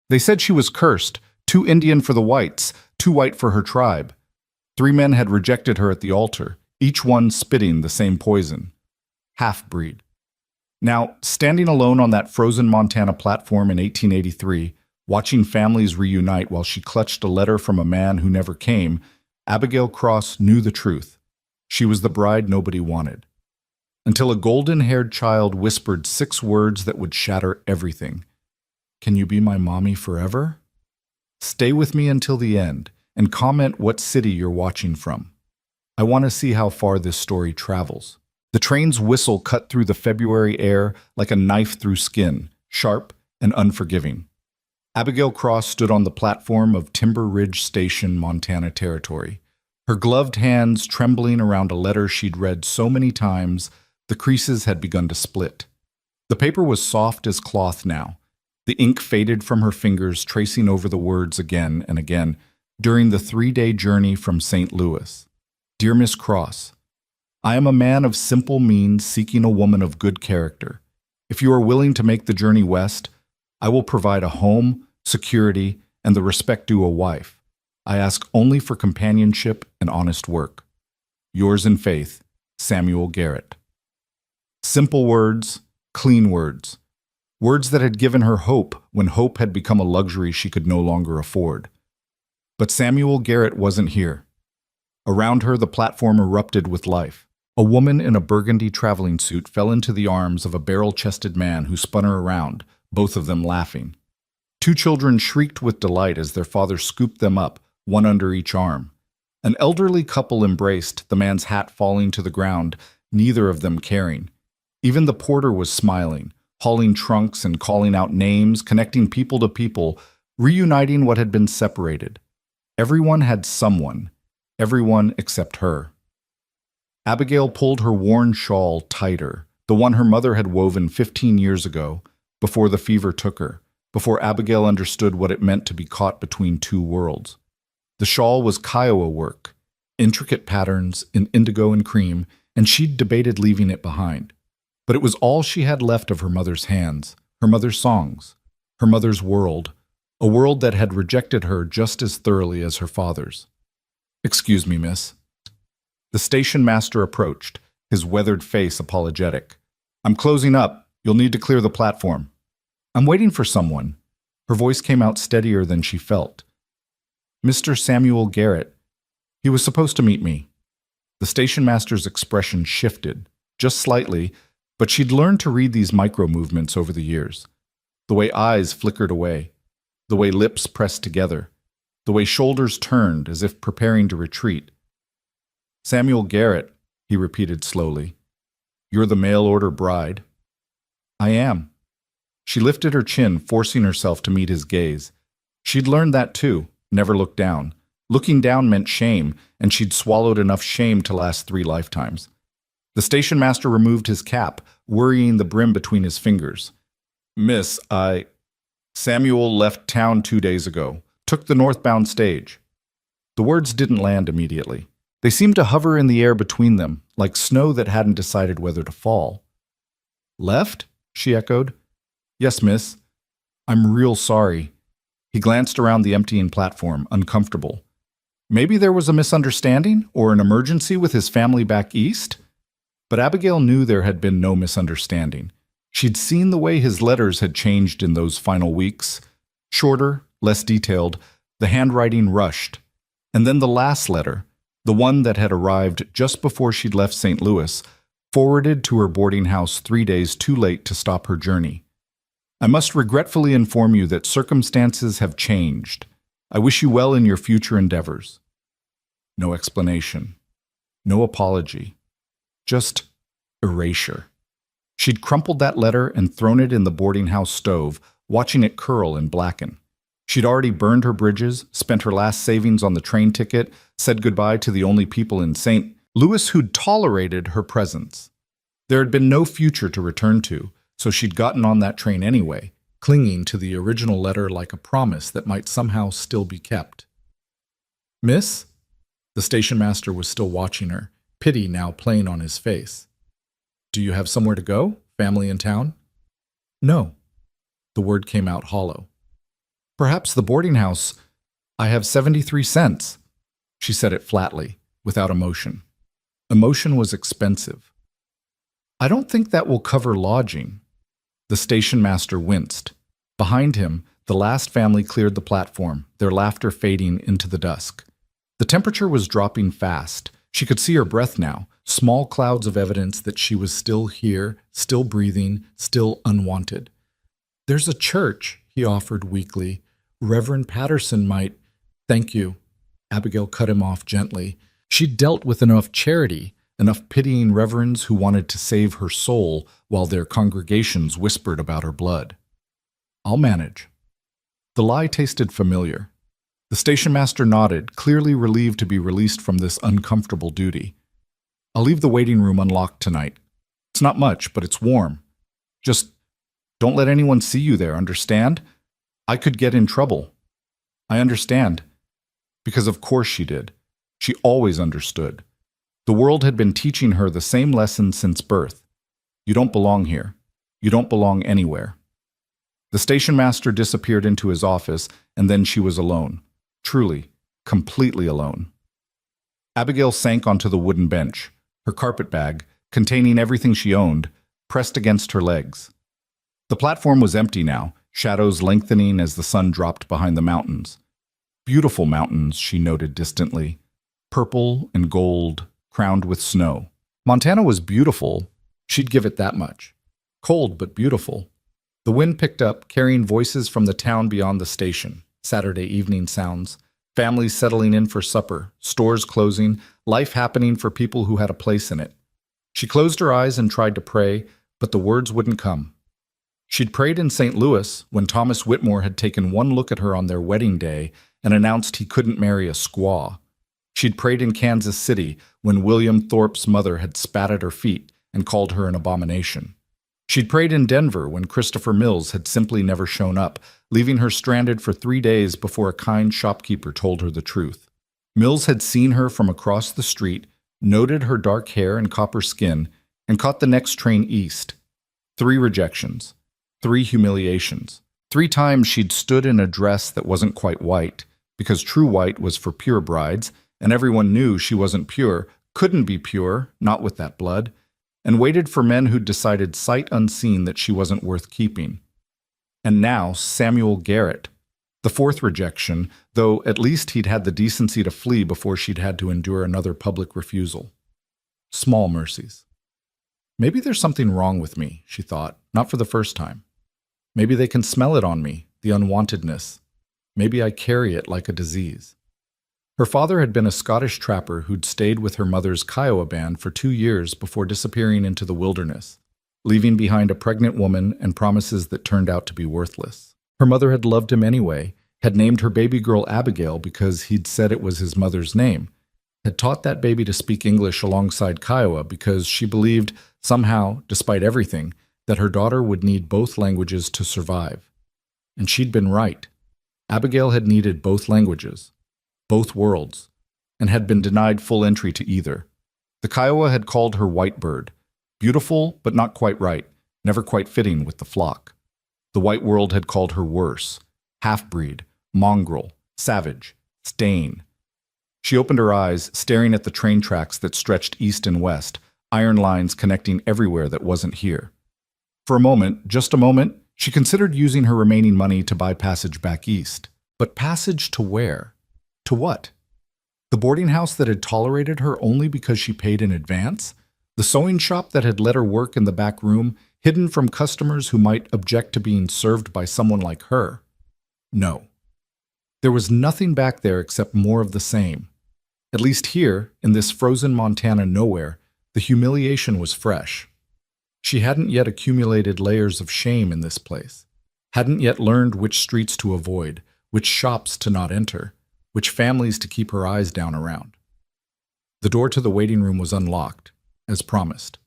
They said she was cursed, too Indian for the whites, too white for her tribe. 3 men had rejected her at the altar, each one spitting the same poison. Half-breed. Now, standing alone on that frozen Montana platform in 1883, watching families reunite while she clutched a letter from a man who never came, Abigail Cross knew the truth. She was the bride nobody wanted. Until a golden-haired child whispered 6 words that would shatter everything. "Can you be my mommy forever? Stay with me until the end, and comment what city you're watching from. I want to see how far this story travels." The train's whistle cut through the February air like a knife through skin, sharp and unforgiving. Abigail Cross stood on the platform of Timber Ridge Station, Montana Territory, her gloved hands trembling around a letter she'd read so many times the creases had begun to split. The paper was soft as cloth now. The ink faded from her fingers, tracing over the words again and again during the 3-day journey from St. Louis. "Dear Miss Cross, I am a man of simple means seeking a woman of good character. If you are willing to make the journey west, I will provide a home, security, and the respect due a wife. I ask only for companionship and honest work. Yours in faith, Samuel Garrett." Simple words, clean words. Words that had given her hope when hope had become a luxury she could no longer afford. But Samuel Garrett wasn't here. Around her, the platform erupted with life. A woman in a burgundy traveling suit fell into the arms of a barrel-chested man who spun her around, both of them laughing. 2 children shrieked with delight as their father scooped them up, one under each arm. An elderly couple embraced, the man's hat falling to the ground, neither of them caring. Even the porter was smiling, hauling trunks and calling out names, connecting people to people, reuniting what had been separated. Everyone had someone, everyone except her. Abigail pulled her worn shawl tighter, the one her mother had woven 15 years ago, before the fever took her, before Abigail understood what it meant to be caught between 2 worlds. The shawl was Kiowa work, intricate patterns in indigo and cream, and she'd debated leaving it behind. But it was all she had left of her mother's hands, her mother's songs, her mother's world, a world that had rejected her just as thoroughly as her father's. "Excuse me, miss." The station master approached, his weathered face apologetic. "I'm closing up. You'll need to clear the platform." "I'm waiting for someone." Her voice came out steadier than she felt. "Mr. Samuel Garrett. He was supposed to meet me." The station master's expression shifted, just slightly, but she'd learned to read these micro-movements over the years. The way eyes flickered away, the way lips pressed together, the way shoulders turned as if preparing to retreat. "Samuel Garrett," he repeated slowly. "You're the mail-order bride." "I am." She lifted her chin, forcing herself to meet his gaze. She'd learned that too, never look down. Looking down meant shame, and she'd swallowed enough shame to last 3 lifetimes. The station master removed his cap, worrying the brim between his fingers. "Miss, Samuel left town 2 days ago. Took the northbound stage." The words didn't land immediately. They seemed to hover in the air between them, like snow that hadn't decided whether to fall. "Left?" she echoed. "Yes, miss. I'm real sorry." He glanced around the emptying platform, uncomfortable. Maybe there was a misunderstanding or an emergency with his family back east? But Abigail knew there had been no misunderstanding. She'd seen the way his letters had changed in those final weeks. Shorter, less detailed, the handwriting rushed. And then the last letter, the one that had arrived just before she'd left St. Louis, forwarded to her boarding house 3 days too late to stop her journey. "I must regretfully inform you that circumstances have changed. I wish you well in your future endeavors." No explanation. No apology. Just erasure. She'd crumpled that letter and thrown it in the boarding house stove, watching it curl and blacken. She'd already burned her bridges, spent her last savings on the train ticket, said goodbye to the only people in St. Louis who'd tolerated her presence. There had been no future to return to, so she'd gotten on that train anyway, clinging to the original letter like a promise that might somehow still be kept. "Miss?" The station master was still watching her, pity now plain on his face. "Do you have somewhere to go? Family in town?" "No." The word came out hollow. Perhaps the boarding house. I have 73 cents. She said it flatly, without emotion. Emotion was expensive. I don't think that will cover lodging. The station master winced. Behind him, the last family cleared the platform, their laughter fading into the dusk. The temperature was dropping fast. She could see her breath now, small clouds of evidence that she was still here, still breathing, still unwanted. There's a church, he offered weakly. Reverend Patterson might. Thank you. Abigail cut him off gently. She'd dealt with enough charity, enough pitying reverends who wanted to save her soul while their congregations whispered about her blood. I'll manage. The lie tasted familiar. The station master nodded, clearly relieved to be released from this uncomfortable duty. I'll leave the waiting room unlocked tonight. It's not much, but it's warm. Just don't let anyone see you there, understand? I could get in trouble. I understand. Because of course she did. She always understood. The world had been teaching her the same lesson since birth. You don't belong here. You don't belong anywhere. The station master disappeared into his office, and then she was alone. Truly, completely alone. Abigail sank onto the wooden bench, her carpet bag, containing everything she owned, pressed against her legs. The platform was empty now, shadows lengthening as the sun dropped behind the mountains. Beautiful mountains, she noted distantly, purple and gold, crowned with snow. Montana was beautiful, she'd give it that much. Cold but beautiful. The wind picked up, carrying voices from the town beyond the station. Saturday evening sounds, families settling in for supper, stores closing, life happening for people who had a place in it. She closed her eyes and tried to pray, but the words wouldn't come. She'd prayed in St. Louis when Thomas Whitmore had taken one look at her on their wedding day and announced he couldn't marry a squaw. She'd prayed in Kansas City when William Thorpe's mother had spat at her feet and called her an abomination. She'd prayed in Denver when Christopher Mills had simply never shown up, leaving her stranded for 3 days before a kind shopkeeper told her the truth. Mills had seen her from across the street, noted her dark hair and copper skin, and caught the next train east. 3 rejections. 3 humiliations. 3 times she'd stood in a dress that wasn't quite white, because true white was for pure brides, and everyone knew she wasn't pure, couldn't be pure, not with that blood, and waited for men who'd decided sight unseen that she wasn't worth keeping. And now Samuel Garrett. The 4th rejection, though at least he'd had the decency to flee before she'd had to endure another public refusal. Small mercies. Maybe there's something wrong with me, she thought, not for the first time. Maybe they can smell it on me, the unwantedness. Maybe I carry it like a disease. Her father had been a Scottish trapper who'd stayed with her mother's Kiowa band for 2 years before disappearing into the wilderness, leaving behind a pregnant woman and promises that turned out to be worthless. Her mother had loved him anyway, had named her baby girl Abigail because he'd said it was his mother's name, had taught that baby to speak English alongside Kiowa because she believed, somehow, despite everything, that her daughter would need both languages to survive. And she'd been right. Abigail had needed both languages, both worlds, and had been denied full entry to either. The Kiowa had called her White Bird, beautiful but not quite right, never quite fitting with the flock. The white world had called her worse, half-breed, mongrel, savage, stain. She opened her eyes, staring at the train tracks that stretched east and west, iron lines connecting everywhere that wasn't here. For a moment, just a moment, she considered using her remaining money to buy passage back east. But passage to where? To what? The boarding house that had tolerated her only because she paid in advance? The sewing shop that had let her work in the back room, hidden from customers who might object to being served by someone like her? No. There was nothing back there except more of the same. At least here, in this frozen Montana nowhere, the humiliation was fresh. She hadn't yet accumulated layers of shame in this place, hadn't yet learned which streets to avoid, which shops to not enter, which families to keep her eyes down around. The door to the waiting room was unlocked, as promised.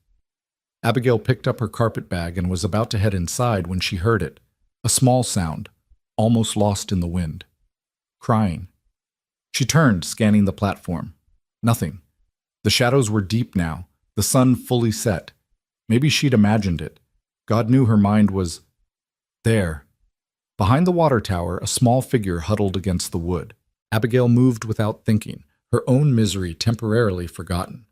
Abigail picked up her carpet bag and was about to head inside when she heard it, a small sound, almost lost in the wind. Crying. She turned, scanning the platform. Nothing. The shadows were deep now, the sun fully set. Maybe she'd imagined it. God knew her mind was there, Behind the water tower, a small figure huddled against the wood. Abigail moved without thinking, her own misery temporarily forgotten.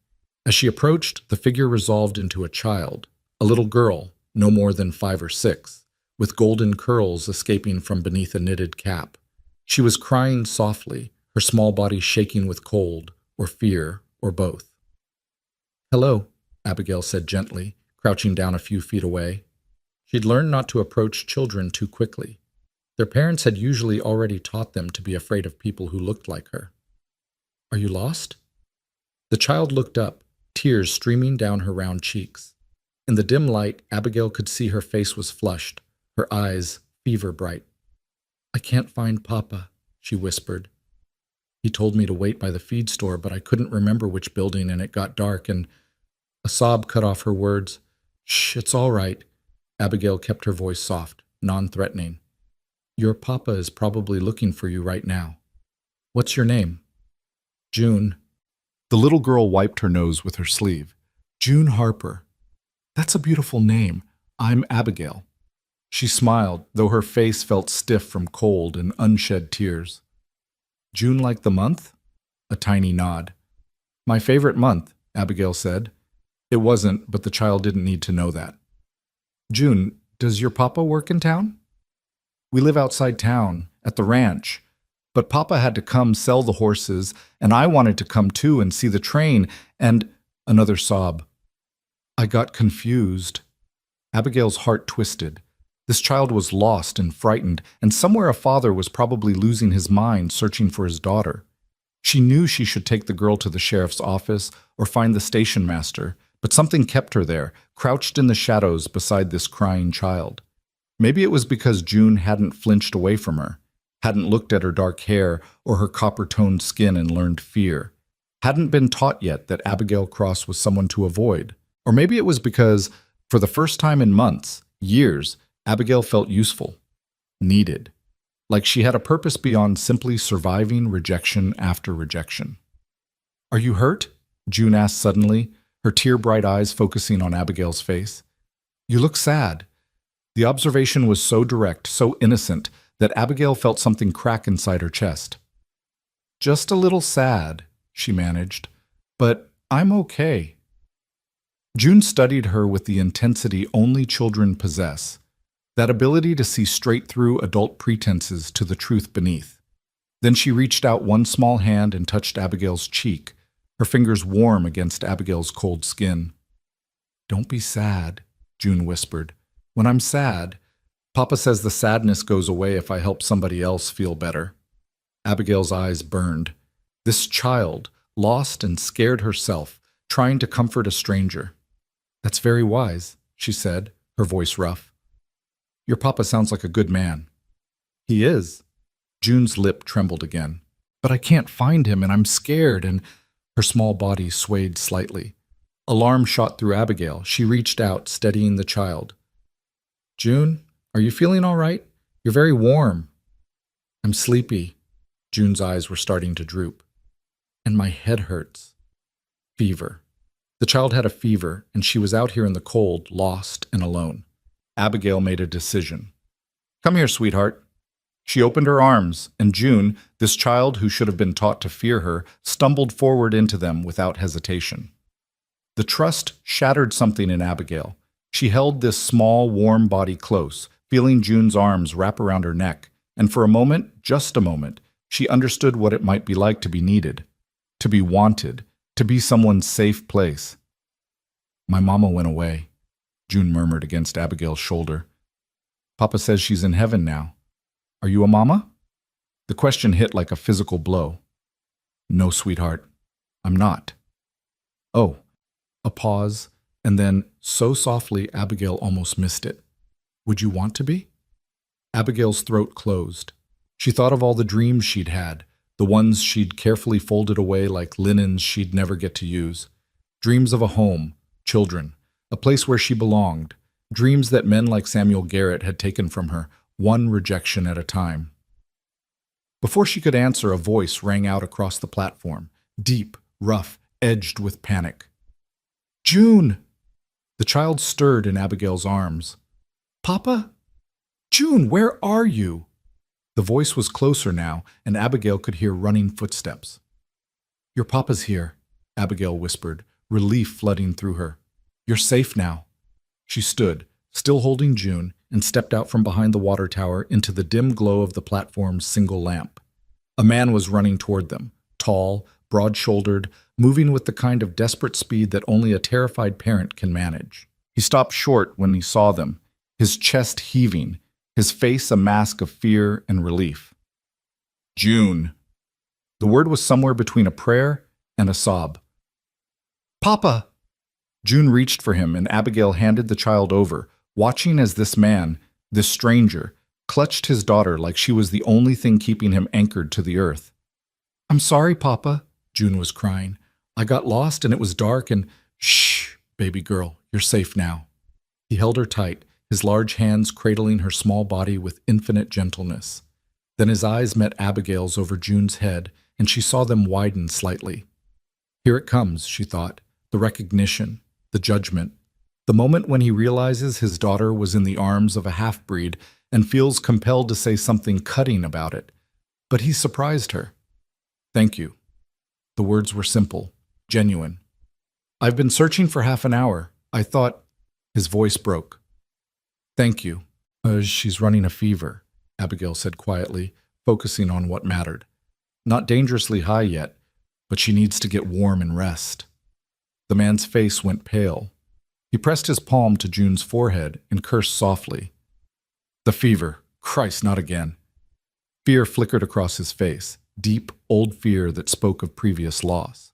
As she approached, the figure resolved into a child, a little girl, no more than 5 or 6, with golden curls escaping from beneath a knitted cap. She was crying softly, her small body shaking with cold, or fear, or both. "Hello," Abigail said gently, crouching down a few feet away. She'd learned not to approach children too quickly. Their parents had usually already taught them to be afraid of people who looked like her. "Are you lost?" The child looked up, tears streaming down her round cheeks. In the dim light, Abigail could see her face was flushed, her eyes fever bright. "I can't find Papa," she whispered. "He told me to wait by the feed store, but I couldn't remember which building and it got dark and—" A sob cut off her words. "Shh, it's all right." Abigail kept her voice soft, non-threatening. "Your Papa is probably looking for you right now. What's your name?" "June." The little girl wiped her nose with her sleeve. "June Harper. That's a beautiful name. I'm Abigail." She smiled, though her face felt stiff from cold and unshed tears. "June like the month?" A tiny nod. "My favorite month," Abigail said. It wasn't, but the child didn't need to know that. "June, does your Papa work in town?" "We live outside town, at the ranch. But Papa had to come sell the horses, and I wanted to come too and see the train, and—" Another sob. "I got confused." Abigail's heart twisted. This child was lost and frightened, and somewhere a father was probably losing his mind searching for his daughter. She knew she should take the girl to the sheriff's office or find the station master, but something kept her there, crouched in the shadows beside this crying child. Maybe it was because June hadn't flinched away from her, hadn't looked at her dark hair or her copper-toned skin and learned fear, hadn't been taught yet that Abigail Cross was someone to avoid. Or maybe it was because, for the first time in months, years, Abigail felt useful, needed, like she had a purpose beyond simply surviving rejection after rejection. "Are you hurt?" June asked suddenly, her tear-bright eyes focusing on Abigail's face. "You look sad." The observation was so direct, so innocent, that Abigail felt something crack inside her chest. "Just a little sad," she managed, "but I'm okay." June studied her with the intensity only children possess, that ability to see straight through adult pretenses to the truth beneath. Then she reached out one small hand and touched Abigail's cheek, her fingers warm against Abigail's cold skin. "Don't be sad," June whispered. "When I'm sad, Papa says the sadness goes away if I help somebody else feel better." Abigail's eyes burned. This child, lost and scared herself, trying to comfort a stranger. "That's very wise," she said, her voice rough. "Your Papa sounds like a good man." "He is." June's lip trembled again. "But I can't find him, and I'm scared," and her small body swayed slightly. Alarm shot through Abigail. She reached out, steadying the child. "June, are you feeling all right? You're very warm." "I'm sleepy." June's eyes were starting to droop. "And my head hurts." Fever. The child had a fever, and she was out here in the cold, lost and alone. Abigail made a decision. "Come here, sweetheart." She opened her arms, and June, this child who should have been taught to fear her, stumbled forward into them without hesitation. The trust shattered something in Abigail. She held this small, warm body close, feeling June's arms wrap around her neck, and for a moment, just a moment, she understood what it might be like to be needed, to be wanted, to be someone's safe place. "My mama went away," June murmured against Abigail's shoulder. "Papa says she's in heaven now. Are you a mama?" The question hit like a physical blow. "No, sweetheart, I'm not." "Oh." A pause, and then, so softly Abigail almost missed it. "Would you want to be?" Abigail's throat closed. She thought of all the dreams she'd had, the ones she'd carefully folded away like linens she'd never get to use. Dreams of a home, children, a place where she belonged. Dreams that men like Samuel Garrett had taken from her, one rejection at a time. Before she could answer, a voice rang out across the platform, deep, rough, edged with panic. "June!" The child stirred in Abigail's arms. "Papa?" June, where are you? The voice was closer now, and Abigail could hear running footsteps. Your papa's here, Abigail whispered, relief flooding through her. You're safe now. She stood, still holding June, and stepped out from behind the water tower into the dim glow of the platform's single lamp. A man was running toward them, tall, broad-shouldered, moving with the kind of desperate speed that only a terrified parent can manage. He stopped short when he saw them, his chest heaving, his face a mask of fear and relief. June. The word was somewhere between a prayer and a sob. Papa! June reached for him, and Abigail handed the child over, watching as this man, this stranger, clutched his daughter like she was the only thing keeping him anchored to the earth. I'm sorry, Papa, June was crying. I got lost and it was dark and… Shh, baby girl, you're safe now. He held her tight, his large hands cradling her small body with infinite gentleness. Then his eyes met Abigail's over June's head, and she saw them widen slightly. Here it comes, she thought, the recognition, the judgment, the moment when he realizes his daughter was in the arms of a half-breed and feels compelled to say something cutting about it. But he surprised her. Thank you. The words were simple, genuine. I've been searching for half an hour. I thought… His voice broke. Thank you. She's running a fever, Abigail said quietly, focusing on what mattered. Not dangerously high yet, but she needs to get warm and rest. The man's face went pale. He pressed his palm to June's forehead and cursed softly. The fever. Christ, not again. Fear flickered across his face, deep, old fear that spoke of previous loss.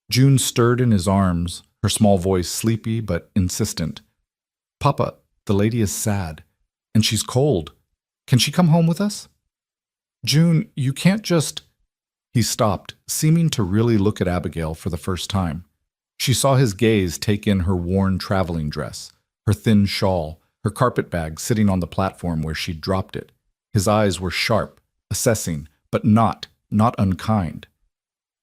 June stirred in his arms, her small voice sleepy but insistent. Papa, the lady is sad, and she's cold. Can she come home with us? June, you can't just… He stopped, seeming to really look at Abigail for the first time. She saw his gaze take in her worn traveling dress, her thin shawl, her carpet bag sitting on the platform where she'd dropped it. His eyes were sharp, assessing, but not unkind.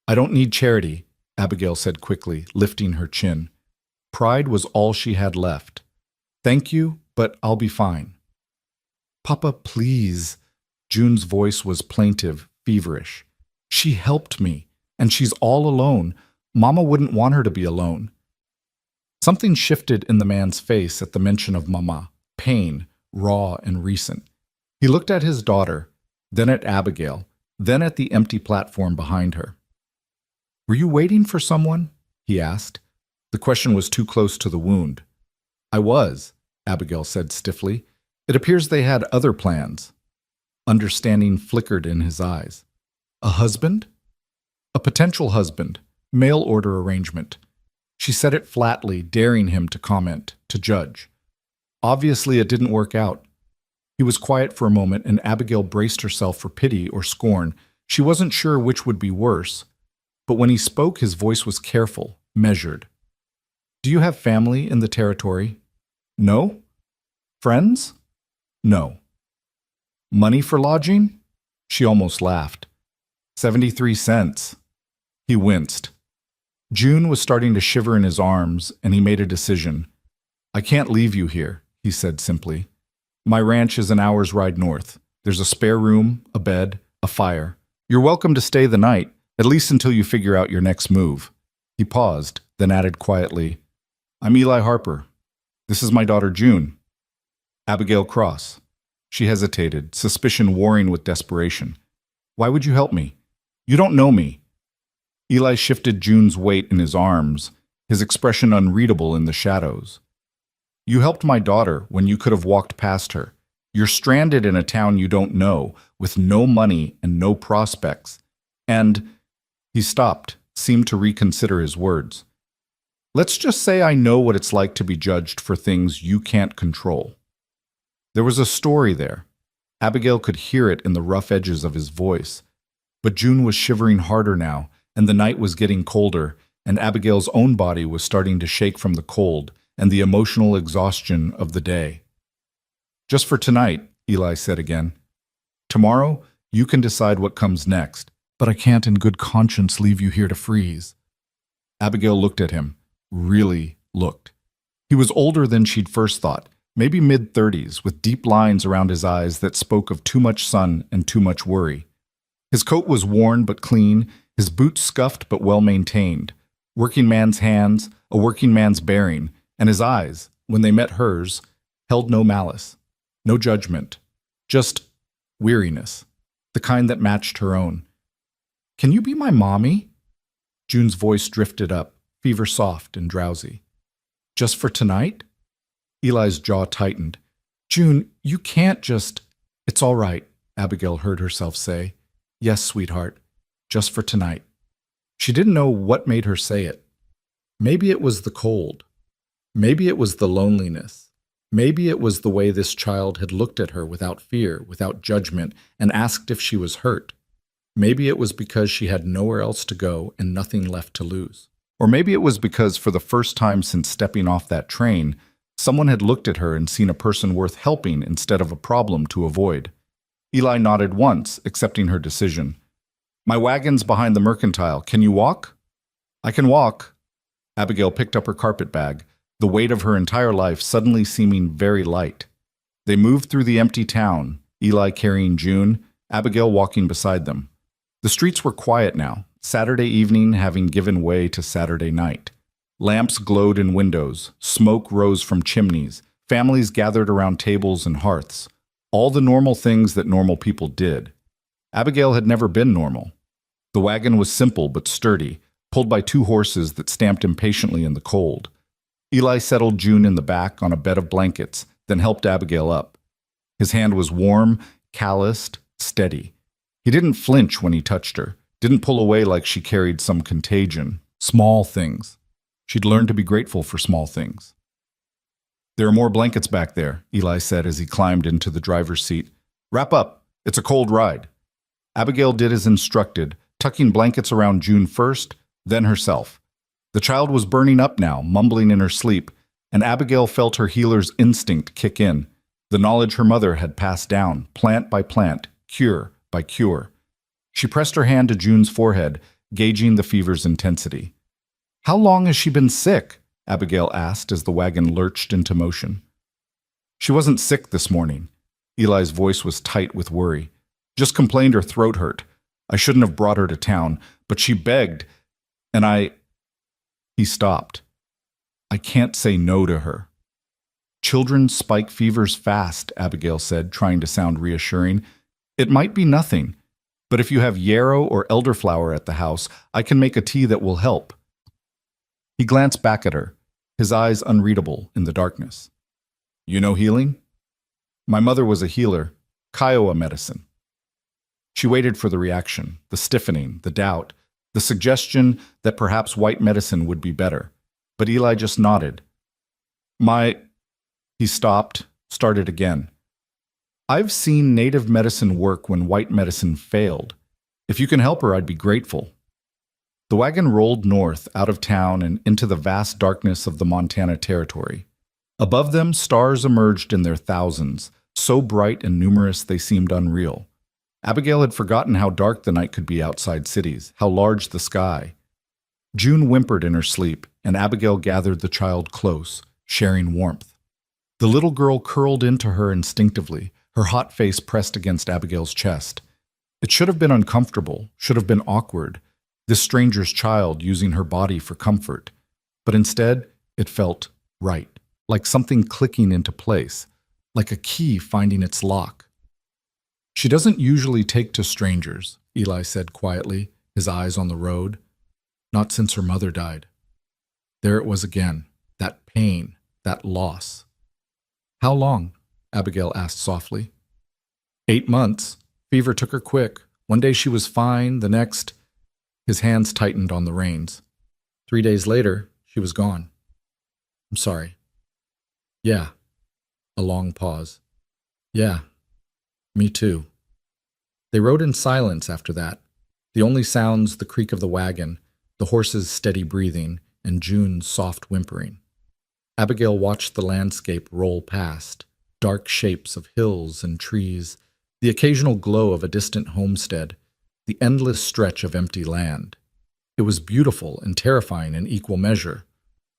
I don't need charity, Abigail said quickly, lifting her chin. Pride was all she had left. Thank you, but I'll be fine. Papa, please. June's voice was plaintive, feverish. She helped me, and she's all alone. Mama wouldn't want her to be alone. Something shifted in the man's face at the mention of Mama, pain, raw and recent. He looked at his daughter, then at Abigail, then at the empty platform behind her. Were you waiting for someone? He asked. The question was too close to the wound. I was, Abigail said stiffly. It appears they had other plans. Understanding flickered in his eyes. A husband? A potential husband. Mail order arrangement. She said it flatly, daring him to comment, to judge. Obviously, it didn't work out. He was quiet for a moment, and Abigail braced herself for pity or scorn. She wasn't sure which would be worse. But when he spoke, his voice was careful, measured. Do you have family in the territory? No? Friends? No. Money for lodging? She almost laughed. 73 cents. He winced. June was starting to shiver in his arms, and he made a decision. I can't leave you here, he said simply. My ranch is an hour's ride north. There's a spare room, a bed, a fire. You're welcome to stay the night, at least until you figure out your next move. He paused, then added quietly, I'm Eli Harper. This is my daughter June. Abigail Cross. She hesitated, suspicion warring with desperation. Why would you help me? You don't know me. Eli shifted June's weight in his arms, his expression unreadable in the shadows. You helped my daughter when you could have walked past her. You're stranded in a town you don't know, with no money and no prospects. And… He stopped, seemed to reconsider his words. Let's just say I know what it's like to be judged for things you can't control. There was a story there. Abigail could hear it in the rough edges of his voice. But June was shivering harder now, and the night was getting colder, and Abigail's own body was starting to shake from the cold and the emotional exhaustion of the day. Just for tonight, Eli said again. Tomorrow, you can decide what comes next, but I can't in good conscience leave you here to freeze. Abigail looked at him, really looked. He was older than she'd first thought, maybe mid-30s, with deep lines around his eyes that spoke of too much sun and too much worry. His coat was worn but clean, his boots scuffed but well-maintained. Working man's hands, a working man's bearing, and his eyes, when they met hers, held no malice, no judgment, just weariness, the kind that matched her own. "Can you be my mommy?" June's voice drifted up, fever soft and drowsy. "Just for tonight?" Eli's jaw tightened. "June, you can't just—" "It's all right," Abigail heard herself say. "Yes, sweetheart, just for tonight." She didn't know what made her say it. Maybe it was the cold. Maybe it was the loneliness. Maybe it was the way this child had looked at her without fear, without judgment, and asked if she was hurt. Maybe it was because she had nowhere else to go and nothing left to lose. Or maybe it was because for the first time since stepping off that train, someone had looked at her and seen a person worth helping instead of a problem to avoid. Eli nodded once, accepting her decision. "My wagon's behind the mercantile. Can you walk?" "I can walk." Abigail picked up her carpet bag, the weight of her entire life suddenly seeming very light. They moved through the empty town, Eli carrying June, Abigail walking beside them. The streets were quiet now, Saturday evening having given way to Saturday night. Lamps glowed in windows, smoke rose from chimneys, families gathered around tables and hearths. All the normal things that normal people did. Abigail had never been normal. The wagon was simple but sturdy, pulled by two horses that stamped impatiently in the cold. Eli settled June in the back on a bed of blankets, then helped Abigail up. His hand was warm, calloused, steady. He didn't flinch when he touched her, didn't pull away like she carried some contagion. Small things. She'd learned to be grateful for small things. "There are more blankets back there," Eli said as he climbed into the driver's seat. "Wrap up. It's a cold ride." Abigail did as instructed, tucking blankets around June first, then herself. The child was burning up now, mumbling in her sleep, and Abigail felt her healer's instinct kick in, the knowledge her mother had passed down, plant by plant, cure by cure. She pressed her hand to June's forehead, gauging the fever's intensity. "How long has she been sick?" Abigail asked as the wagon lurched into motion. "She wasn't sick this morning." Eli's voice was tight with worry. "Just complained her throat hurt. I shouldn't have brought her to town, but she begged, and I—" He stopped. "I can't say no to her." "Children spike fevers fast," Abigail said, trying to sound reassuring. "It might be nothing, but if you have yarrow or elderflower at the house, I can make a tea that will help." He glanced back at her, his eyes unreadable in the darkness. "You know healing?" "My mother was a healer, Kiowa medicine." She waited for the reaction, the stiffening, the doubt, the suggestion that perhaps white medicine would be better. But Eli just nodded. He stopped, started again. "I've seen native medicine work when white medicine failed. If you can help her, I'd be grateful." The wagon rolled north, out of town, and into the vast darkness of the Montana Territory. Above them, stars emerged in their thousands, so bright and numerous they seemed unreal. Abigail had forgotten how dark the night could be outside cities, how large the sky. June whimpered in her sleep, and Abigail gathered the child close, sharing warmth. The little girl curled into her instinctively, her hot face pressed against Abigail's chest. It should have been uncomfortable, should have been awkward, this stranger's child using her body for comfort. But instead, it felt right, like something clicking into place, like a key finding its lock. "She doesn't usually take to strangers," Eli said quietly, his eyes on the road. "Not since her mother died." There it was again, that pain, that loss. "How long?" Abigail asked softly. 8 months. Fever took her quick. One day she was fine, the next— His hands tightened on the reins. 3 days later, she was gone. "I'm sorry." "Yeah." A long pause. "Yeah. Me too." They rode in silence after that. The only sounds the creak of the wagon, the horse's steady breathing, and June's soft whimpering. Abigail watched the landscape roll past, dark shapes of hills and trees, the occasional glow of a distant homestead, the endless stretch of empty land. It was beautiful and terrifying in equal measure.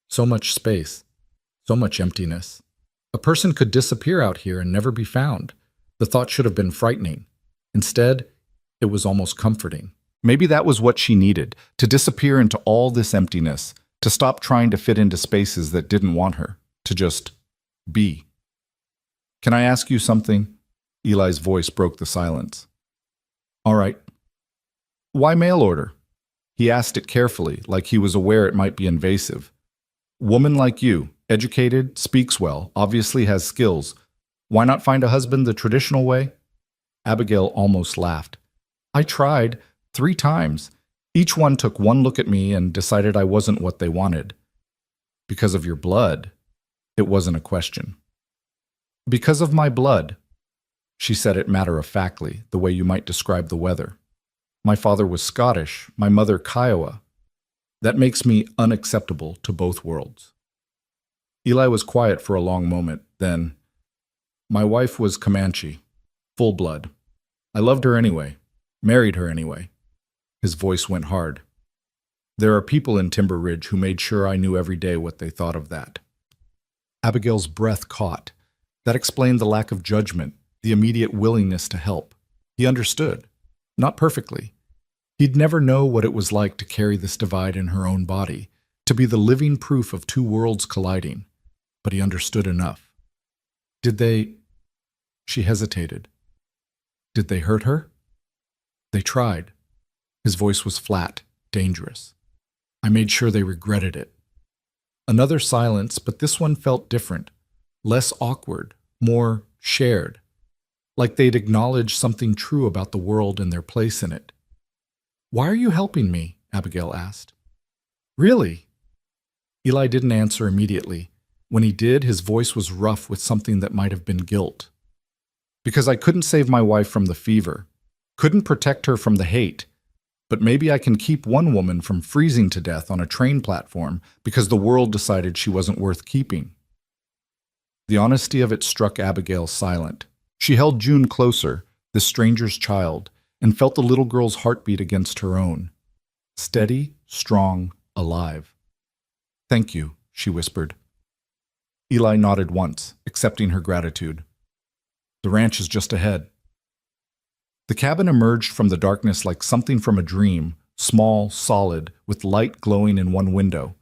So much space, so much emptiness. A person could disappear out here and never be found. The thought should have been frightening. Instead, it was almost comforting. Maybe that was what she needed, to disappear into all this emptiness, to stop trying to fit into spaces that didn't want her, to just be. "Can I ask you something?" Eli's voice broke the silence. "All right." "Why mail order?" He asked it carefully, like he was aware it might be invasive. "Woman like you, educated, speaks well, obviously has skills. Why not find a husband the traditional way?" Abigail almost laughed. "I tried 3 times. Each one took one look at me and decided I wasn't what they wanted." "Because of your blood?" It wasn't a question. "Because of my blood." She said it matter-of-factly, the way you might describe the weather. "My father was Scottish, my mother Kiowa. That makes me unacceptable to both worlds." Eli was quiet for a long moment, then, "My wife was Comanche, full blood. I loved her anyway, married her anyway." His voice went hard. "There are people in Timber Ridge who made sure I knew every day what they thought of that." Abigail's breath caught. That explained the lack of judgment, the immediate willingness to help. He understood. Not perfectly. He'd never know what it was like to carry this divide in her own body, to be the living proof of 2 worlds colliding. But he understood enough. "Did they—" She hesitated. "Did they hurt her?" "They tried." His voice was flat, dangerous. "I made sure they regretted it." Another silence, but this one felt different. Less awkward, more shared. Like they'd acknowledged something true about the world and their place in it. "Why are you helping me?" Abigail asked. "Really?" Eli didn't answer immediately. When he did, his voice was rough with something that might have been guilt. "Because I couldn't save my wife from the fever. Couldn't protect her from the hate. But maybe I can keep one woman from freezing to death on a train platform because the world decided she wasn't worth keeping." The honesty of it struck Abigail silent. She held June closer, this stranger's child, and felt the little girl's heartbeat against her own. Steady, strong, alive. "Thank you," she whispered. Eli nodded once, accepting her gratitude. "The ranch is just ahead." The cabin emerged from the darkness like something from a dream, small, solid, with light glowing in one window.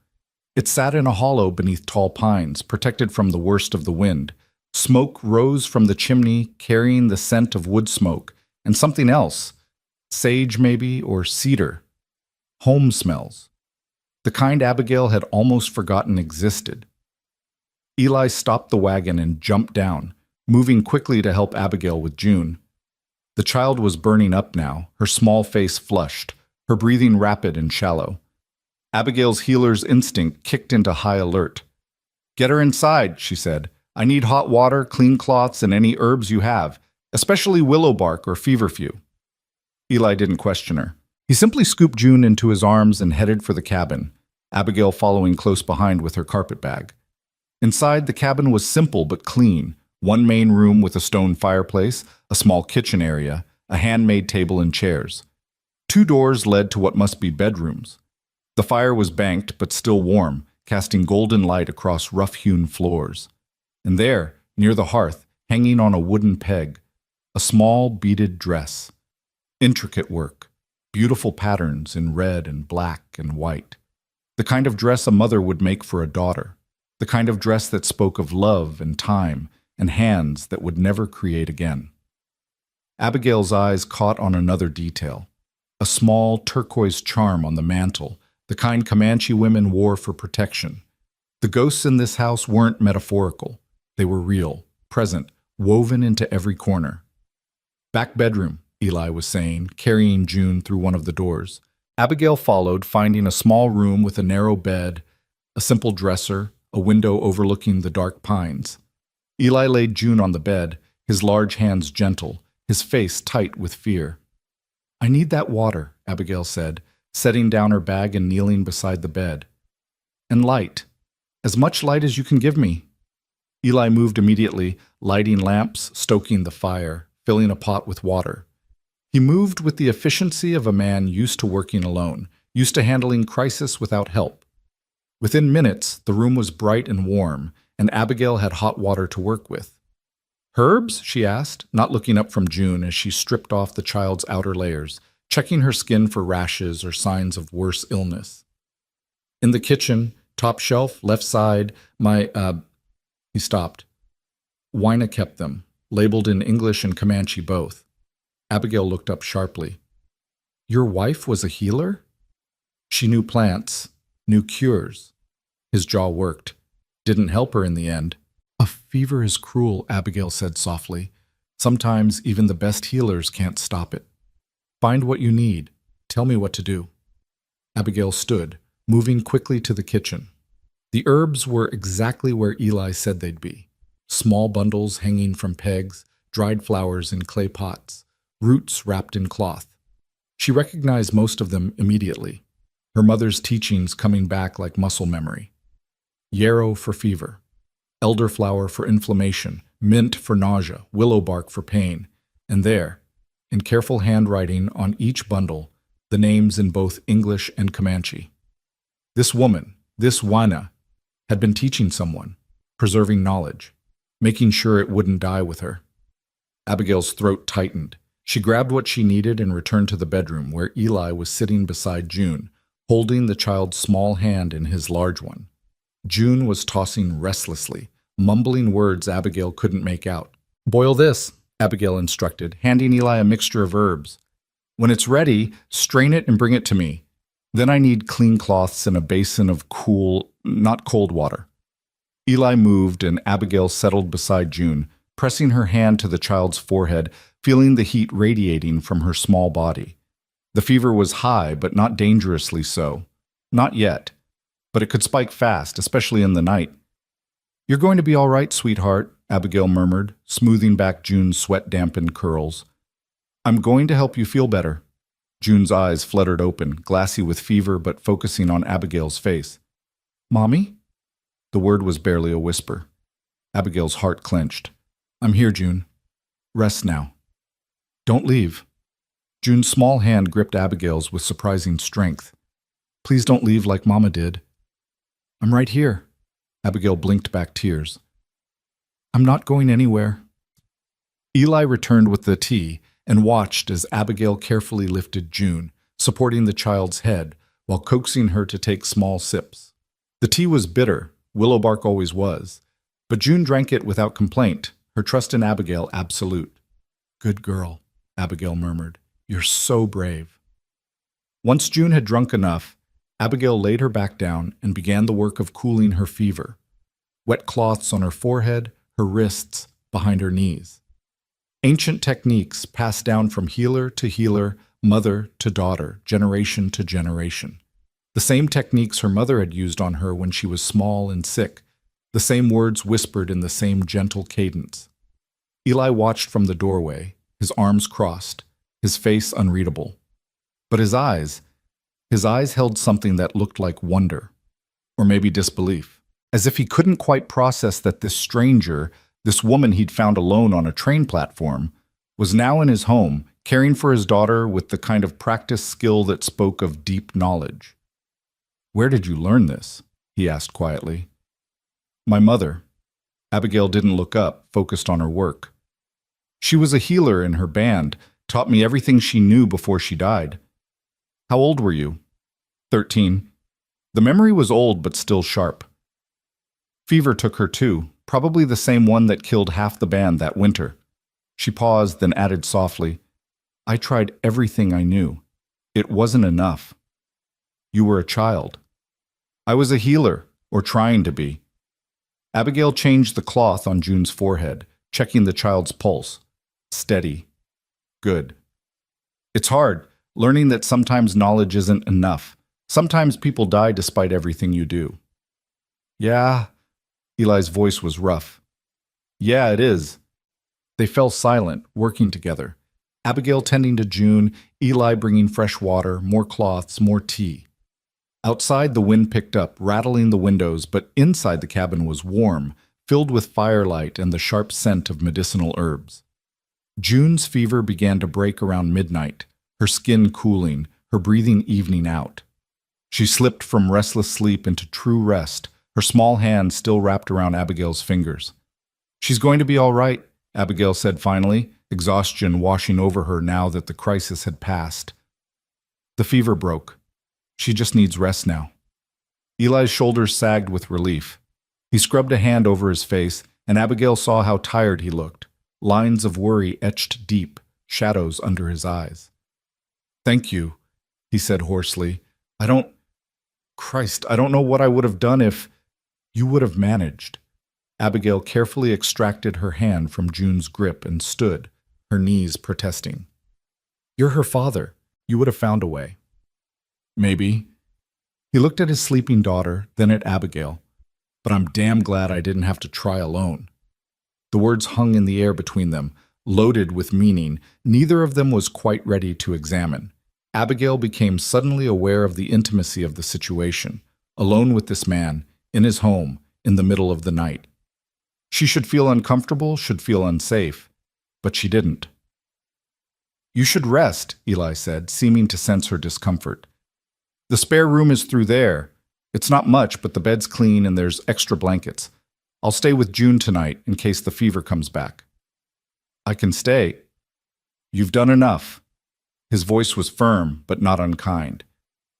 It sat in a hollow beneath tall pines, protected from the worst of the wind. Smoke rose from the chimney, carrying the scent of wood smoke, and something else, sage maybe, or cedar. Home smells. The kind Abigail had almost forgotten existed. Eli stopped the wagon and jumped down, moving quickly to help Abigail with June. The child was burning up now, her small face flushed, her breathing rapid and shallow. Abigail's healer's instinct kicked into high alert. "Get her inside," she said. "I need hot water, clean cloths, and any herbs you have, especially willow bark or feverfew." Eli didn't question her. He simply scooped June into his arms and headed for the cabin, Abigail following close behind with her carpet bag. Inside, the cabin was simple but clean. One main room with a stone fireplace, a small kitchen area, a handmade table and chairs. 2 doors led to what must be bedrooms. The fire was banked but still warm, casting golden light across rough-hewn floors. And there, near the hearth, hanging on a wooden peg, a small beaded dress. Intricate work, beautiful patterns in red and black and white. The kind of dress a mother would make for a daughter. The kind of dress that spoke of love and time and hands that would never create again. Abigail's eyes caught on another detail. A small turquoise charm on the mantel, the kind Comanche women wore for protection. The ghosts in this house weren't metaphorical. They were real, present, woven into every corner. "Back bedroom," Eli was saying, carrying June through one of the doors. Abigail followed, finding a small room with a narrow bed, a simple dresser, a window overlooking the dark pines. Eli laid June on the bed, his large hands gentle, his face tight with fear. "I need that water," Abigail said, setting down her bag and kneeling beside the bed. "And light. As much light as you can give me." Eli moved immediately, lighting lamps, stoking the fire, filling a pot with water. He moved with the efficiency of a man used to working alone, used to handling crisis without help. Within minutes, the room was bright and warm, and Abigail had hot water to work with. Herbs? She asked, not looking up from June as she stripped off the child's outer layers, checking her skin for rashes or signs of worse illness. In the kitchen, top shelf, left side, He stopped. Wina kept them, labeled in English and Comanche both. Abigail looked up sharply. Your wife was a healer? She knew plants, knew cures. His jaw worked. Didn't help her in the end. A fever is cruel, Abigail said softly. Sometimes even the best healers can't stop it. Find what you need. Tell me what to do. Abigail stood, moving quickly to the kitchen. The herbs were exactly where Eli said they'd be. Small bundles hanging from pegs, dried flowers in clay pots, roots wrapped in cloth. She recognized most of them immediately, her mother's teachings coming back like muscle memory. Yarrow for fever, elderflower for inflammation, mint for nausea, willow bark for pain, and there, in careful handwriting on each bundle, the names in both English and Comanche. This woman, this Wina, had been teaching someone, preserving knowledge, making sure it wouldn't die with her. Abigail's throat tightened. She grabbed what she needed and returned to the bedroom where Eli was sitting beside June, holding the child's small hand in his large one. June was tossing restlessly, mumbling words Abigail couldn't make out. Boil this, Abigail instructed, handing Eli a mixture of herbs. When it's ready, strain it and bring it to me. Then I need clean cloths and a basin of cool, not cold water. Eli moved and Abigail settled beside June, pressing her hand to the child's forehead, feeling the heat radiating from her small body. The fever was high, but not dangerously so. Not yet. But it could spike fast, especially in the night. You're going to be all right, sweetheart, Abigail murmured, smoothing back June's sweat-dampened curls. I'm going to help you feel better. June's eyes fluttered open, glassy with fever but focusing on Abigail's face. Mommy? The word was barely a whisper. Abigail's heart clenched. I'm here, June. Rest now. Don't leave. June's small hand gripped Abigail's with surprising strength. Please don't leave like Mama did. I'm right here. Abigail blinked back tears. I'm not going anywhere. Eli returned with the tea and watched as Abigail carefully lifted June, supporting the child's head while coaxing her to take small sips. The tea was bitter, willow bark always was, but June drank it without complaint, her trust in Abigail absolute. Good girl, Abigail murmured. You're so brave. Once June had drunk enough, Abigail laid her back down and began the work of cooling her fever. Wet cloths on her forehead, her wrists, behind her knees. Ancient techniques passed down from healer to healer, mother to daughter, generation to generation. The same techniques her mother had used on her when she was small and sick, the same words whispered in the same gentle cadence. Eli watched from the doorway, his arms crossed, his face unreadable. But his eyes held something that looked like wonder, or maybe disbelief, as if he couldn't quite process that this stranger, this woman he'd found alone on a train platform, was now in his home, caring for his daughter with the kind of practiced skill that spoke of deep knowledge. Where did you learn this? He asked quietly. My mother. Abigail didn't look up, focused on her work. She was a healer in her band, taught me everything she knew before she died. How old were you? 13. The memory was old but still sharp. Fever took her too, probably the same one that killed half the band that winter. She paused, then added softly, I tried everything I knew. It wasn't enough. You were a child. I was a healer, or trying to be. Abigail changed the cloth on June's forehead, checking the child's pulse. Steady. Good. It's hard, learning that sometimes knowledge isn't enough. Sometimes people die despite everything you do. Yeah. Eli's voice was rough. Yeah, it is. They fell silent, working together. Abigail tending to June, Eli bringing fresh water, more cloths, more tea. Outside, the wind picked up, rattling the windows, but inside the cabin was warm, filled with firelight and the sharp scent of medicinal herbs. June's fever began to break around midnight, her skin cooling, her breathing evening out. She slipped from restless sleep into true rest, her small hand still wrapped around Abigail's fingers. "She's going to be all right," Abigail said finally, exhaustion washing over her now that the crisis had passed. "The fever broke. She just needs rest now." Eli's shoulders sagged with relief. He scrubbed a hand over his face, and Abigail saw how tired he looked, lines of worry etched deep, shadows under his eyes. "Thank you," he said hoarsely. I don't know what I would have done if you would have managed." Abigail carefully extracted her hand from June's grip and stood, her knees protesting. "You're her father. You would have found a way." "Maybe." He looked at his sleeping daughter, then at Abigail. "But I'm damn glad I didn't have to try alone." The words hung in the air between them, loaded with meaning neither of them was quite ready to examine. Abigail became suddenly aware of the intimacy of the situation, alone with this man, in his home, in the middle of the night. She should feel uncomfortable, should feel unsafe, but she didn't. "You should rest," Eli said, seeming to sense her discomfort. "The spare room is through there. It's not much, but the bed's clean and there's extra blankets. I'll stay with June tonight in case the fever comes back." "I can stay." "You've done enough." His voice was firm, but not unkind.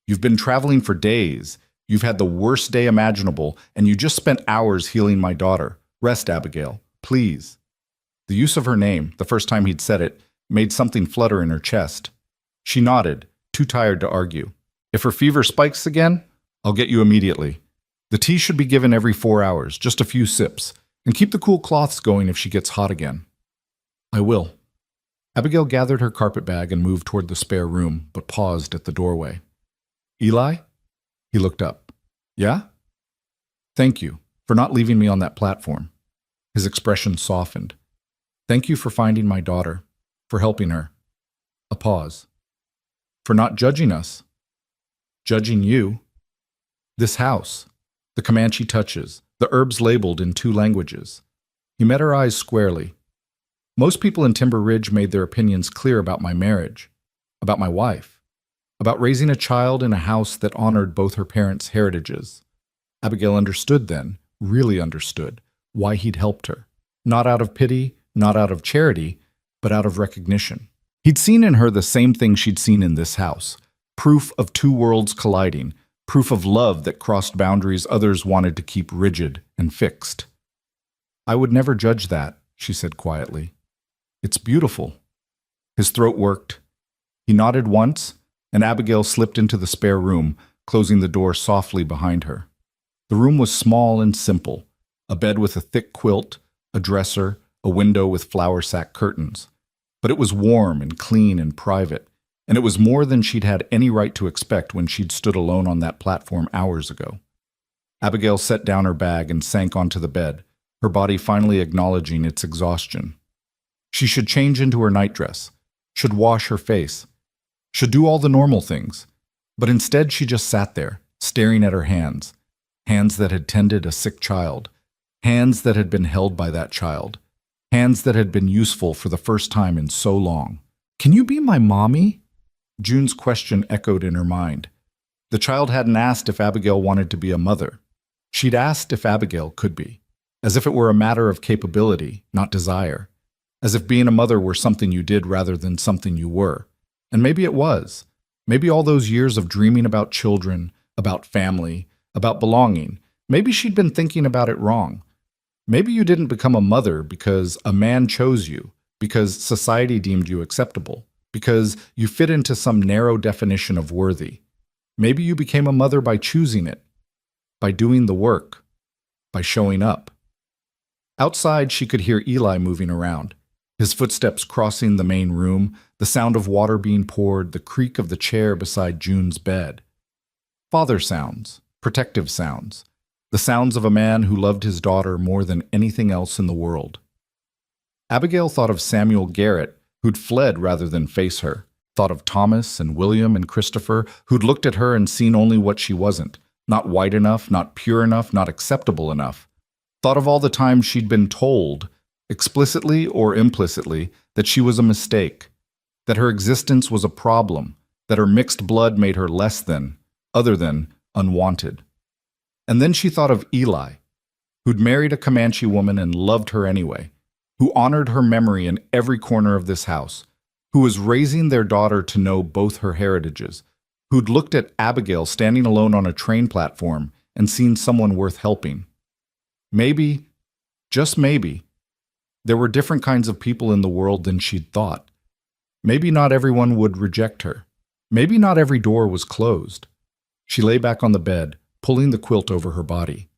"You've been traveling for days. You've had the worst day imaginable, and you just spent hours healing my daughter. Rest, Abigail, please." The use of her name, the first time he'd said it, made something flutter in her chest. She nodded, too tired to argue. "If her fever spikes again, I'll get you immediately. The tea should be given every 4 hours, just a few sips, and keep the cool cloths going if she gets hot again." "I will." Abigail gathered her carpet bag and moved toward the spare room, but paused at the doorway. "Eli?" He looked up. "Yeah?" "Thank you for not leaving me on that platform." His expression softened. "Thank you for finding my daughter, for helping her." A pause. "For not judging us." "Judging you." "This house, the Comanche touches, the herbs labeled in 2 languages." He met her eyes squarely. "Most people in Timber Ridge made their opinions clear about my marriage, about my wife, about raising a child in a house that honored both her parents' heritages." Abigail understood then, really understood, why he'd helped her. Not out of pity, not out of charity, but out of recognition. He'd seen in her the same thing she'd seen in this house. Proof of 2 worlds colliding, proof of love that crossed boundaries others wanted to keep rigid and fixed. "I would never judge that," she said quietly. "It's beautiful." His throat worked. He nodded once, and Abigail slipped into the spare room, closing the door softly behind her. The room was small and simple, a bed with a thick quilt, a dresser, a window with flour sack curtains. But it was warm and clean and private, and it was more than she'd had any right to expect when she'd stood alone on that platform hours ago. Abigail set down her bag and sank onto the bed, her body finally acknowledging its exhaustion. She should change into her nightdress, should wash her face, should do all the normal things. But instead she just sat there, staring at her hands, hands that had tended a sick child, hands that had been held by that child, hands that had been useful for the first time in so long. "Can you be my mommy?" June's question echoed in her mind. The child hadn't asked if Abigail wanted to be a mother. She'd asked if Abigail could be, as if it were a matter of capability, not desire, as if being a mother were something you did rather than something you were. And maybe it was. Maybe all those years of dreaming about children, about family, about belonging, maybe she'd been thinking about it wrong. Maybe you didn't become a mother because a man chose you, because society deemed you acceptable, because you fit into some narrow definition of worthy. Maybe you became a mother by choosing it, by doing the work, by showing up. Outside, she could hear Eli moving around, his footsteps crossing the main room, the sound of water being poured, the creak of the chair beside June's bed. Father sounds, protective sounds, the sounds of a man who loved his daughter more than anything else in the world. Abigail thought of Samuel Garrett, who'd fled rather than face her, thought of Thomas and William and Christopher, who'd looked at her and seen only what she wasn't, not white enough, not pure enough, not acceptable enough. Thought of all the times she'd been told, explicitly or implicitly, that she was a mistake, that her existence was a problem, that her mixed blood made her less than, other than, unwanted. And then she thought of Eli, who'd married a Comanche woman and loved her anyway, who honored her memory in every corner of this house, who was raising their daughter to know both her heritages, who'd looked at Abigail standing alone on a train platform and seen someone worth helping. Maybe, just maybe, there were different kinds of people in the world than she'd thought. Maybe not everyone would reject her. Maybe not every door was closed. She lay back on the bed, pulling the quilt over her body.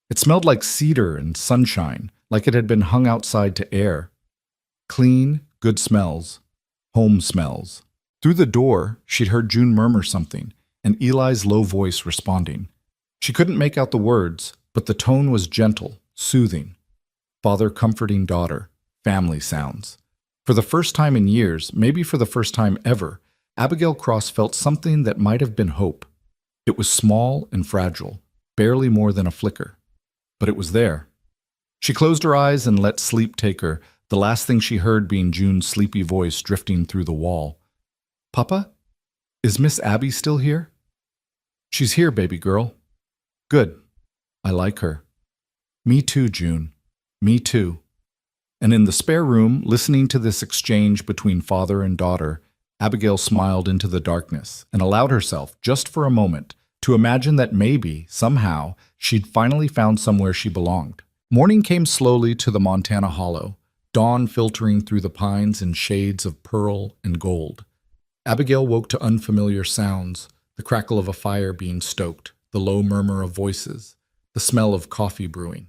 It smelled like cedar and sunshine, like it had been hung outside to air. Clean, good smells. Home smells. Through the door, she'd heard June murmur something, and Eli's low voice responding. She couldn't make out the words, but the tone was gentle, soothing. Father comforting daughter, family sounds. For the first time in years, maybe for the first time ever, Abigail Cross felt something that might have been hope. It was small and fragile, barely more than a flicker. But it was there. She closed her eyes and let sleep take her, the last thing she heard being June's sleepy voice drifting through the wall. Papa? Is Miss Abby still here? She's here, baby girl. Good. I like her. Me too, June. Me too. And in the spare room, listening to this exchange between father and daughter, Abigail smiled into the darkness and allowed herself, just for a moment, to imagine that maybe, somehow, she'd finally found somewhere she belonged. Morning came slowly to the Montana Hollow, dawn filtering through the pines in shades of pearl and gold. Abigail woke to unfamiliar sounds, the crackle of a fire being stoked, the low murmur of voices, the smell of coffee brewing.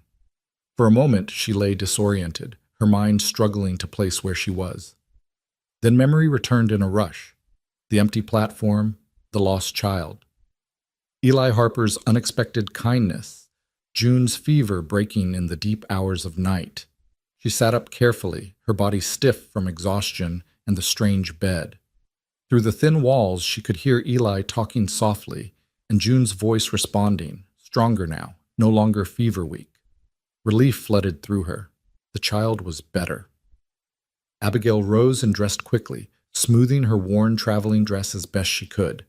For a moment, she lay disoriented, her mind struggling to place where she was. Then memory returned in a rush. The empty platform, the lost child. Eli Harper's unexpected kindness, June's fever breaking in the deep hours of night. She sat up carefully, her body stiff from exhaustion and the strange bed. Through the thin walls, she could hear Eli talking softly, and June's voice responding, stronger now, no longer fever-weak. Relief flooded through her. The child was better. Abigail rose and dressed quickly, smoothing her worn traveling dress as best she could.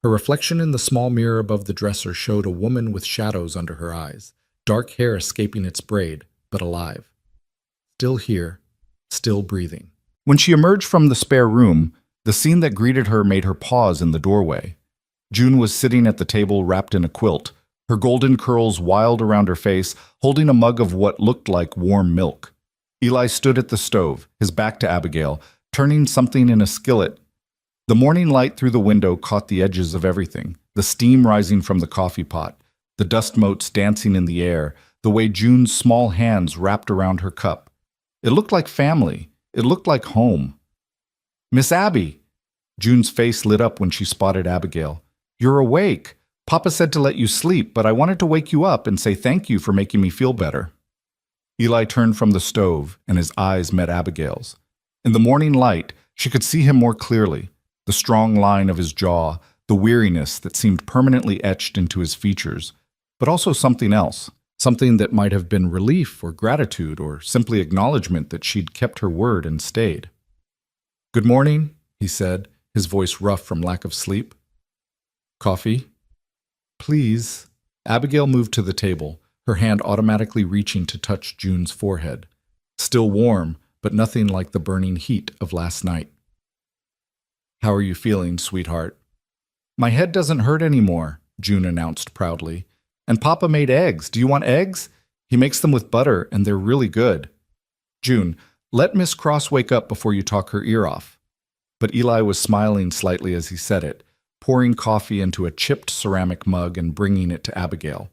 Her reflection in the small mirror above the dresser showed a woman with shadows under her eyes, dark hair escaping its braid, but alive. Still here, still breathing. When she emerged from the spare room, the scene that greeted her made her pause in the doorway. June was sitting at the table wrapped in a quilt, her golden curls wild around her face, holding a mug of what looked like warm milk. Eli stood at the stove, his back to Abigail, turning something in a skillet. The morning light through the window caught the edges of everything, the steam rising from the coffee pot, the dust motes dancing in the air, the way June's small hands wrapped around her cup. It looked like family. It looked like home. Miss Abby! June's face lit up when she spotted Abigail. You're awake. Papa said to let you sleep, but I wanted to wake you up and say thank you for making me feel better. Eli turned from the stove, and his eyes met Abigail's. In the morning light, she could see him more clearly, the strong line of his jaw, the weariness that seemed permanently etched into his features, but also something else, something that might have been relief or gratitude or simply acknowledgement that she'd kept her word and stayed. Good morning, he said, his voice rough from lack of sleep. Coffee? Please. Abigail moved to the table, her hand automatically reaching to touch June's forehead. Still warm, but nothing like the burning heat of last night. How are you feeling, sweetheart? My head doesn't hurt anymore, June announced proudly. And Papa made eggs. Do you want eggs? He makes them with butter, and they're really good. June, let Miss Cross wake up before you talk her ear off. But Eli was smiling slightly as he said it, pouring coffee into a chipped ceramic mug and bringing it to Abigail.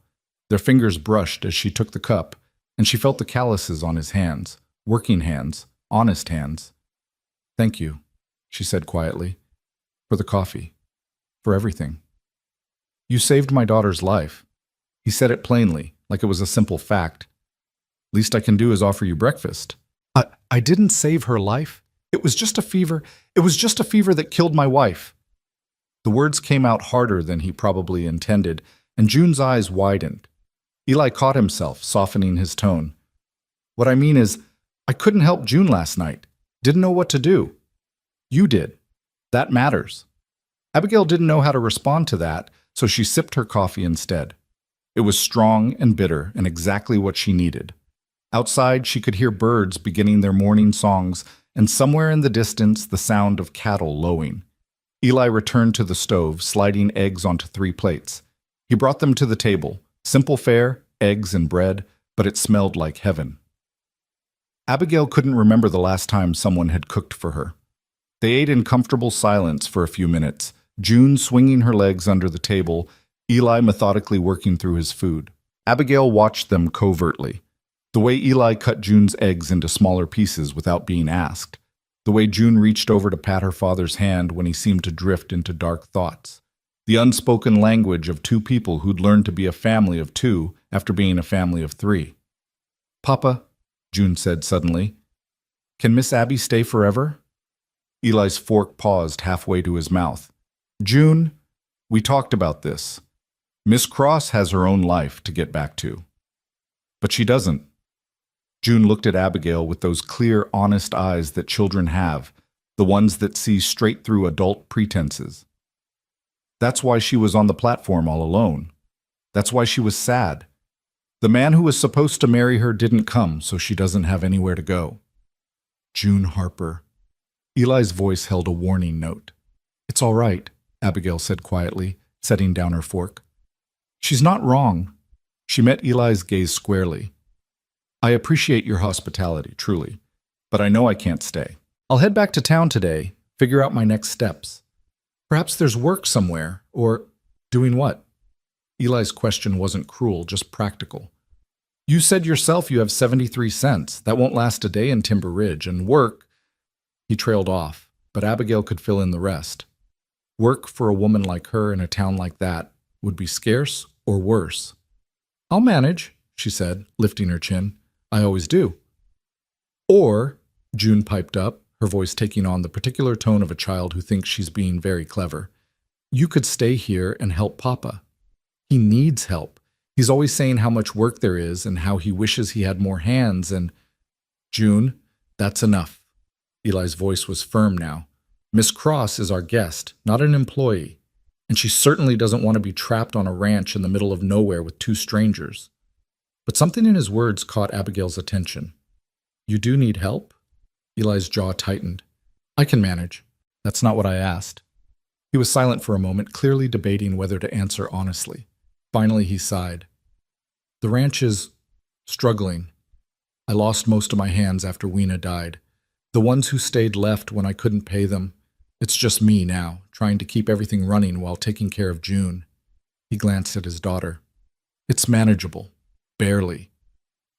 Their fingers brushed as she took the cup, and she felt the calluses on his hands, working hands, honest hands. Thank you, she said quietly, for the coffee, for everything. You saved my daughter's life. He said it plainly, like it was a simple fact. Least I can do is offer you breakfast. I didn't save her life. It was just a fever. It was just a fever that killed my wife. The words came out harder than he probably intended, and June's eyes widened. Eli caught himself, softening his tone. What I mean is, I couldn't help June last night. Didn't know what to do. You did. That matters. Abigail didn't know how to respond to that, so she sipped her coffee instead. It was strong and bitter and exactly what she needed. Outside, she could hear birds beginning their morning songs, and somewhere in the distance, the sound of cattle lowing. Eli returned to the stove, sliding eggs onto 3 plates. He brought them to the table. Simple fare, eggs and bread, but it smelled like heaven. Abigail couldn't remember the last time someone had cooked for her. They ate in comfortable silence for a few minutes, June swinging her legs under the table, Eli methodically working through his food. Abigail watched them covertly. The way Eli cut June's eggs into smaller pieces without being asked. The way June reached over to pat her father's hand when he seemed to drift into dark thoughts. The unspoken language of 2 people who'd learned to be a family of 2 after being a family of 3. "Papa," June said suddenly, "can Miss Abby stay forever?" Eli's fork paused halfway to his mouth. "June, we talked about this. Miss Cross has her own life to get back to." "But she doesn't." June looked at Abigail with those clear, honest eyes that children have, the ones that see straight through adult pretenses. That's why she was on the platform all alone. That's why she was sad. The man who was supposed to marry her didn't come, so she doesn't have anywhere to go. June Harper. Eli's voice held a warning note. "It's all right," Abigail said quietly, setting down her fork. "She's not wrong." She met Eli's gaze squarely. "I appreciate your hospitality, truly, but I know I can't stay. I'll head back to town today, figure out my next steps. Perhaps there's work somewhere, or doing what?" Eli's question wasn't cruel, just practical. "You said yourself you have 73 cents. That won't last a day in Timber Ridge, and work—" He trailed off, but Abigail could fill in the rest. Work for a woman like her in a town like that would be scarce or worse. "I'll manage," she said, lifting her chin. "I always do." "Or," June piped up, her voice taking on the particular tone of a child who thinks she's being very clever, "you could stay here and help Papa. He needs help. He's always saying how much work there is and how he wishes he had more hands and—" "June, that's enough." Eli's voice was firm now. "Miss Cross is our guest, not an employee, and she certainly doesn't want to be trapped on a ranch in the middle of nowhere with 2 strangers." But something in his words caught Abigail's attention. "You do need help?" Eli's jaw tightened. "I can manage. That's not what I asked." He was silent for a moment, clearly debating whether to answer honestly. Finally, he sighed. "The ranch is struggling. I lost most of my hands after Weena died. The ones who stayed left when I couldn't pay them. It's just me now, trying to keep everything running while taking care of June." He glanced at his daughter. "It's manageable. Barely."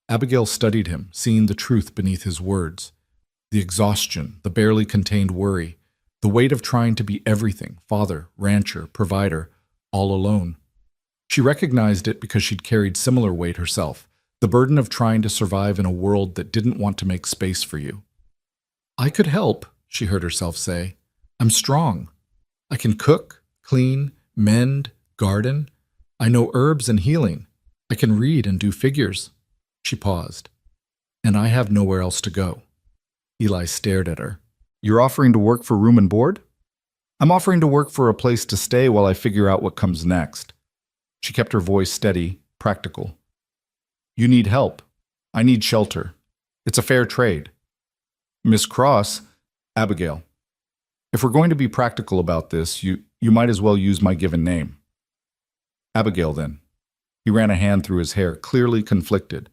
Abigail studied him, seeing the truth beneath his words. The exhaustion, the barely contained worry, the weight of trying to be everything, father, rancher, provider, all alone. She recognized it because she'd carried similar weight herself, the burden of trying to survive in a world that didn't want to make space for you. "I could help," she heard herself say. "I'm strong. I can cook, clean, mend, garden. I know herbs and healing. I can read and do figures." She paused. "And I have nowhere else to go." Eli stared at her. "You're offering to work for room and board?" "I'm offering to work for a place to stay while I figure out what comes next." She kept her voice steady, practical. "You need help. I need shelter. It's a fair trade. Miss Cross, Abigail. If we're going to be practical about this, you might as well use my given name." "Abigail, then." He ran a hand through his hair, clearly conflicted.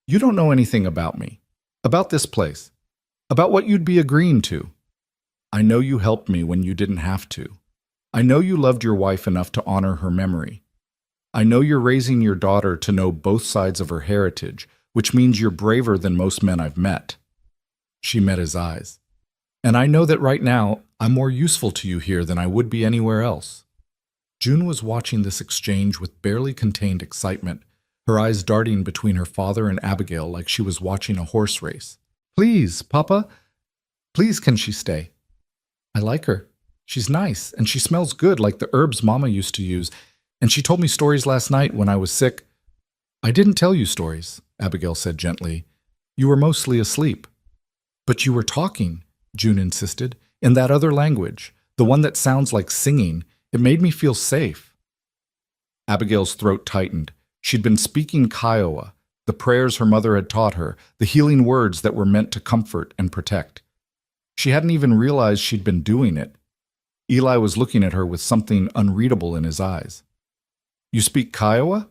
"You don't know anything about me, about this place, about what you'd be agreeing to. I know you helped me when you didn't have to. I know you loved your wife enough to honor her memory. I know you're raising your daughter to know both sides of her heritage, which means you're braver than most men I've met." She met his eyes. "And I know that right now, I'm more useful to you here than I would be anywhere else." June was watching this exchange with barely contained excitement, her eyes darting between her father and Abigail like she was watching a horse race. "Please, Papa, please can she stay? I like her. She's nice, and she smells good like the herbs Mama used to use, and she told me stories last night when I was sick." "I didn't tell you stories," Abigail said gently. "You were mostly asleep." "But you were talking," June insisted, "in that other language, the one that sounds like singing. It made me feel safe." Abigail's throat tightened. She'd been speaking Kiowa, the prayers her mother had taught her, the healing words that were meant to comfort and protect. She hadn't even realized she'd been doing it. Eli was looking at her with something unreadable in his eyes. "You speak Kiowa?"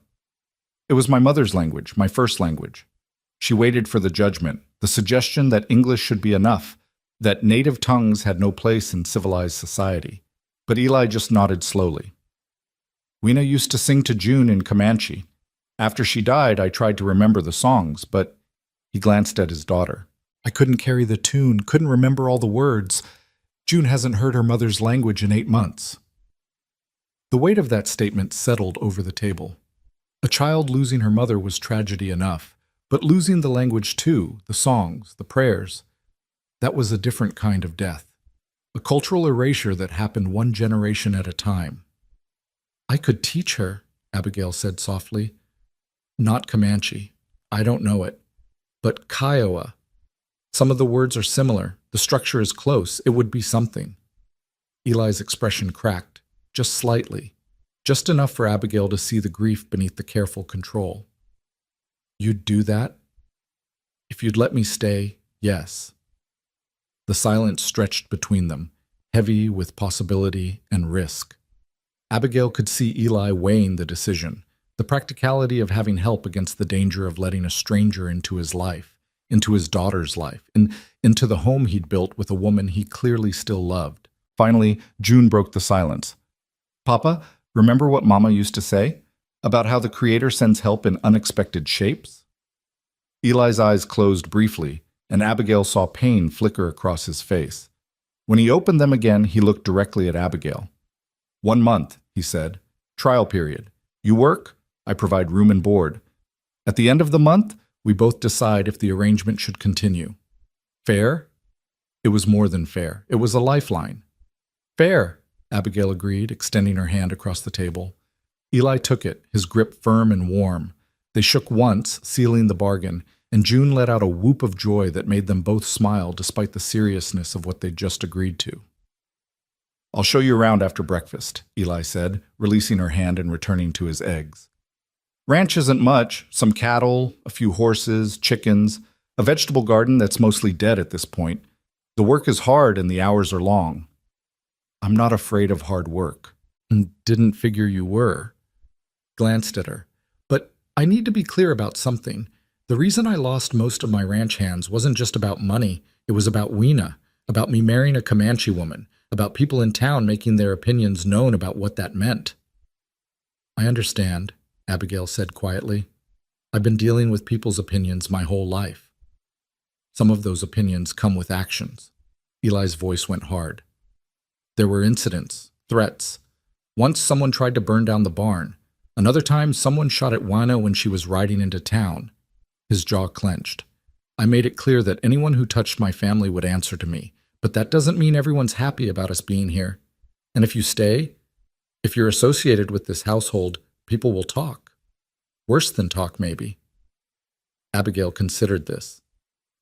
"It was my mother's language, my first language." She waited for the judgment, the suggestion that English should be enough, that native tongues had no place in civilized society. But Eli just nodded slowly. "Weena used to sing to June in Comanche. After she died, I tried to remember the songs, but—" He glanced at his daughter. "I couldn't carry the tune, couldn't remember all the words. June hasn't heard her mother's language in 8 months." The weight of that statement settled over the table. A child losing her mother was tragedy enough, but losing the language too, the songs, the prayers, that was a different kind of death. A cultural erasure that happened one generation at a time. "I could teach her," Abigail said softly. "Not Comanche. I don't know it. But Kiowa. Some of the words are similar. The structure is close. It would be something." Eli's expression cracked, just slightly, just enough for Abigail to see the grief beneath the careful control. "You'd do that?" "If you'd let me stay, yes." The silence stretched between them, heavy with possibility and risk. Abigail could see Eli weighing the decision, the practicality of having help against the danger of letting a stranger into his life, into his daughter's life, into the home he'd built with a woman he clearly still loved. Finally, June broke the silence. "Papa, remember what Mama used to say? About how the Creator sends help in unexpected shapes?" Eli's eyes closed briefly, and Abigail saw pain flicker across his face. When he opened them again, he looked directly at Abigail. "1 month," he said. "Trial period. You work, I provide room and board. At the end of the month, we both decide if the arrangement should continue. Fair?" It was more than fair. It was a lifeline. "Fair," Abigail agreed, extending her hand across the table. Eli took it, his grip firm and warm. They shook once, sealing the bargain, and June let out a whoop of joy that made them both smile despite the seriousness of what they'd just agreed to. "I'll show you around after breakfast," Eli said, releasing her hand and returning to his eggs. "Ranch isn't much, some cattle, a few horses, chickens, a vegetable garden that's mostly dead at this point. The work is hard and the hours are long." "I'm not afraid of hard work." "Didn't figure you were." Glanced at her. "But I need to be clear about something. The reason I lost most of my ranch hands wasn't just about money. It was about Weena, about me marrying a Comanche woman, about people in town making their opinions known about what that meant." "I understand," Abigail said quietly. "I've been dealing with people's opinions my whole life. Some of those opinions come with actions." Eli's voice went hard. "There were incidents, threats. Once someone tried to burn down the barn. Another time someone shot at Wano when she was riding into town." His jaw clenched. "I made it clear that anyone who touched my family would answer to me, but that doesn't mean everyone's happy about us being here. And if you stay, if you're associated with this household, people will talk. Worse than talk, maybe." Abigail considered this.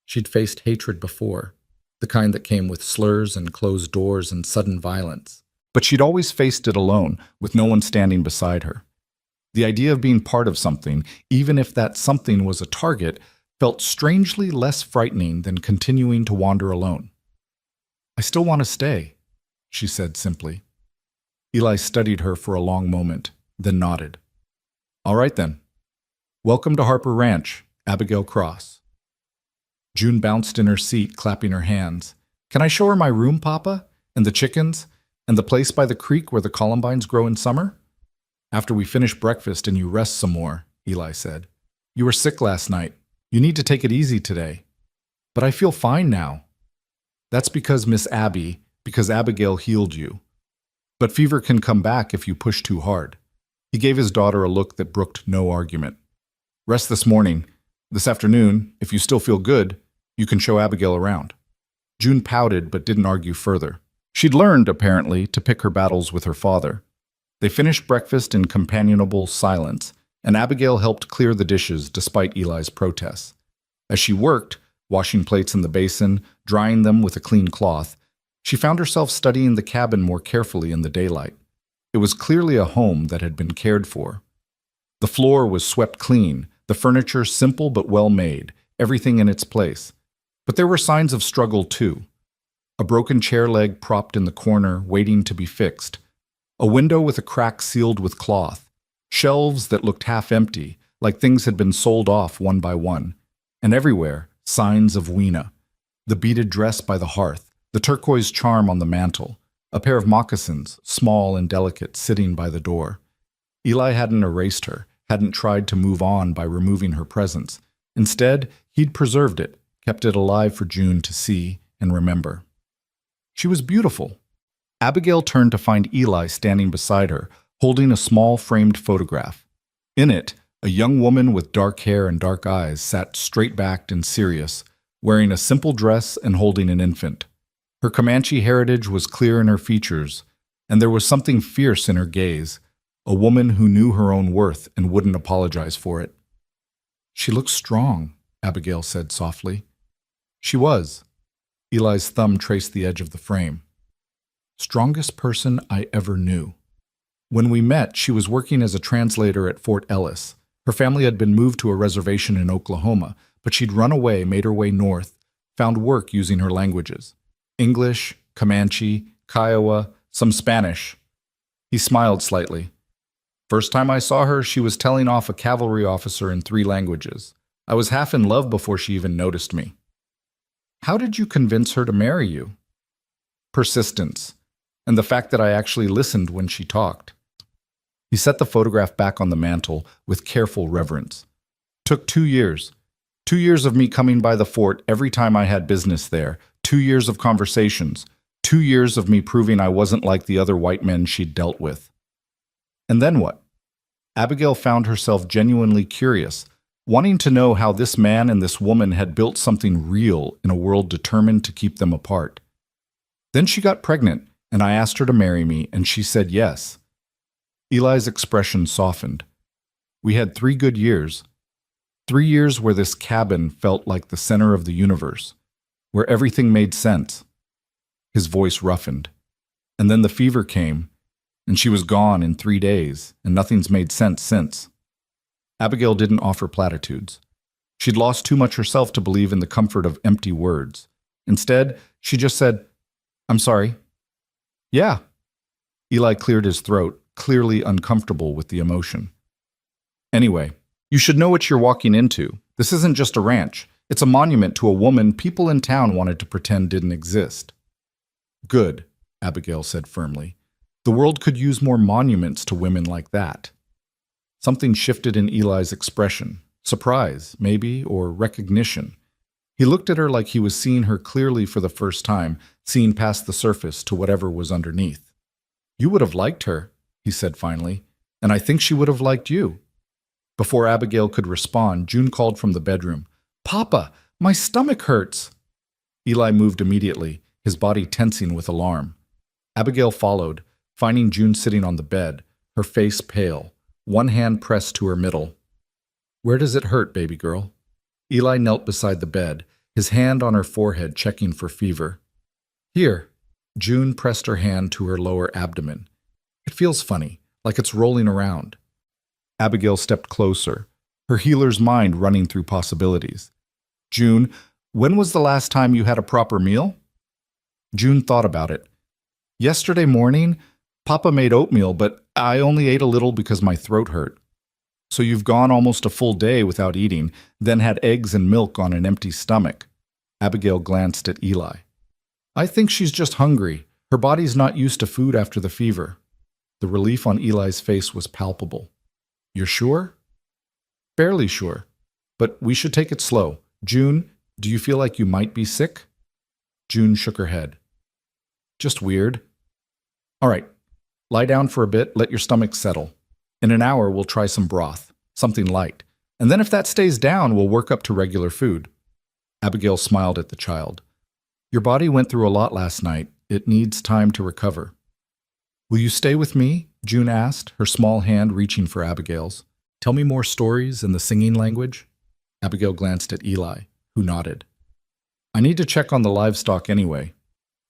She'd faced hatred before, the kind that came with slurs and closed doors and sudden violence. But she'd always faced it alone, with no one standing beside her. The idea of being part of something, even if that something was a target, felt strangely less frightening than continuing to wander alone. "I still want to stay," she said simply. Eli studied her for a long moment, then nodded. "All right then. Welcome to Harper Ranch, Abigail Cross." June bounced in her seat, clapping her hands. "Can I show her my room, Papa? And the chickens? And the place by the creek where the columbines grow in summer?" "After we finish breakfast and you rest some more," Eli said. "You were sick last night. You need to take it easy today." "But I feel fine now." "That's because because Abigail healed you. But fever can come back if you push too hard." He gave his daughter a look that brooked no argument. "Rest this morning. This afternoon, if you still feel good, you can show Abigail around." June pouted but didn't argue further. She'd learned, apparently, to pick her battles with her father. They finished breakfast in companionable silence, and Abigail helped clear the dishes despite Eli's protests. As she worked, washing plates in the basin, drying them with a clean cloth, she found herself studying the cabin more carefully in the daylight. It was clearly a home that had been cared for, The floor was swept clean, the furniture simple but well made, everything in its place. But there were signs of struggle too. A broken chair leg propped in the corner, waiting to be fixed. A window with a crack sealed with cloth. Shelves that looked half empty, like things had been sold off one by one. And everywhere, signs of Weena. The beaded dress by the hearth, the turquoise charm on the mantel, a pair of moccasins, small and delicate, sitting by the door. Eli hadn't erased her, hadn't tried to move on by removing her presence. Instead, he'd preserved it, kept it alive for June to see and remember. She was beautiful. Abigail turned to find Eli standing beside her, holding a small framed photograph. In it, a young woman with dark hair and dark eyes sat straight-backed and serious, wearing a simple dress and holding an infant. Her Comanche heritage was clear in her features, and there was something fierce in her gaze, a woman who knew her own worth and wouldn't apologize for it. "She looks strong," Abigail said softly. She was. Eli's thumb traced the edge of the frame. "Strongest person I ever knew." When we met, she was working as a translator at Fort Ellis. Her family had been moved to a reservation in Oklahoma, but she'd run away, made her way north, found work using her languages. English, Comanche, Kiowa, some Spanish. He smiled slightly. "First time I saw her, she was telling off a cavalry officer in 3 languages. I was half in love before she even noticed me." "How did you convince her to marry you?" "Persistence, and the fact that I actually listened when she talked." He set the photograph back on the mantel with careful reverence. "Took 2 years. 2 years of me coming by the fort every time I had business there. 2 years of conversations. 2 years of me proving I wasn't like the other white men she'd dealt with." And then what? Abigail found herself genuinely curious, wanting to know how this man and this woman had built something real in a world determined to keep them apart. "Then she got pregnant, and I asked her to marry me, and she said yes." Eli's expression softened. "We had 3 good years. 3 years where this cabin felt like the center of the universe, where everything made sense." His voice roughened. "And then the fever came, and she was gone in 3 days, and nothing's made sense since." Abigail didn't offer platitudes. She'd lost too much herself to believe in the comfort of empty words. Instead, she just said, "I'm sorry." "Yeah." Eli cleared his throat, clearly uncomfortable with the emotion. "Anyway, you should know what you're walking into. This isn't just a ranch. It's a monument to a woman people in town wanted to pretend didn't exist." "Good," Abigail said firmly. "The world could use more monuments to women like that." Something shifted in Eli's expression. Surprise, maybe, or recognition. He looked at her like he was seeing her clearly for the first time, seeing past the surface to whatever was underneath. "You would have liked her," he said finally, "and I think she would have liked you." Before Abigail could respond, June called from the bedroom. "Papa, my stomach hurts." Eli moved immediately, his body tensing with alarm. Abigail followed, finding June sitting on the bed, her face pale, one hand pressed to her middle. "Where does it hurt, baby girl?" Eli knelt beside the bed, his hand on her forehead checking for fever. "Here." June pressed her hand to her lower abdomen. "It feels funny, like it's rolling around." Abigail stepped closer, her healer's mind running through possibilities. "June, when was the last time you had a proper meal?" June thought about it. "Yesterday morning, Papa made oatmeal, but I only ate a little because my throat hurt." "So you've gone almost a full day without eating, then had eggs and milk on an empty stomach." Abigail glanced at Eli. "I think she's just hungry. Her body's not used to food after the fever." The relief on Eli's face was palpable. "You're sure?" "Fairly sure. But we should take it slow. June, do you feel like you might be sick?" June shook her head. "Just weird." "All right. Lie down for a bit, let your stomach settle. In an hour, we'll try some broth, something light. And then if that stays down, we'll work up to regular food." Abigail smiled at the child. "Your body went through a lot last night. It needs time to recover." "Will you stay with me?" June asked, her small hand reaching for Abigail's. "Tell me more stories in the singing language?" Abigail glanced at Eli, who nodded. "I need to check on the livestock anyway.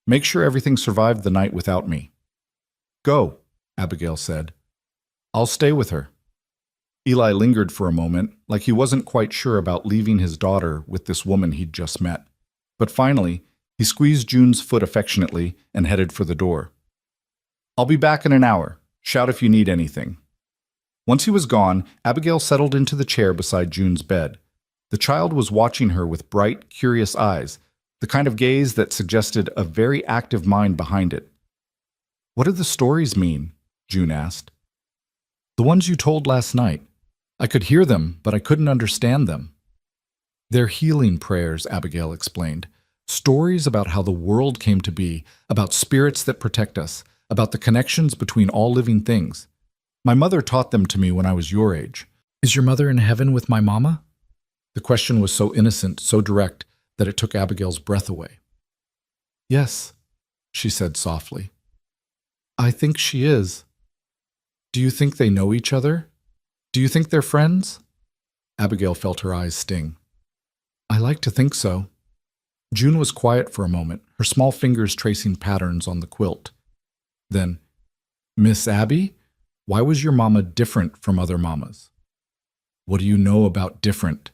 Make sure everything survived the night without me." "Go," Abigail said. "I'll stay with her." Eli lingered for a moment, like he wasn't quite sure about leaving his daughter with this woman he'd just met. But finally, he squeezed June's foot affectionately and headed for the door. "I'll be back in an hour. Shout if you need anything." Once he was gone, Abigail settled into the chair beside June's bed. The child was watching her with bright, curious eyes, the kind of gaze that suggested a very active mind behind it. "What do the stories mean?" June asked. "The ones you told last night. I could hear them, but I couldn't understand them." "They're healing prayers," Abigail explained. "Stories about how the world came to be, about spirits that protect us, about the connections between all living things. My mother taught them to me when I was your age." "Is your mother in heaven with my mama?" The question was so innocent, so direct, that it took Abigail's breath away. "Yes," she said softly. "I think she is." "Do you think they know each other? Do you think they're friends?" Abigail felt her eyes sting. "I like to think so." June was quiet for a moment, her small fingers tracing patterns on the quilt. Then, "Miss Abby, why was your mama different from other mamas?" "What do you know about different?"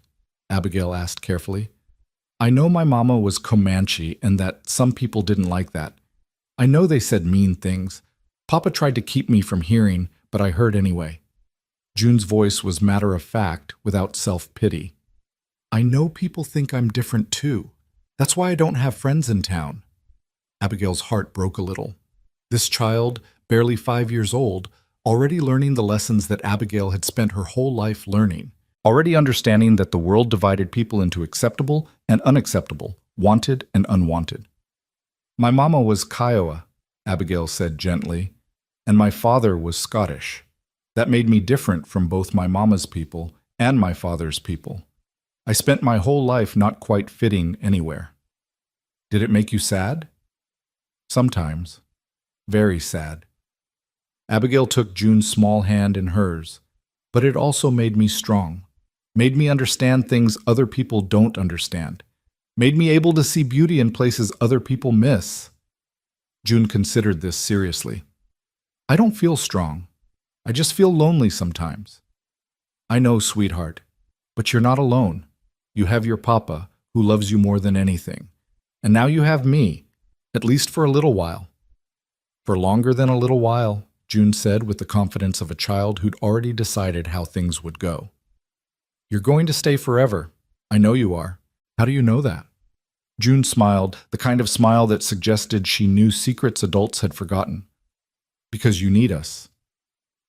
Abigail asked carefully. "I know my mama was Comanche and that some people didn't like that. I know they said mean things. Papa tried to keep me from hearing, but I heard anyway." June's voice was matter-of-fact, without self-pity. "I know people think I'm different too. That's why I don't have friends in town." Abigail's heart broke a little. This child, barely 5 years old, already learning the lessons that Abigail had spent her whole life learning, already understanding that the world divided people into acceptable and unacceptable, wanted and unwanted. "My mama was Kiowa," Abigail said gently, "and my father was Scottish. That made me different from both my mama's people and my father's people. I spent my whole life not quite fitting anywhere." "Did it make you sad?" "Sometimes. Very sad." Abigail took June's small hand in hers. "But it also made me strong. Made me understand things other people don't understand. Made me able to see beauty in places other people miss." June considered this seriously. "I don't feel strong. I just feel lonely sometimes." "I know, sweetheart. But you're not alone. You have your papa, who loves you more than anything. And now you have me, at least for a little while." "For longer than a little while," June said with the confidence of a child who'd already decided how things would go. "You're going to stay forever. I know you are. How do you know that?" June smiled, the kind of smile that suggested she knew secrets adults had forgotten. "Because you need us.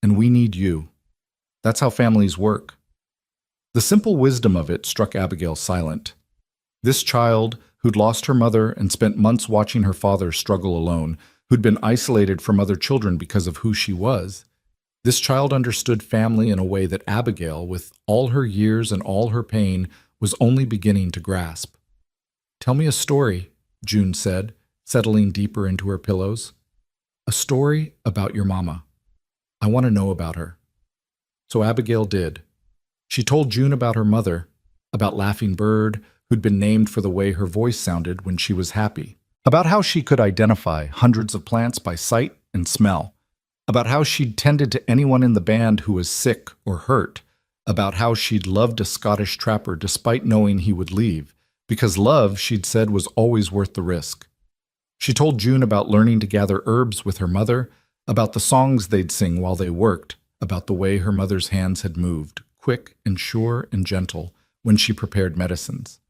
And we need you. That's how families work." The simple wisdom of it struck Abigail silent. This child, who'd lost her mother and spent months watching her father struggle alone, who'd been isolated from other children because of who she was, this child understood family in a way that Abigail, with all her years and all her pain, was only beginning to grasp. "Tell me a story," June said, settling deeper into her pillows. "A story about your mama. I want to know about her." So Abigail did. She told June about her mother, about Laughing Bird, who'd been named for the way her voice sounded when she was happy, about how she could identify hundreds of plants by sight and smell, about how she'd tended to anyone in the band who was sick or hurt, about how she'd loved a Scottish trapper despite knowing he would leave, because love, she'd said, was always worth the risk. She told June about learning to gather herbs with her mother, about the songs they'd sing while they worked, about the way her mother's hands had moved, quick and sure and gentle, when she prepared medicines.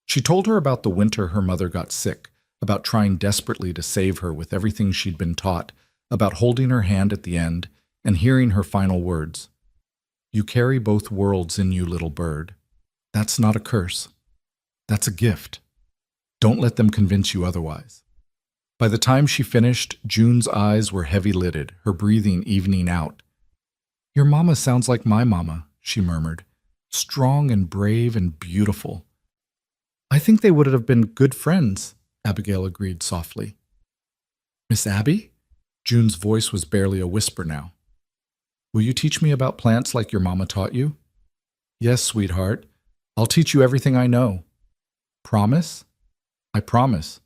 She told her about the winter her mother got sick, about trying desperately to save her with everything she'd been taught, about holding her hand at the end and hearing her final words. "You carry both worlds in you, little bird. That's not a curse. That's a gift. Don't let them convince you otherwise." By the time she finished, June's eyes were heavy-lidded, her breathing evening out. "Your mama sounds like my mama," she murmured. "Strong and brave and beautiful." "I think they would have been good friends," Abigail agreed softly. "Miss Abby?" June's voice was barely a whisper now. "Will you teach me about plants like your mama taught you?" "Yes, sweetheart. I'll teach you everything I know." "Promise?" "I promise."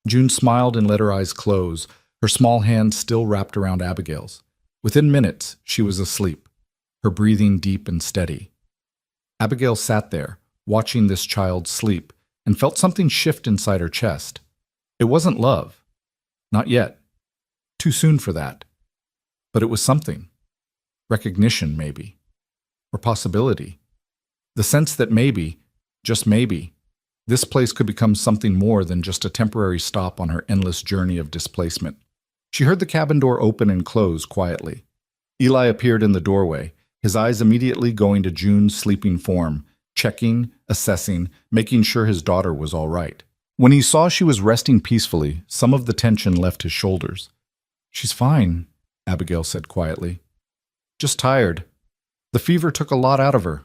June smiled and let her eyes close, her small hand still wrapped around Abigail's. Within minutes, she was asleep. her breathing deep and steady. Abigail sat there, watching this child sleep, and felt something shift inside her chest. It wasn't love. Not yet. Too soon for that. But it was something. Recognition, maybe. Or possibility. The sense that maybe, just maybe, this place could become something more than just a temporary stop on her endless journey of displacement. She heard the cabin door open and close quietly. Eli appeared in the doorway, his eyes immediately going to June's sleeping form, checking, assessing, making sure his daughter was all right. When he saw she was resting peacefully, some of the tension left his shoulders. "She's fine," Abigail said quietly. "Just tired. The fever took a lot out of her."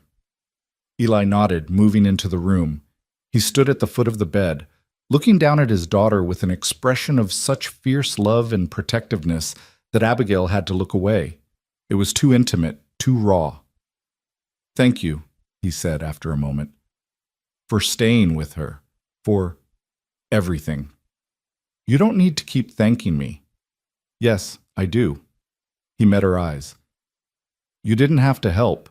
Eli nodded, moving into the room. He stood at the foot of the bed, looking down at his daughter with an expression of such fierce love and protectiveness that Abigail had to look away. It was too intimate, too raw. "Thank you," he said after a moment, "for staying with her, for everything. You don't need to keep thanking me." "Yes, I do." He met her eyes. "You didn't have to help.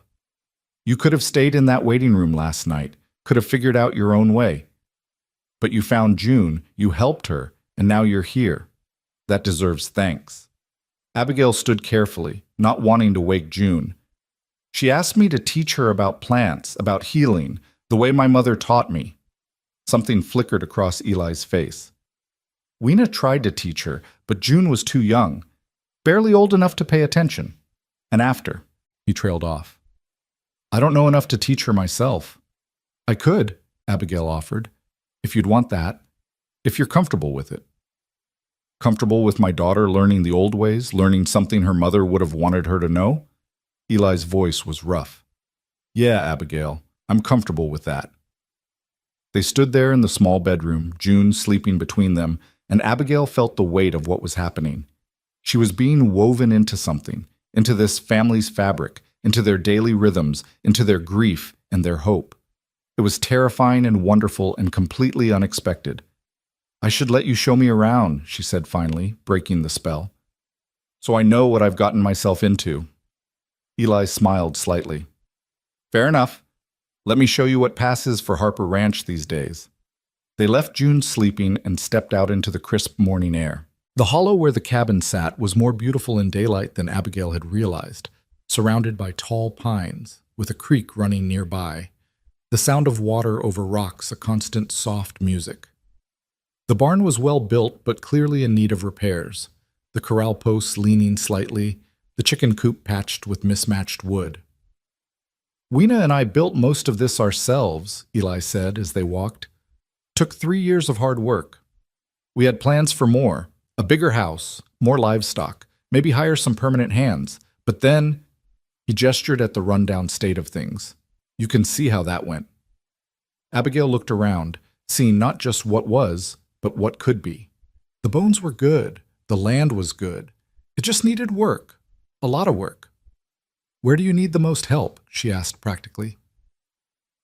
You could have stayed in that waiting room last night, could have figured out your own way. But you found June, you helped her, and now you're here. That deserves thanks." Abigail stood carefully, not wanting to wake June. "She asked me to teach her about plants, about healing, the way my mother taught me." Something flickered across Eli's face. "Weena tried to teach her, but June was too young, barely old enough to pay attention. And after," he trailed off. "I don't know enough to teach her myself." "I could," Abigail offered, "if you'd want that, if you're comfortable with it." "Comfortable with my daughter learning the old ways, learning something her mother would have wanted her to know?" Eli's voice was rough. "Yeah, Abigail, I'm comfortable with that." They stood there in the small bedroom, June sleeping between them, and Abigail felt the weight of what was happening. She was being woven into something, into this family's fabric, into their daily rhythms, into their grief and their hope. It was terrifying and wonderful and completely unexpected. "I should let you show me around," she said finally, breaking the spell. "So I know what I've gotten myself into." Eli smiled slightly. "Fair enough. Let me show you what passes for Harper Ranch these days." They left June sleeping and stepped out into the crisp morning air. The hollow where the cabin sat was more beautiful in daylight than Abigail had realized, surrounded by tall pines, with a creek running nearby. The sound of water over rocks, a constant soft music. The barn was well built, but clearly in need of repairs. The corral posts leaning slightly, the chicken coop patched with mismatched wood. "Weena and I built most of this ourselves," Eli said as they walked. "Took 3 years of hard work. We had plans for more, a bigger house, more livestock, maybe hire some permanent hands. But then," he gestured at the rundown state of things, "you can see how that went." Abigail looked around, seeing not just what was, but what could be. The bones were good, the land was good. It just needed work, a lot of work. "Where do you need the most help?" she asked practically.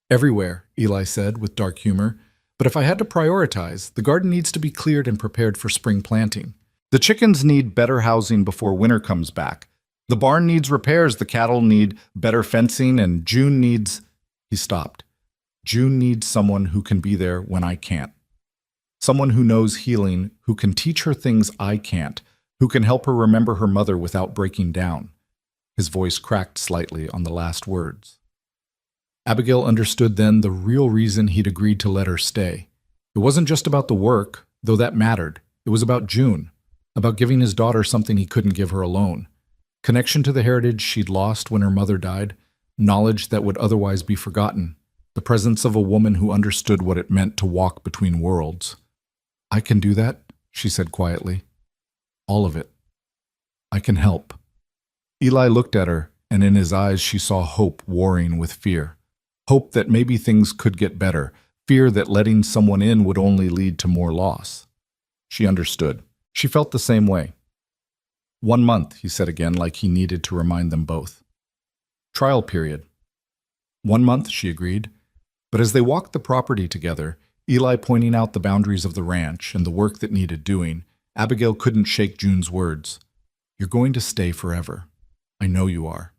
"Everywhere," Eli said with dark humor. "But if I had to prioritize, the garden needs to be cleared and prepared for spring planting. The chickens need better housing before winter comes back. The barn needs repairs, the cattle need better fencing, and June needs—" He stopped. "June needs someone who can be there when I can't. Someone who knows healing, who can teach her things I can't, who can help her remember her mother without breaking down." His voice cracked slightly on the last words. Abigail understood then the real reason he'd agreed to let her stay. It wasn't just about the work, though that mattered. It was about June, about giving his daughter something he couldn't give her alone. Connection to the heritage she'd lost when her mother died, knowledge that would otherwise be forgotten, the presence of a woman who understood what it meant to walk between worlds. "I can do that," she said quietly. "All of it. I can help." Eli looked at her, and in his eyes she saw hope warring with fear. Hope that maybe things could get better, fear that letting someone in would only lead to more loss. She understood. She felt the same way. "1 month," he said again, like he needed to remind them both. "Trial period." 1 month, she agreed. But as they walked the property together, Eli pointing out the boundaries of the ranch and the work that needed doing, Abigail couldn't shake June's words. "You're going to stay forever. I know you are.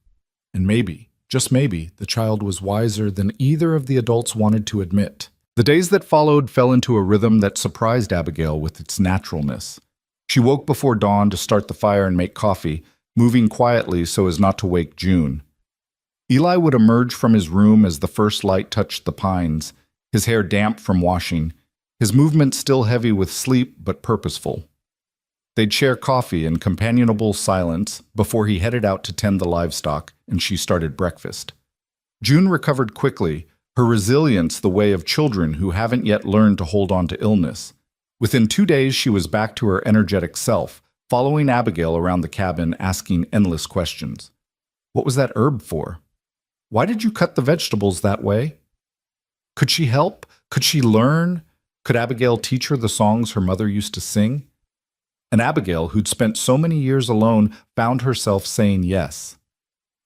And maybe, just maybe, the child was wiser than either of the adults wanted to admit. The days that followed fell into a rhythm that surprised Abigail with its naturalness. She woke before dawn to start the fire and make coffee, moving quietly so as not to wake June. Eli would emerge from his room as the first light touched the pines, his hair damp from washing, his movements still heavy with sleep but purposeful. They'd share coffee in companionable silence before he headed out to tend the livestock and she started breakfast. June recovered quickly, her resilience the way of children who haven't yet learned to hold on to illness. Within 2 days, she was back to her energetic self, following Abigail around the cabin, asking endless questions. What was that herb for? Why did you cut the vegetables that way? Could she help? Could she learn? Could Abigail teach her the songs her mother used to sing? And Abigail, who'd spent so many years alone, found herself saying yes.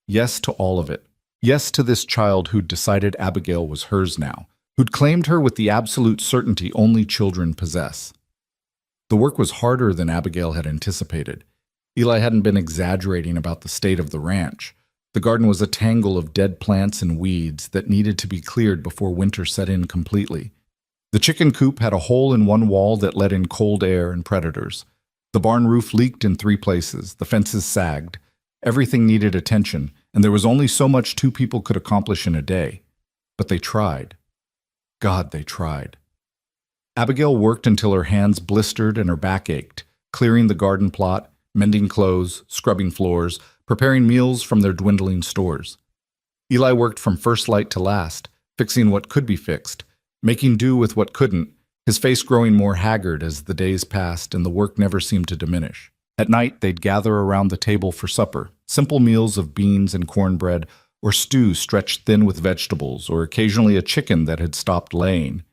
Yes to all of it. Yes to this child who'd decided Abigail was hers now, who'd claimed her with the absolute certainty only children possess. The work was harder than Abigail had anticipated. Eli hadn't been exaggerating about the state of the ranch. The garden was a tangle of dead plants and weeds that needed to be cleared before winter set in completely. The chicken coop had a hole in one wall that let in cold air and predators. The barn roof leaked in 3 places, the fences sagged. Everything needed attention, and there was only so much 2 people could accomplish in a day. But they tried. God, they tried. Abigail worked until her hands blistered and her back ached, clearing the garden plot, mending clothes, scrubbing floors, preparing meals from their dwindling stores. Eli worked from first light to last, fixing what could be fixed, making do with what couldn't, his face growing more haggard as the days passed and the work never seemed to diminish. At night, they'd gather around the table for supper, simple meals of beans and cornbread, or stew stretched thin with vegetables, or occasionally a chicken that had stopped laying.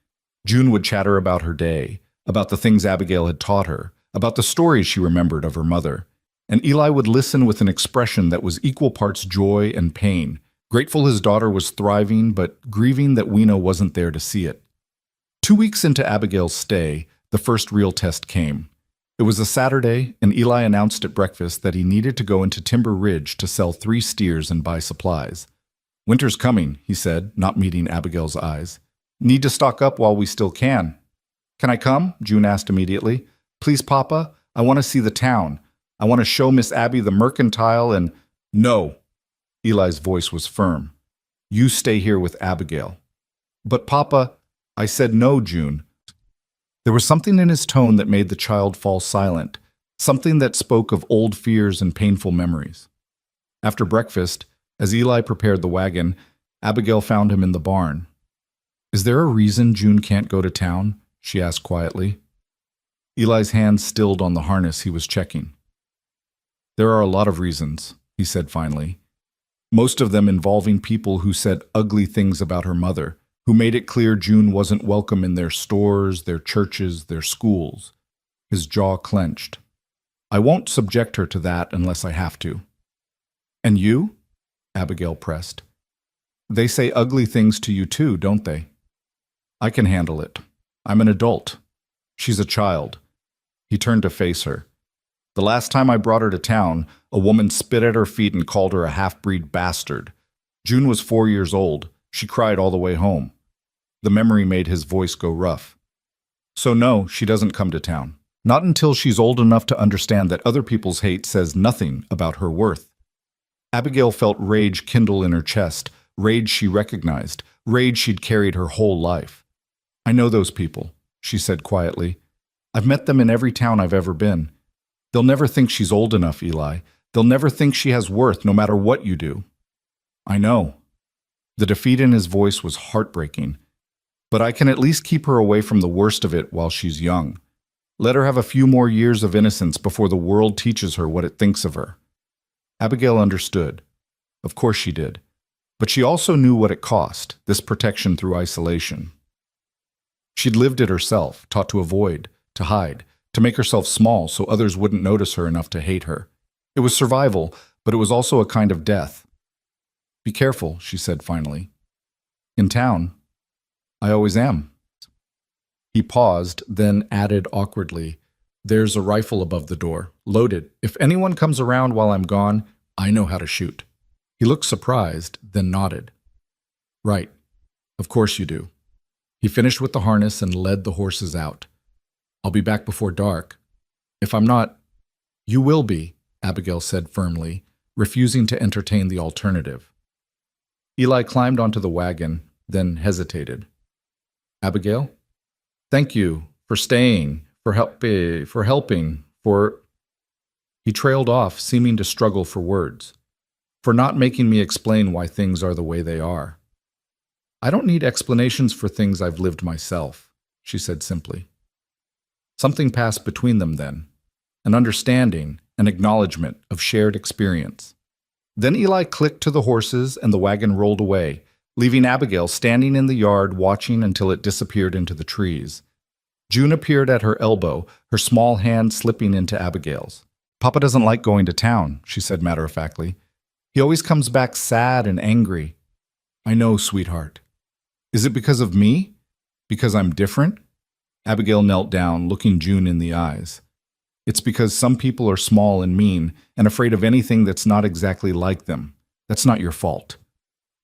June would chatter about her day, about the things Abigail had taught her, about the stories she remembered of her mother. And Eli would listen with an expression that was equal parts joy and pain, grateful his daughter was thriving, but grieving that Weena wasn't there to see it. 2 weeks into Abigail's stay, the first real test came. It was a Saturday, and Eli announced at breakfast that he needed to go into Timber Ridge to sell 3 steers and buy supplies. Winter's coming, he said, not meeting Abigail's eyes. Need to stock up while we still can. Can I come? June asked immediately. Please, Papa, I want to see the town. I want to show Miss Abby the mercantile and— No. Eli's voice was firm. You stay here with Abigail. But Papa— I said no, June. There was something in his tone that made the child fall silent, something that spoke of old fears and painful memories. After breakfast, as Eli prepared the wagon, Abigail found him in the barn. Is there a reason June can't go to town? She asked quietly. Eli's hand stilled on the harness he was checking. There are a lot of reasons, he said finally. Most of them involving people who said ugly things about her mother, who made it clear June wasn't welcome in their stores, their churches, their schools. His jaw clenched. I won't subject her to that unless I have to. And you? Abigail pressed. They say ugly things to you too, don't they? I can handle it. I'm an adult. She's a child. He turned to face her. The last time I brought her to town, a woman spit at her feet and called her a half-breed bastard. June was 4 years old. She cried all the way home. The memory made his voice go rough. So no, she doesn't come to town. Not until she's old enough to understand that other people's hate says nothing about her worth. Abigail felt rage kindle in her chest, rage she recognized, rage she'd carried her whole life. I know those people, she said quietly. I've met them in every town I've ever been. They'll never think she's old enough, Eli. They'll never think she has worth no matter what you do. I know. The defeat in his voice was heartbreaking. But I can at least keep her away from the worst of it while she's young. Let her have a few more years of innocence before the world teaches her what it thinks of her. Abigail understood. Of course she did. But she also knew what it cost, this protection through isolation. She'd lived it herself, taught to avoid, to hide, to make herself small so others wouldn't notice her enough to hate her. It was survival, but it was also a kind of death. Be careful, she said finally. In town, I always am. He paused, then added awkwardly, There's a rifle above the door, loaded. If anyone comes around while I'm gone, I know how to shoot. He looked surprised, then nodded. Right. Of course you do. He finished with the harness and led the horses out. I'll be back before dark. If I'm not, you will be, Abigail said firmly, refusing to entertain the alternative. Eli climbed onto the wagon, then hesitated. Abigail? Thank you for staying, for helping. He trailed off, seeming to struggle for words. For not making me explain why things are the way they are. I don't need explanations for things I've lived myself, she said simply. Something passed between them then, an understanding, an acknowledgement of shared experience. Then Eli clicked to the horses and the wagon rolled away, leaving Abigail standing in the yard watching until it disappeared into the trees. June appeared at her elbow, her small hand slipping into Abigail's. Papa doesn't like going to town, she said matter-of-factly. He always comes back sad and angry. I know, sweetheart. Is it because of me? Because I'm different? Abigail knelt down, looking June in the eyes. It's because some people are small and mean and afraid of anything that's not exactly like them. That's not your fault.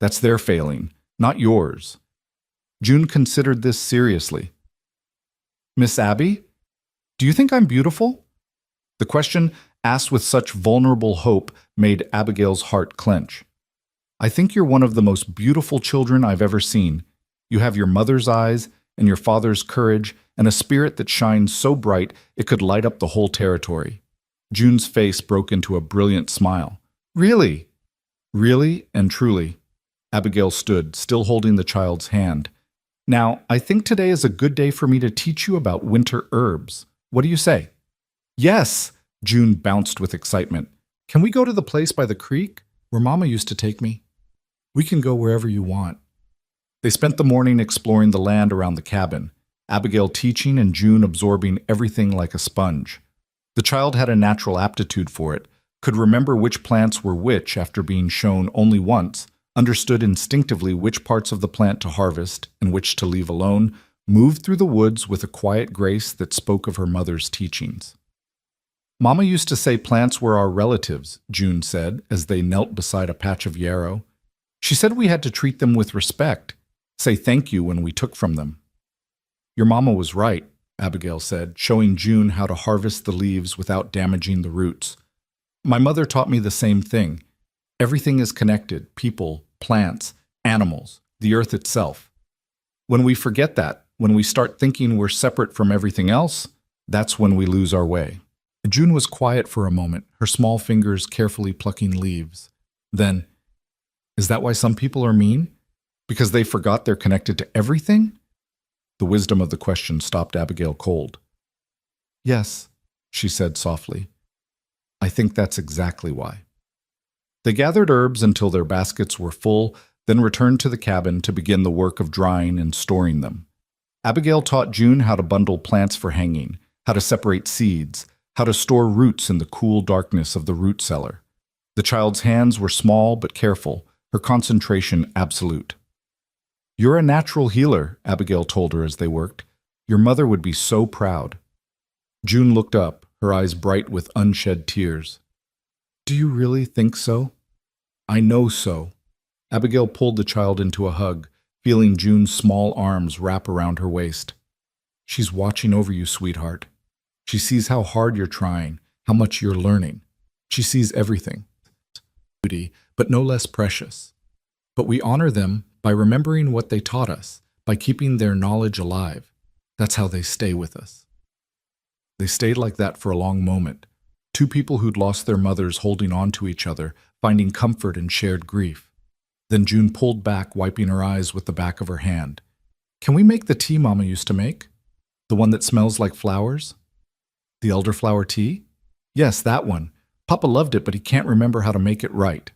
That's their failing, not yours. June considered this seriously. Miss Abby, do you think I'm beautiful? The question, asked with such vulnerable hope, made Abigail's heart clench. I think you're one of the most beautiful children I've ever seen. You have your mother's eyes and your father's courage and a spirit that shines so bright it could light up the whole territory. June's face broke into a brilliant smile. Really? Really and truly. Abigail stood, still holding the child's hand. Now, I think today is a good day for me to teach you about winter herbs. What do you say? Yes! June bounced with excitement. Can we go to the place by the creek where Mama used to take me? We can go wherever you want. They spent the morning exploring the land around the cabin, Abigail teaching and June absorbing everything like a sponge. The child had a natural aptitude for it, could remember which plants were which after being shown only once, understood instinctively which parts of the plant to harvest and which to leave alone, moved through the woods with a quiet grace that spoke of her mother's teachings. Mama used to say plants were our relatives, June said, as they knelt beside a patch of yarrow. She said we had to treat them with respect, say thank you when we took from them. Your mama was right, Abigail said, showing June how to harvest the leaves without damaging the roots. My mother taught me the same thing. Everything is connected, people, plants, animals, the earth itself. When we forget that, when we start thinking we're separate from everything else, that's when we lose our way. June was quiet for a moment, her small fingers carefully plucking leaves. Then, is that why some people are mean? Because they forgot they're connected to everything? The wisdom of the question stopped Abigail cold. Yes, she said softly. I think that's exactly why. They gathered herbs until their baskets were full, then returned to the cabin to begin the work of drying and storing them. Abigail taught June how to bundle plants for hanging, how to separate seeds, how to store roots in the cool darkness of the root cellar. The child's hands were small but careful, her concentration absolute. You're a natural healer, Abigail told her as they worked. Your mother would be so proud. June looked up, her eyes bright with unshed tears. Do you really think so? I know so. Abigail pulled the child into a hug, feeling June's small arms wrap around her waist. She's watching over you, sweetheart. She sees how hard you're trying, how much you're learning. She sees everything. Beauty, but no less precious. But we honor them by remembering what they taught us, by keeping their knowledge alive. That's how they stay with us. They stayed like that for a long moment. Two people who'd lost their mothers holding on to each other, finding comfort in shared grief. Then June pulled back, wiping her eyes with the back of her hand. Can we make the tea Mama used to make? The one that smells like flowers? The elderflower tea? Yes, that one. Papa loved it, but he can't remember how to make it right.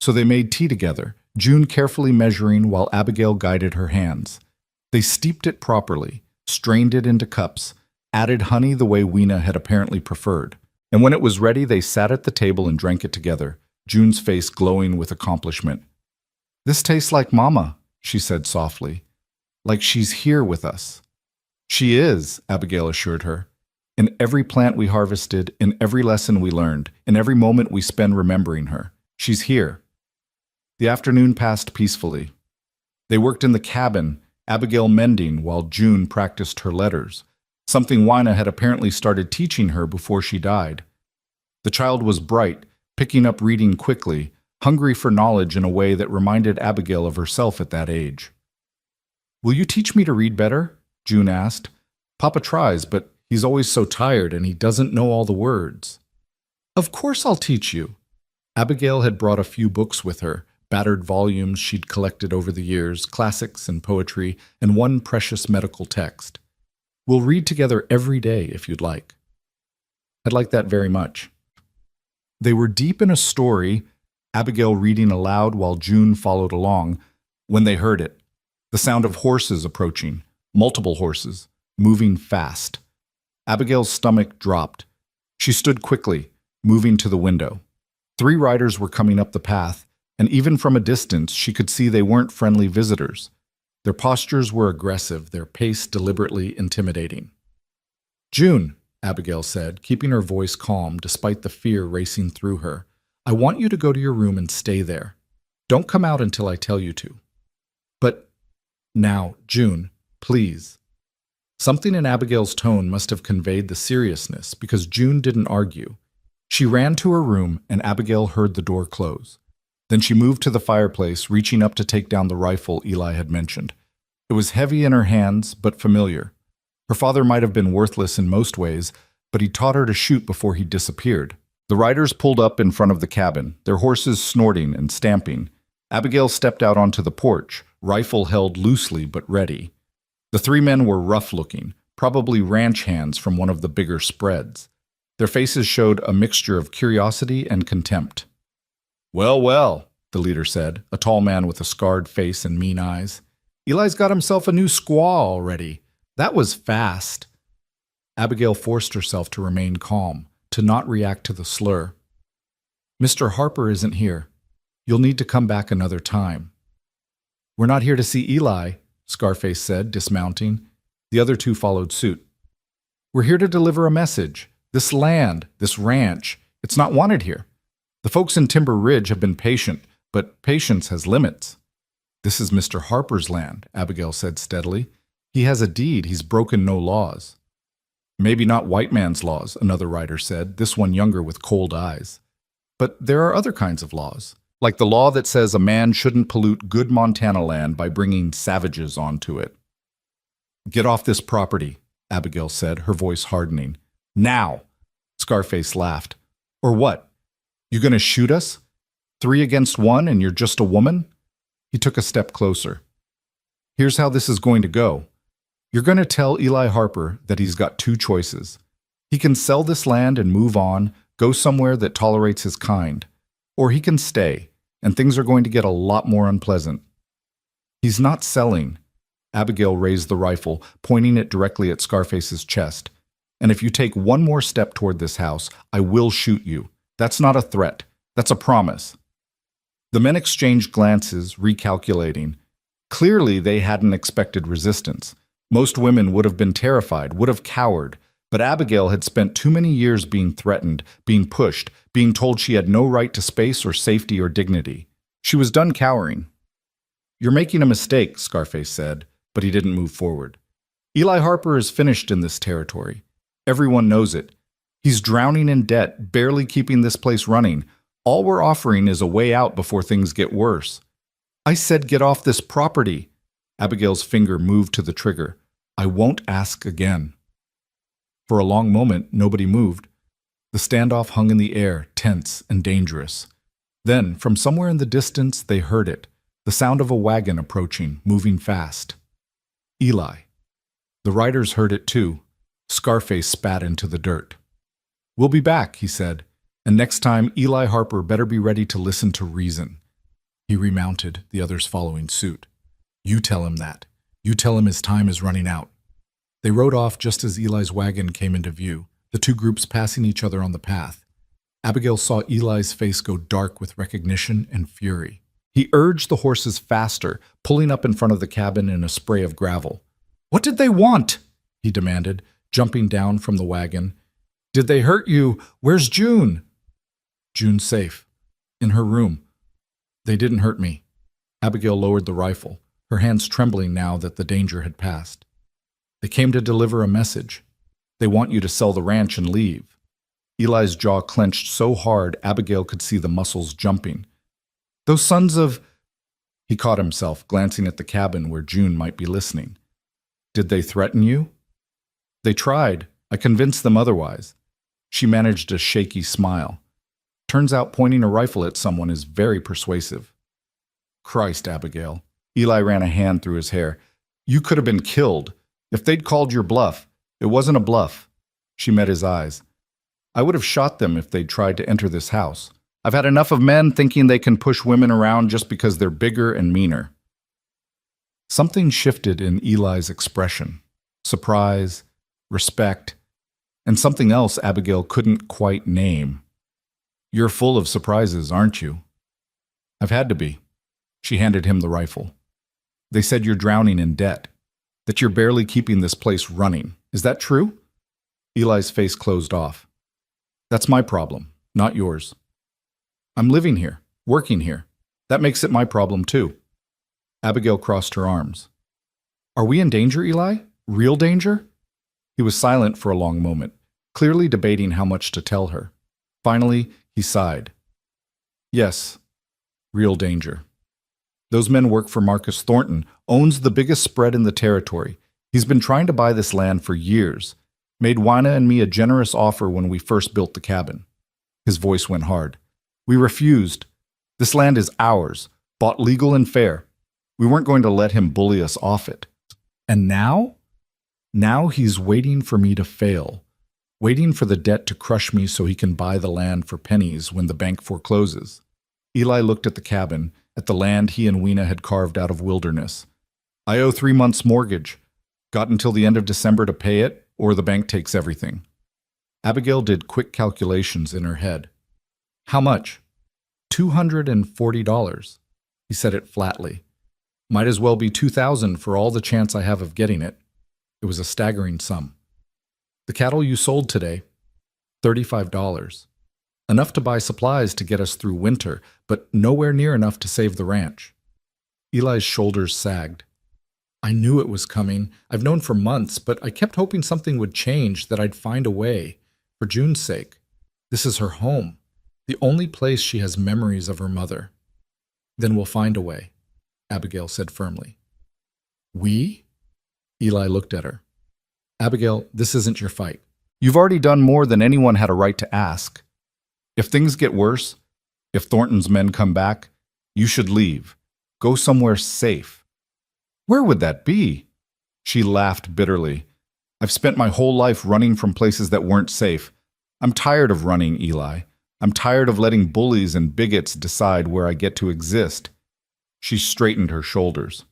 So they made tea together, June carefully measuring while Abigail guided her hands. They steeped it properly, strained it into cups, added honey the way Weena had apparently preferred. And when it was ready, they sat at the table and drank it together, June's face glowing with accomplishment. This tastes like Mama, she said softly. Like she's here with us. She is, Abigail assured her. In every plant we harvested, in every lesson we learned, in every moment we spend remembering her. She's here. The afternoon passed peacefully. They worked in the cabin, Abigail mending while June practiced her letters, something Wina had apparently started teaching her before she died. The child was bright, picking up reading quickly, hungry for knowledge in a way that reminded Abigail of herself at that age. "Will you teach me to read better?" June asked. "Papa tries, but he's always so tired and he doesn't know all the words." "Of course I'll teach you." Abigail had brought a few books with her, battered volumes she'd collected over the years, classics and poetry, and one precious medical text. "We'll read together every day if you'd like." "I'd like that very much." They were deep in a story, Abigail reading aloud while June followed along, when they heard it. The sound of horses approaching, multiple horses, moving fast. Abigail's stomach dropped. She stood quickly, moving to the window. 3 riders were coming up the path, and even from a distance she could see they weren't friendly visitors. Their postures were aggressive, their pace deliberately intimidating. "June," Abigail said, keeping her voice calm despite the fear racing through her, "I want you to go to your room and stay there. Don't come out until I tell you to." "But now, June, please." Something in Abigail's tone must have conveyed the seriousness, because June didn't argue. She ran to her room, and Abigail heard the door close. Then she moved to the fireplace, reaching up to take down the rifle Eli had mentioned. It was heavy in her hands, but familiar. Her father might have been worthless in most ways, but he taught her to shoot before he disappeared. The riders pulled up in front of the cabin, their horses snorting and stamping. Abigail stepped out onto the porch, rifle held loosely but ready. The 3 men were rough-looking, probably ranch hands from one of the bigger spreads. Their faces showed a mixture of curiosity and contempt. "Well, well," the leader said, a tall man with a scarred face and mean eyes. "Eli's got himself a new squaw already. That was fast." Abigail forced herself to remain calm, to not react to the slur. "Mr. Harper isn't here. You'll need to come back another time." "We're not here to see Eli," Scarface said, dismounting. The other 2 followed suit. "We're here to deliver a message. This land, this ranch, it's not wanted here. The folks in Timber Ridge have been patient, but patience has limits." "This is Mr. Harper's land," Abigail said steadily. "He has a deed. He's broken no laws." "Maybe not white man's laws," another rider said, this one younger with cold eyes. "But there are other kinds of laws, like the law that says a man shouldn't pollute good Montana land by bringing savages onto it." "Get off this property," Abigail said, her voice hardening. "Now!" Scarface laughed. "Or what? You gonna shoot us? 3 against 1 and you're just a woman?" He took a step closer. "Here's how this is going to go. You're going to tell Eli Harper that he's got 2 choices. He can sell this land and move on, go somewhere that tolerates his kind. Or he can stay, and things are going to get a lot more unpleasant." "He's not selling." Abigail raised the rifle, pointing it directly at Scarface's chest. "And if you take one more step toward this house, I will shoot you. That's not a threat. That's a promise." The men exchanged glances, recalculating. Clearly, they hadn't expected resistance. Most women would have been terrified, would have cowered, but Abigail had spent too many years being threatened, being pushed, being told she had no right to space or safety or dignity. She was done cowering. "You're making a mistake," Scarface said, but he didn't move forward. "Eli Harper is finished in this territory. Everyone knows it. He's drowning in debt, barely keeping this place running. All we're offering is a way out before things get worse." "I said get off this property." Abigail's finger moved to the trigger. "I won't ask again." For a long moment, nobody moved. The standoff hung in the air, tense and dangerous. Then, from somewhere in the distance, they heard it, the sound of a wagon approaching, moving fast. Eli. The riders heard it too. Scarface spat into the dirt. "We'll be back," he said, "and next time Eli Harper better be ready to listen to reason." He remounted, the others following suit. "You tell him that. You tell him his time is running out." They rode off just as Eli's wagon came into view, the 2 groups passing each other on the path. Abigail saw Eli's face go dark with recognition and fury. He urged the horses faster, pulling up in front of the cabin in a spray of gravel. "What did they want?" he demanded, jumping down from the wagon. "Did they hurt you? Where's June?" "June's safe. In her room." They didn't hurt me. Abigail lowered the rifle, her hands trembling now that the danger had passed. They came to deliver a message. They want you to sell the ranch and leave. Eli's jaw clenched so hard Abigail could see the muscles jumping. Those sons of... He caught himself, glancing at the cabin where June might be listening. Did they threaten you? They tried. I convinced them otherwise. She managed a shaky smile. Turns out pointing a rifle at someone is very persuasive. Christ, Abigail. Eli ran a hand through his hair. You could have been killed. If they'd called your bluff, it wasn't a bluff. She met his eyes. I would have shot them if they'd tried to enter this house. I've had enough of men thinking they can push women around just because they're bigger and meaner. Something shifted in Eli's expression. Surprise, respect, and something else Abigail couldn't quite name. You're full of surprises, aren't you? I've had to be. She handed him the rifle. They said you're drowning in debt, that you're barely keeping this place running. Is that true? Eli's face closed off. That's my problem, not yours. I'm living here, working here. That makes it my problem too. Abigail crossed her arms. Are we in danger, Eli? Real danger? He was silent for a long moment, clearly debating how much to tell her. Finally, he sighed. Yes, real danger. Those men work for Marcus Thornton, owns the biggest spread in the territory. He's been trying to buy this land for years. Made Wina and me a generous offer when we first built the cabin. His voice went hard. We refused. This land is ours, bought legal and fair. We weren't going to let him bully us off it. And now? Now he's waiting for me to fail, waiting for the debt to crush me so he can buy the land for pennies when the bank forecloses. Eli looked at the cabin, at the land he and Wina had carved out of wilderness. I owe 3 months' mortgage. Got until the end of December to pay it, or the bank takes everything. Abigail did quick calculations in her head. How much? $240. He said it flatly. Might as well be $2,000 for all the chance I have of getting it. It was a staggering sum. The cattle you sold today, $35. Enough to buy supplies to get us through winter, but nowhere near enough to save the ranch. Eli's shoulders sagged. I knew it was coming. I've known for months, but I kept hoping something would change, that I'd find a way. For June's sake. This is her home. The only place she has memories of her mother. Then we'll find a way, Abigail said firmly. We? Eli looked at her. Abigail, this isn't your fight. You've already done more than anyone had a right to ask. If things get worse, if Thornton's men come back, you should leave. Go somewhere safe. Where would that be? She laughed bitterly. I've spent my whole life running from places that weren't safe. I'm tired of running, Eli. I'm tired of letting bullies and bigots decide where I get to exist. She straightened her shoulders.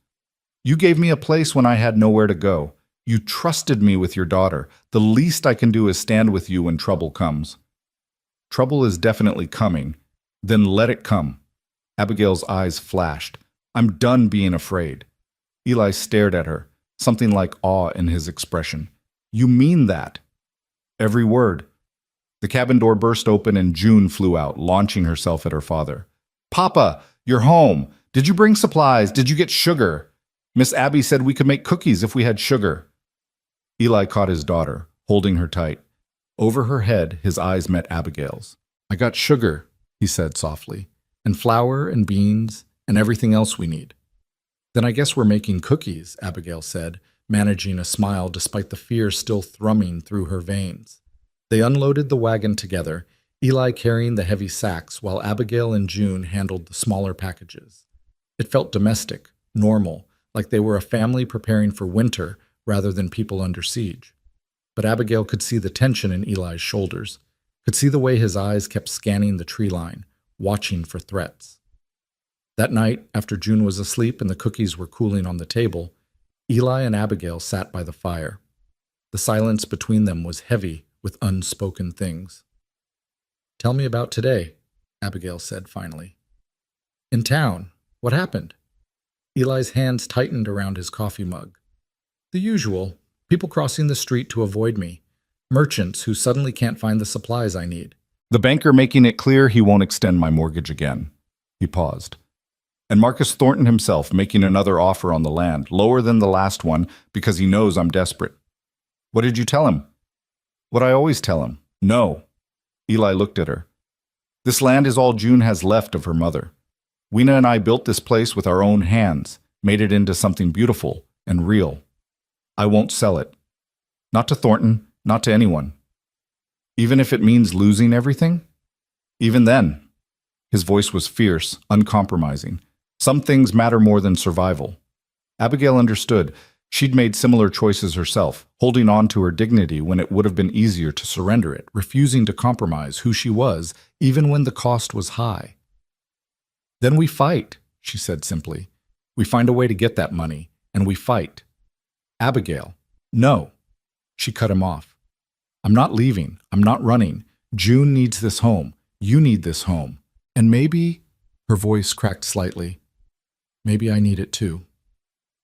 You gave me a place when I had nowhere to go. You trusted me with your daughter. The least I can do is stand with you when trouble comes. Trouble is definitely coming. Then let it come. Abigail's eyes flashed. I'm done being afraid. Eli stared at her, something like awe in his expression. You mean that? Every word. The cabin door burst open and June flew out, launching herself at her father. Papa, you're home. Did you bring supplies? Did you get sugar? Miss Abby said we could make cookies if we had sugar. Eli caught his daughter, holding her tight. Over her head, his eyes met Abigail's. I got sugar, he said softly, and flour and beans and everything else we need. Then I guess we're making cookies, Abigail said, managing a smile despite the fear still thrumming through her veins. They unloaded the wagon together, Eli carrying the heavy sacks while Abigail and June handled the smaller packages. It felt domestic, normal, like they were a family preparing for winter rather than people under siege. But Abigail could see the tension in Eli's shoulders, could see the way his eyes kept scanning the tree line, watching for threats. That night, after June was asleep and the cookies were cooling on the table, Eli and Abigail sat by the fire. The silence between them was heavy with unspoken things. Tell me about today, Abigail said finally. In town, what happened? Eli's hands tightened around his coffee mug. The usual, people crossing the street to avoid me, merchants who suddenly can't find the supplies I need. The banker making it clear he won't extend my mortgage again. He paused. And Marcus Thornton himself making another offer on the land, lower than the last one, because he knows I'm desperate. What did you tell him? What I always tell him. No. Eli looked at her. This land is all June has left of her mother. Weena and I built this place with our own hands, made it into something beautiful and real. I won't sell it. Not to Thornton, not to anyone. Even if it means losing everything? Even then. His voice was fierce, uncompromising. Some things matter more than survival. Abigail understood. She'd made similar choices herself, holding on to her dignity when it would have been easier to surrender it, refusing to compromise who she was, even when the cost was high. Then we fight, she said simply. We find a way to get that money, and we fight. Abigail, no. She cut him off. I'm not leaving. I'm not running. June needs this home. You need this home. And maybe, her voice cracked slightly, maybe I need it too.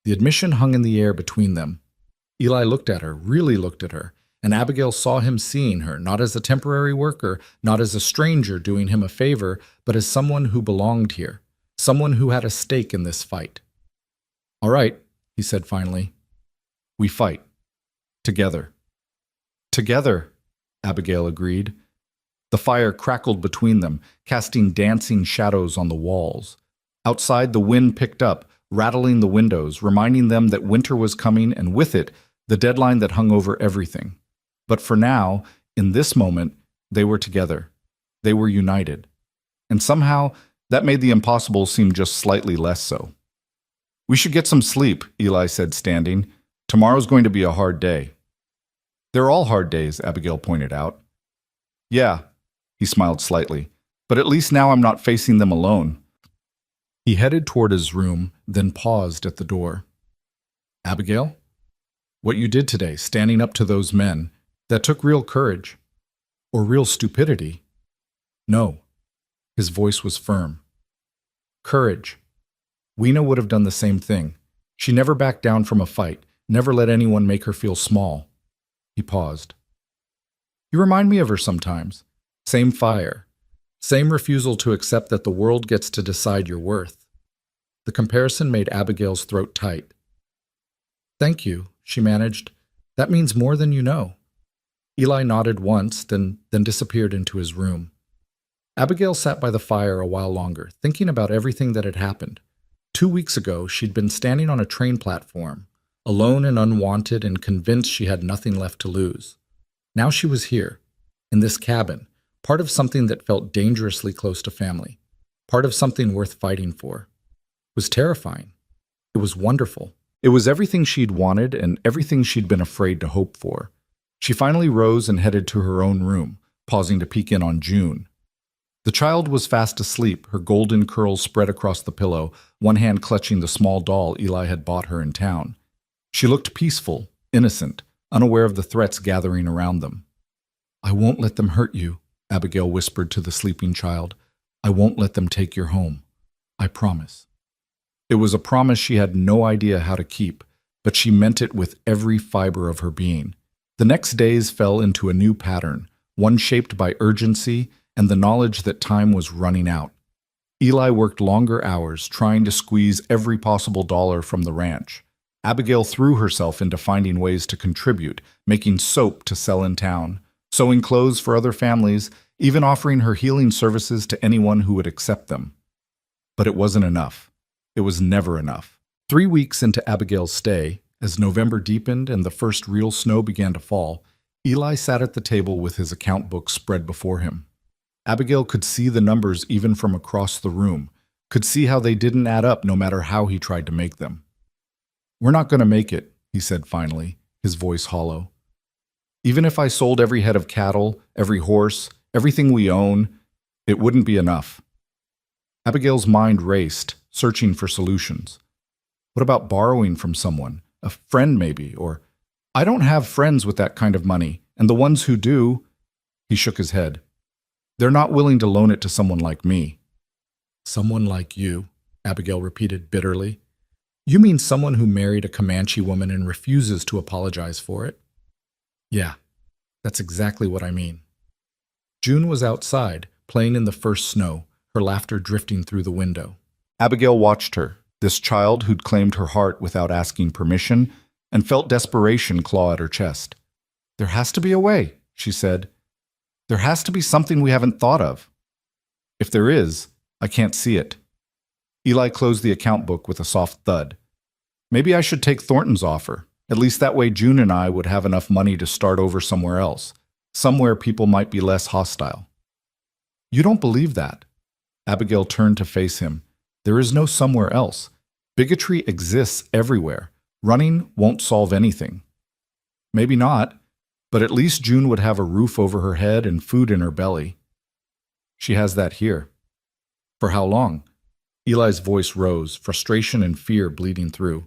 The admission hung in the air between them. Eli looked at her, really looked at her, and Abigail saw him seeing her, not as a temporary worker, not as a stranger doing him a favor, but as someone who belonged here, someone who had a stake in this fight. All right, he said finally. We fight. Together. Together, Abigail agreed. The fire crackled between them, casting dancing shadows on the walls. Outside, the wind picked up, rattling the windows, reminding them that winter was coming, and with it, the deadline that hung over everything. But for now, in this moment, they were together. They were united. And somehow, that made the impossible seem just slightly less so. We should get some sleep, Eli said, standing. Tomorrow's going to be a hard day. They're all hard days, Abigail pointed out. Yeah, he smiled slightly, but at least now I'm not facing them alone. He headed toward his room, then paused at the door. Abigail? What you did today, standing up to those men, that took real courage. Or real stupidity. No. His voice was firm. Courage. Weena would have done the same thing. She never backed down from a fight, never let anyone make her feel small. He paused. You remind me of her sometimes. Same fire. Same refusal to accept that the world gets to decide your worth. The comparison made Abigail's throat tight. Thank you, she managed. That means more than you know. Eli nodded once, then disappeared into his room. Abigail sat by the fire a while longer, thinking about everything that had happened. 2 weeks ago, she'd been standing on a train platform, alone and unwanted and convinced she had nothing left to lose. Now she was here, in this cabin, part of something that felt dangerously close to family, part of something worth fighting for. It was terrifying. It was wonderful. It was everything she'd wanted and everything she'd been afraid to hope for. She finally rose and headed to her own room, pausing to peek in on June. The child was fast asleep, her golden curls spread across the pillow, one hand clutching the small doll Eli had bought her in town. She looked peaceful, innocent, unaware of the threats gathering around them. I won't let them hurt you, Abigail whispered to the sleeping child. I won't let them take your home. I promise. It was a promise she had no idea how to keep, but she meant it with every fiber of her being. The next days fell into a new pattern, one shaped by urgency and the knowledge that time was running out. Eli worked longer hours, trying to squeeze every possible dollar from the ranch. Abigail threw herself into finding ways to contribute, making soap to sell in town, sewing clothes for other families, even offering her healing services to anyone who would accept them. But it wasn't enough. It was never enough. 3 weeks into Abigail's stay, as November deepened and the first real snow began to fall, Eli sat at the table with his account book spread before him. Abigail could see the numbers even from across the room, could see how they didn't add up no matter how he tried to make them. We're not going to make it, he said finally, his voice hollow. Even if I sold every head of cattle, every horse, everything we own, it wouldn't be enough. Abigail's mind raced, searching for solutions. What about borrowing from someone, a friend maybe, or I don't have friends with that kind of money, and the ones who do, he shook his head. They're not willing to loan it to someone like me. Someone like you, Abigail repeated bitterly. You mean someone who married a Comanche woman and refuses to apologize for it? Yeah, that's exactly what I mean. June was outside, playing in the first snow, her laughter drifting through the window. Abigail watched her, this child who'd claimed her heart without asking permission, and felt desperation claw at her chest. "There has to be a way," she said. "There has to be something we haven't thought of. If there is, I can't see it." Eli closed the account book with a soft thud. "Maybe I should take Thornton's offer. At least that way June and I would have enough money to start over somewhere else, somewhere people might be less hostile." "You don't believe that." Abigail turned to face him. "There is no somewhere else. Bigotry exists everywhere. Running won't solve anything." "Maybe not, but at least June would have a roof over her head and food in her belly." "She has that here." "For how long?" Eli's voice rose, frustration and fear bleeding through.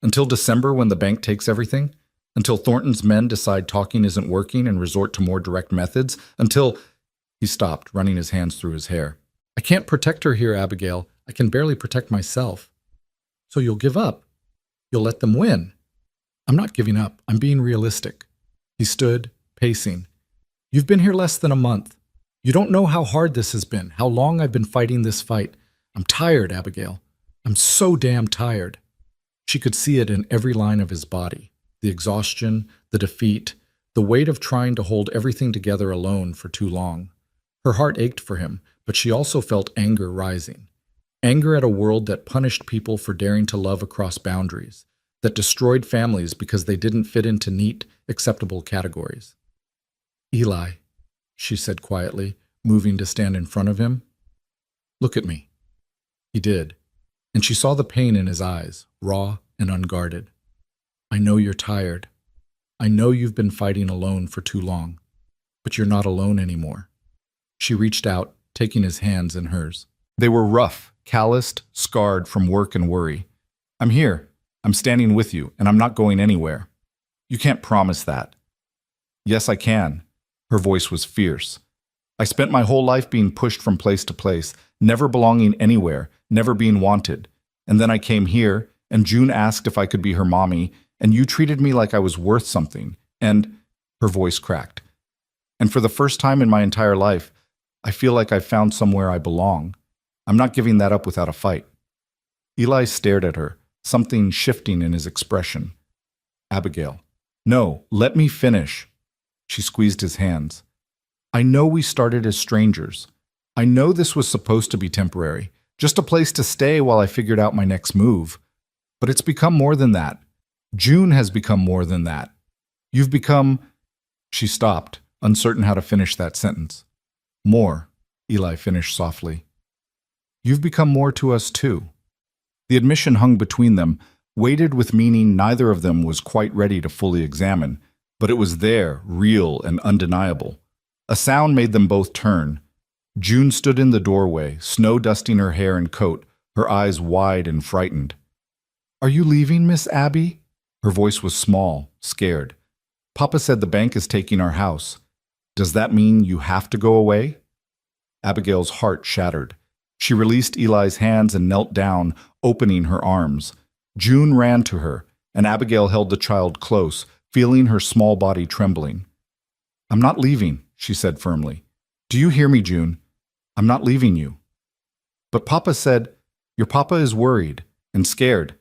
"Until December, when the bank takes everything? Until Thornton's men decide talking isn't working and resort to more direct methods? Until—" He stopped, running his hands through his hair. "I can't protect her here, Abigail. I can barely protect myself." "So you'll give up? You'll let them win?" "I'm not giving up. I'm being realistic." He stood, pacing. "You've been here less than a month. You don't know how hard this has been, how long I've been fighting this fight. I'm tired, Abigail. I'm so damn tired." She could see it in every line of his body. The exhaustion, the defeat, the weight of trying to hold everything together alone for too long. Her heart ached for him, but she also felt anger rising. Anger at a world that punished people for daring to love across boundaries, that destroyed families because they didn't fit into neat, acceptable categories. "Eli," she said quietly, moving to stand in front of him. "Look at me." He did, and she saw the pain in his eyes, raw and unguarded. "I know you're tired. I know you've been fighting alone for too long, but you're not alone anymore." She reached out, taking his hands in hers. They were rough, calloused, scarred from work and worry. "I'm here. I'm standing with you, and I'm not going anywhere." "You can't promise that." "Yes, I can." Her voice was fierce. "I spent my whole life being pushed from place to place, never belonging anywhere, never being wanted. And then I came here, and June asked if I could be her mommy, and you treated me like I was worth something. And—" her voice cracked. "And for the first time in my entire life, I feel like I've found somewhere I belong. I'm not giving that up without a fight." Eli stared at her, something shifting in his expression. "Abigail." "No, let me finish." She squeezed his hands. "I know we started as strangers. I know this was supposed to be temporary, just a place to stay while I figured out my next move. But it's become more than that. June has become more than that. You've become—" She stopped, uncertain how to finish that sentence. "More," Eli finished softly. "You've become more to us too." The admission hung between them, weighted with meaning neither of them was quite ready to fully examine, but it was there, real and undeniable. A sound made them both turn. June stood in the doorway, snow dusting her hair and coat, her eyes wide and frightened. "Are you leaving, Miss Abby?" Her voice was small, scared. "Papa said the bank is taking our house. Does that mean you have to go away?" Abigail's heart shattered. She released Eli's hands and knelt down, opening her arms. June ran to her, and Abigail held the child close, feeling her small body trembling. "I'm not leaving," she said firmly. "Do you hear me, June? I'm not leaving you." "But Papa said—" "Your papa is worried and scared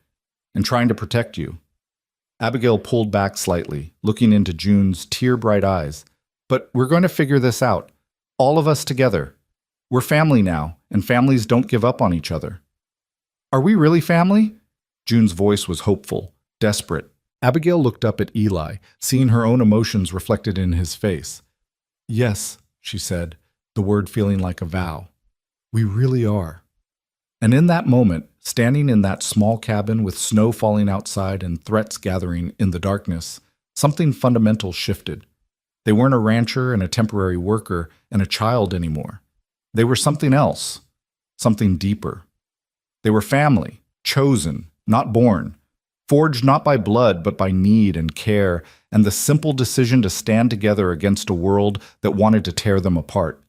and trying to protect you." Abigail pulled back slightly, looking into June's tear-bright eyes. "But we're going to figure this out, all of us together. We're family now, and families don't give up on each other." "Are we really family?" June's voice was hopeful, desperate. Abigail looked up at Eli, seeing her own emotions reflected in his face. "Yes," she said, the word feeling like a vow. "We really are." And in that moment, standing in that small cabin with snow falling outside and threats gathering in the darkness, something fundamental shifted. They weren't a rancher and a temporary worker and a child anymore. They were something else, something deeper. They were family, chosen, not born, forged not by blood but by need and care, and the simple decision to stand together against a world that wanted to tear them apart.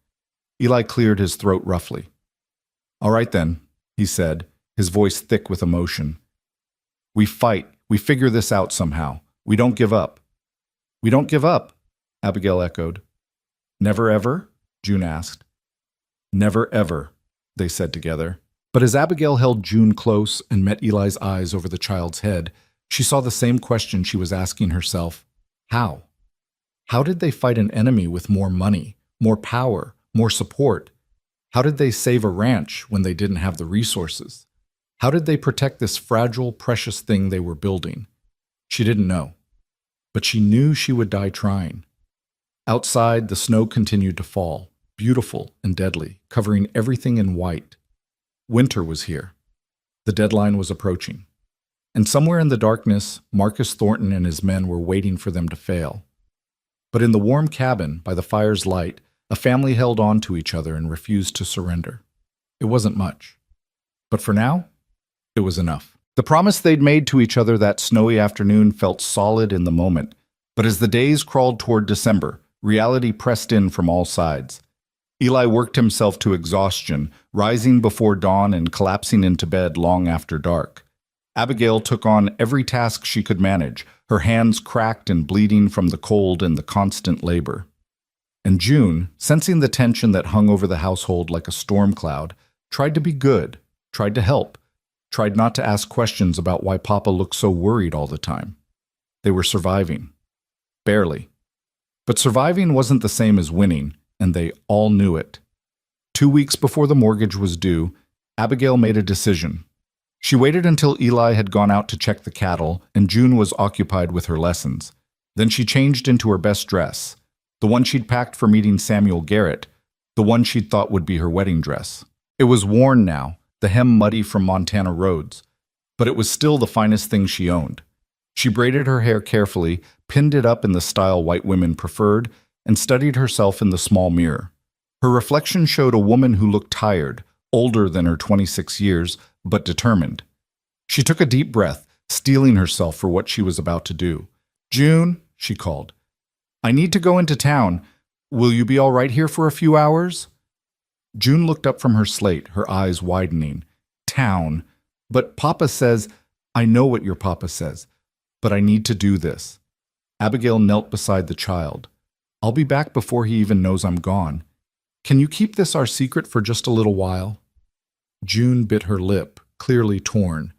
Eli cleared his throat roughly. "All right then," he said, his voice thick with emotion. "We fight. We figure this out somehow. We don't give up." "We don't give up," Abigail echoed. "Never ever?" June asked. "Never ever," they said together. But as Abigail held June close and met Eli's eyes over the child's head, she saw the same question she was asking herself. How? How did they fight an enemy with more money, more power, more support? How did they save a ranch when they didn't have the resources? How did they protect this fragile, precious thing they were building? She didn't know, but she knew she would die trying. Outside, the snow continued to fall, beautiful and deadly, covering everything in white. Winter was here. The deadline was approaching. And somewhere in the darkness, Marcus Thornton and his men were waiting for them to fail. But in the warm cabin, by the fire's light, a family held on to each other and refused to surrender. It wasn't much. But for now, it was enough. The promise they'd made to each other that snowy afternoon felt solid in the moment. But as the days crawled toward December, reality pressed in from all sides. Eli worked himself to exhaustion, rising before dawn and collapsing into bed long after dark. Abigail took on every task she could manage, her hands cracked and bleeding from the cold and the constant labor. And June, sensing the tension that hung over the household like a storm cloud, tried to be good, tried to help, tried not to ask questions about why Papa looked so worried all the time. They were surviving. Barely. But surviving wasn't the same as winning, and they all knew it. 2 weeks before the mortgage was due, Abigail made a decision. She waited until Eli had gone out to check the cattle and June was occupied with her lessons. Then she changed into her best dress, the one she'd packed for meeting Samuel Garrett, the one she'd thought would be her wedding dress. It was worn now, the hem muddy from Montana roads, but it was still the finest thing she owned. She braided her hair carefully, pinned it up in the style white women preferred, and studied herself in the small mirror. Her reflection showed a woman who looked tired, older than her 26 years, but determined. She took a deep breath, steeling herself for what she was about to do. "June," she called, "I need to go into town. Will you be all right here for a few hours?" June looked up from her slate, her eyes widening. "Town. But Papa says—" "I know what your Papa says, but I need to do this." Abigail knelt beside the child. "I'll be back before he even knows I'm gone. Can you keep this our secret for just a little while?" June bit her lip, clearly torn.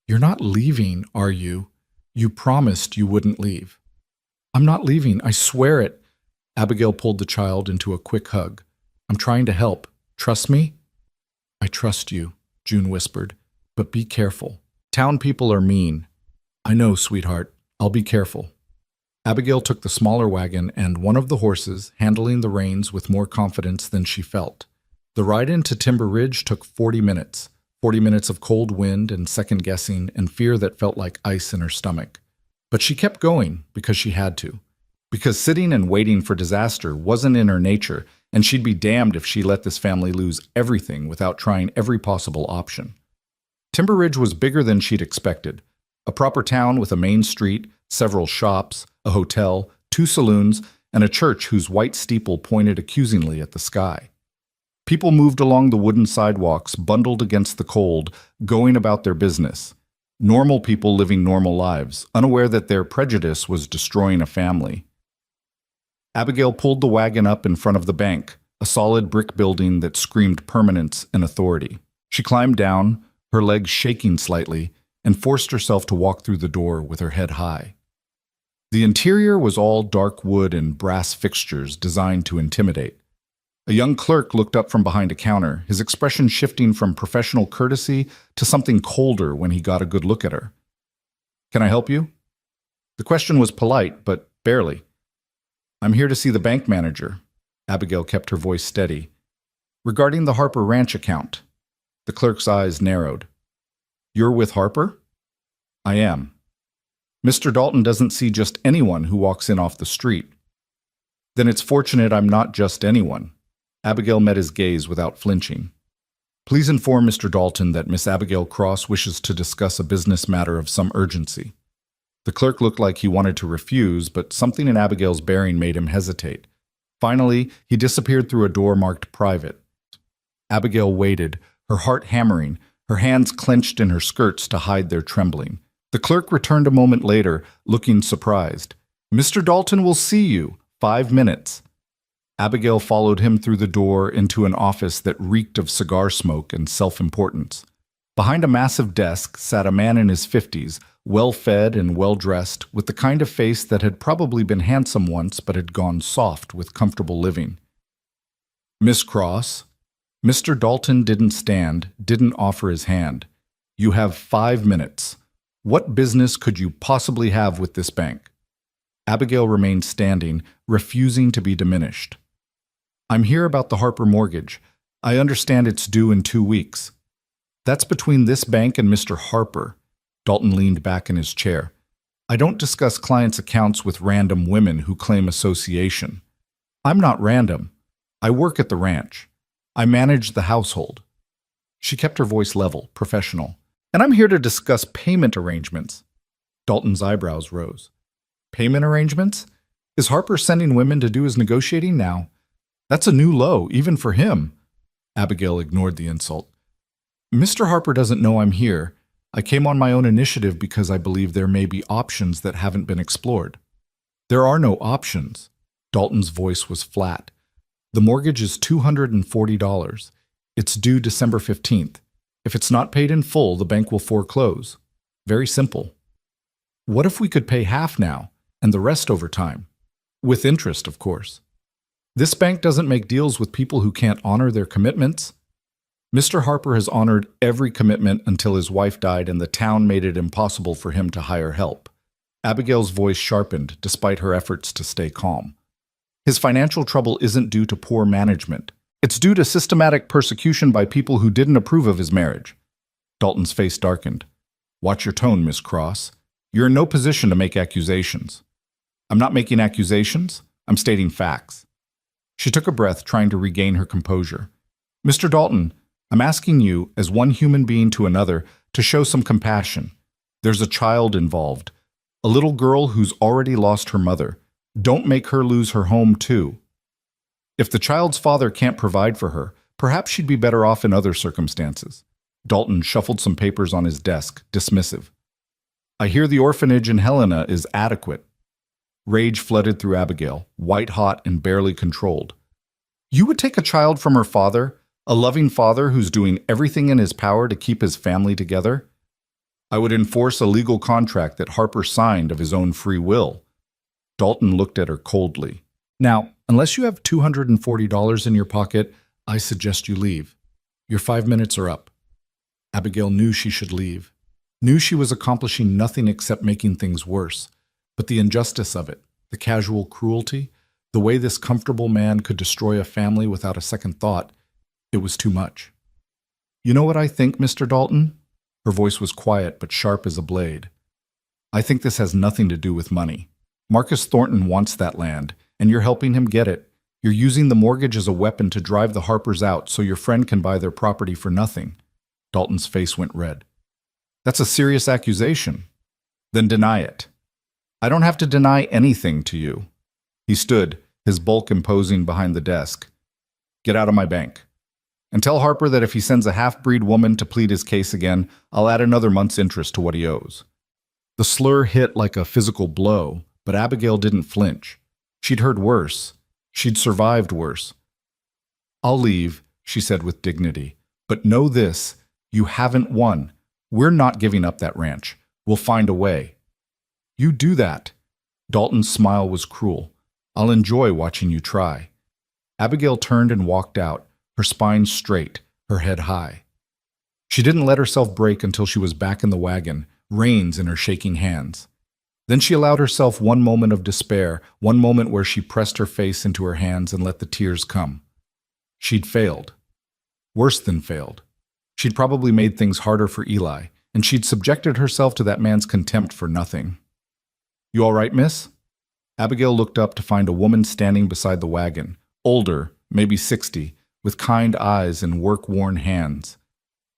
"You're not leaving, are you? You promised you wouldn't leave." "I'm not leaving, I swear it." Abigail pulled the child into a quick hug. "I'm trying to help. Trust me?" "I trust you," June whispered, "but be careful. Town people are mean." "I know, sweetheart. I'll be careful." Abigail took the smaller wagon and one of the horses, handling the reins with more confidence than she felt. The ride into Timber Ridge took 40 minutes. 40 minutes of cold wind and second-guessing and fear that felt like ice in her stomach. But she kept going because she had to. Because sitting and waiting for disaster wasn't in her nature, and she'd be damned if she let this family lose everything without trying every possible option. Timber Ridge was bigger than she'd expected. A proper town with a main street, several shops, a hotel, 2 saloons, and a church whose white steeple pointed accusingly at the sky. People moved along the wooden sidewalks, bundled against the cold, going about their business. Normal people living normal lives, unaware that their prejudice was destroying a family. Abigail pulled the wagon up in front of the bank, a solid brick building that screamed permanence and authority. She climbed down, her legs shaking slightly, and forced herself to walk through the door with her head high. The interior was all dark wood and brass fixtures designed to intimidate. A young clerk looked up from behind a counter, his expression shifting from professional courtesy to something colder when he got a good look at her. "Can I help you?" The question was polite, but barely. "I'm here to see the bank manager." Abigail kept her voice steady. "Regarding the Harper Ranch account." The clerk's eyes narrowed. "You're with Harper?" "I am." "Mr. Dalton doesn't see just anyone who walks in off the street." "Then it's fortunate I'm not just anyone." Abigail met his gaze without flinching. "Please inform Mr. Dalton that Miss Abigail Cross wishes to discuss a business matter of some urgency." The clerk looked like he wanted to refuse, but something in Abigail's bearing made him hesitate. Finally, he disappeared through a door marked private. Abigail waited, her heart hammering, her hands clenched in her skirts to hide their trembling. The clerk returned a moment later, looking surprised. "Mr. Dalton will see you. 5 minutes." Abigail followed him through the door into an office that reeked of cigar smoke and self-importance. Behind a massive desk sat a man in his 50s, well-fed and well-dressed, with the kind of face that had probably been handsome once but had gone soft with comfortable living. "Miss Cross." Mr. Dalton didn't stand, didn't offer his hand. "You have 5 minutes. What business could you possibly have with this bank?" Abigail remained standing, refusing to be diminished. "I'm here about the Harper mortgage. I understand it's due in 2 weeks." "That's between this bank and Mr. Harper." Dalton leaned back in his chair. "I don't discuss clients' accounts with random women who claim association. I'm not random. I work at the ranch. I manage the household." She kept her voice level, professional. "And I'm here to discuss payment arrangements." Dalton's eyebrows rose. "Payment arrangements? Is Harper sending women to do his negotiating now? That's a new low, even for him." Abigail ignored the insult. "Mr. Harper doesn't know I'm here. I came on my own initiative because I believe there may be options that haven't been explored." "There are no options." Dalton's voice was flat. "The mortgage is $240. It's due December 15th. If it's not paid in full, the bank will foreclose. Very simple." "What if we could pay half now, and the rest over time? With interest, of course." "This bank doesn't make deals with people who can't honor their commitments." "Mr. Harper has honored every commitment until his wife died and the town made it impossible for him to hire help." Abigail's voice sharpened despite her efforts to stay calm. "His financial trouble isn't due to poor management. It's due to systematic persecution by people who didn't approve of his marriage." Dalton's face darkened. "Watch your tone, Miss Cross. You're in no position to make accusations." "I'm not making accusations. I'm stating facts." She took a breath, trying to regain her composure. "Mr. Dalton, I'm asking you, as one human being to another, to show some compassion. There's a child involved, a little girl who's already lost her mother. Don't make her lose her home, too. If the child's father can't provide for her, perhaps she'd be better off in other circumstances." Dalton shuffled some papers on his desk, dismissive. "I hear the orphanage in Helena is adequate." Rage flooded through Abigail, white-hot and barely controlled. "You would take a child from her father, a loving father who's doing everything in his power to keep his family together?" "I would enforce a legal contract that Harper signed of his own free will." Dalton looked at her coldly. "Now, unless you have $240 in your pocket, I suggest you leave. Your 5 minutes are up." Abigail knew she should leave, knew she was accomplishing nothing except making things worse. But the injustice of it, the casual cruelty, the way this comfortable man could destroy a family without a second thought, it was too much. "You know what I think, Mr. Dalton?" Her voice was quiet but sharp as a blade. "I think this has nothing to do with money. Marcus Thornton wants that land, and you're helping him get it. You're using the mortgage as a weapon to drive the Harpers out so your friend can buy their property for nothing." Dalton's face went red. "That's a serious accusation." "Then deny it." "I don't have to deny anything to you." He stood, his bulk imposing behind the desk. "Get out of my bank. And tell Harper that if he sends a half-breed woman to plead his case again, I'll add another month's interest to what he owes." The slur hit like a physical blow, but Abigail didn't flinch. She'd heard worse. She'd survived worse. "I'll leave," she said with dignity. "But know this, you haven't won. We're not giving up that ranch. We'll find a way." "You do that." Dalton's smile was cruel. "I'll enjoy watching you try." Abigail turned and walked out, her spine straight, her head high. She didn't let herself break until she was back in the wagon, reins in her shaking hands. Then she allowed herself one moment of despair, one moment where she pressed her face into her hands and let the tears come. She'd failed. Worse than failed. She'd probably made things harder for Eli, and she'd subjected herself to that man's contempt for nothing. "You all right, miss?" Abigail looked up to find a woman standing beside the wagon, older, maybe 60, with kind eyes and work-worn hands.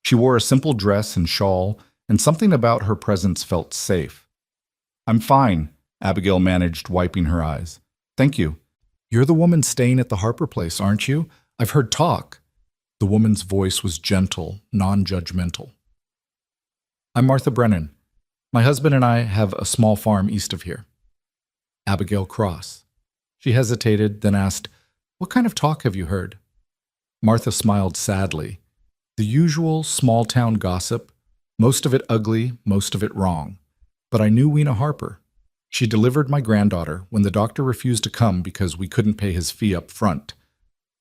She wore a simple dress and shawl, and something about her presence felt safe. "I'm fine," Abigail managed, wiping her eyes. "Thank you." "You're the woman staying at the Harper place, aren't you? I've heard talk." The woman's voice was gentle, non-judgmental. "I'm Martha Brennan. My husband and I have a small farm east of here." Abigail Cross. She hesitated, then asked, What kind of talk have you heard? Martha smiled sadly. The usual small-town gossip, most of it ugly, most of it wrong. But I knew Weena Harper. She delivered my granddaughter when the doctor refused to come because we couldn't pay his fee up front.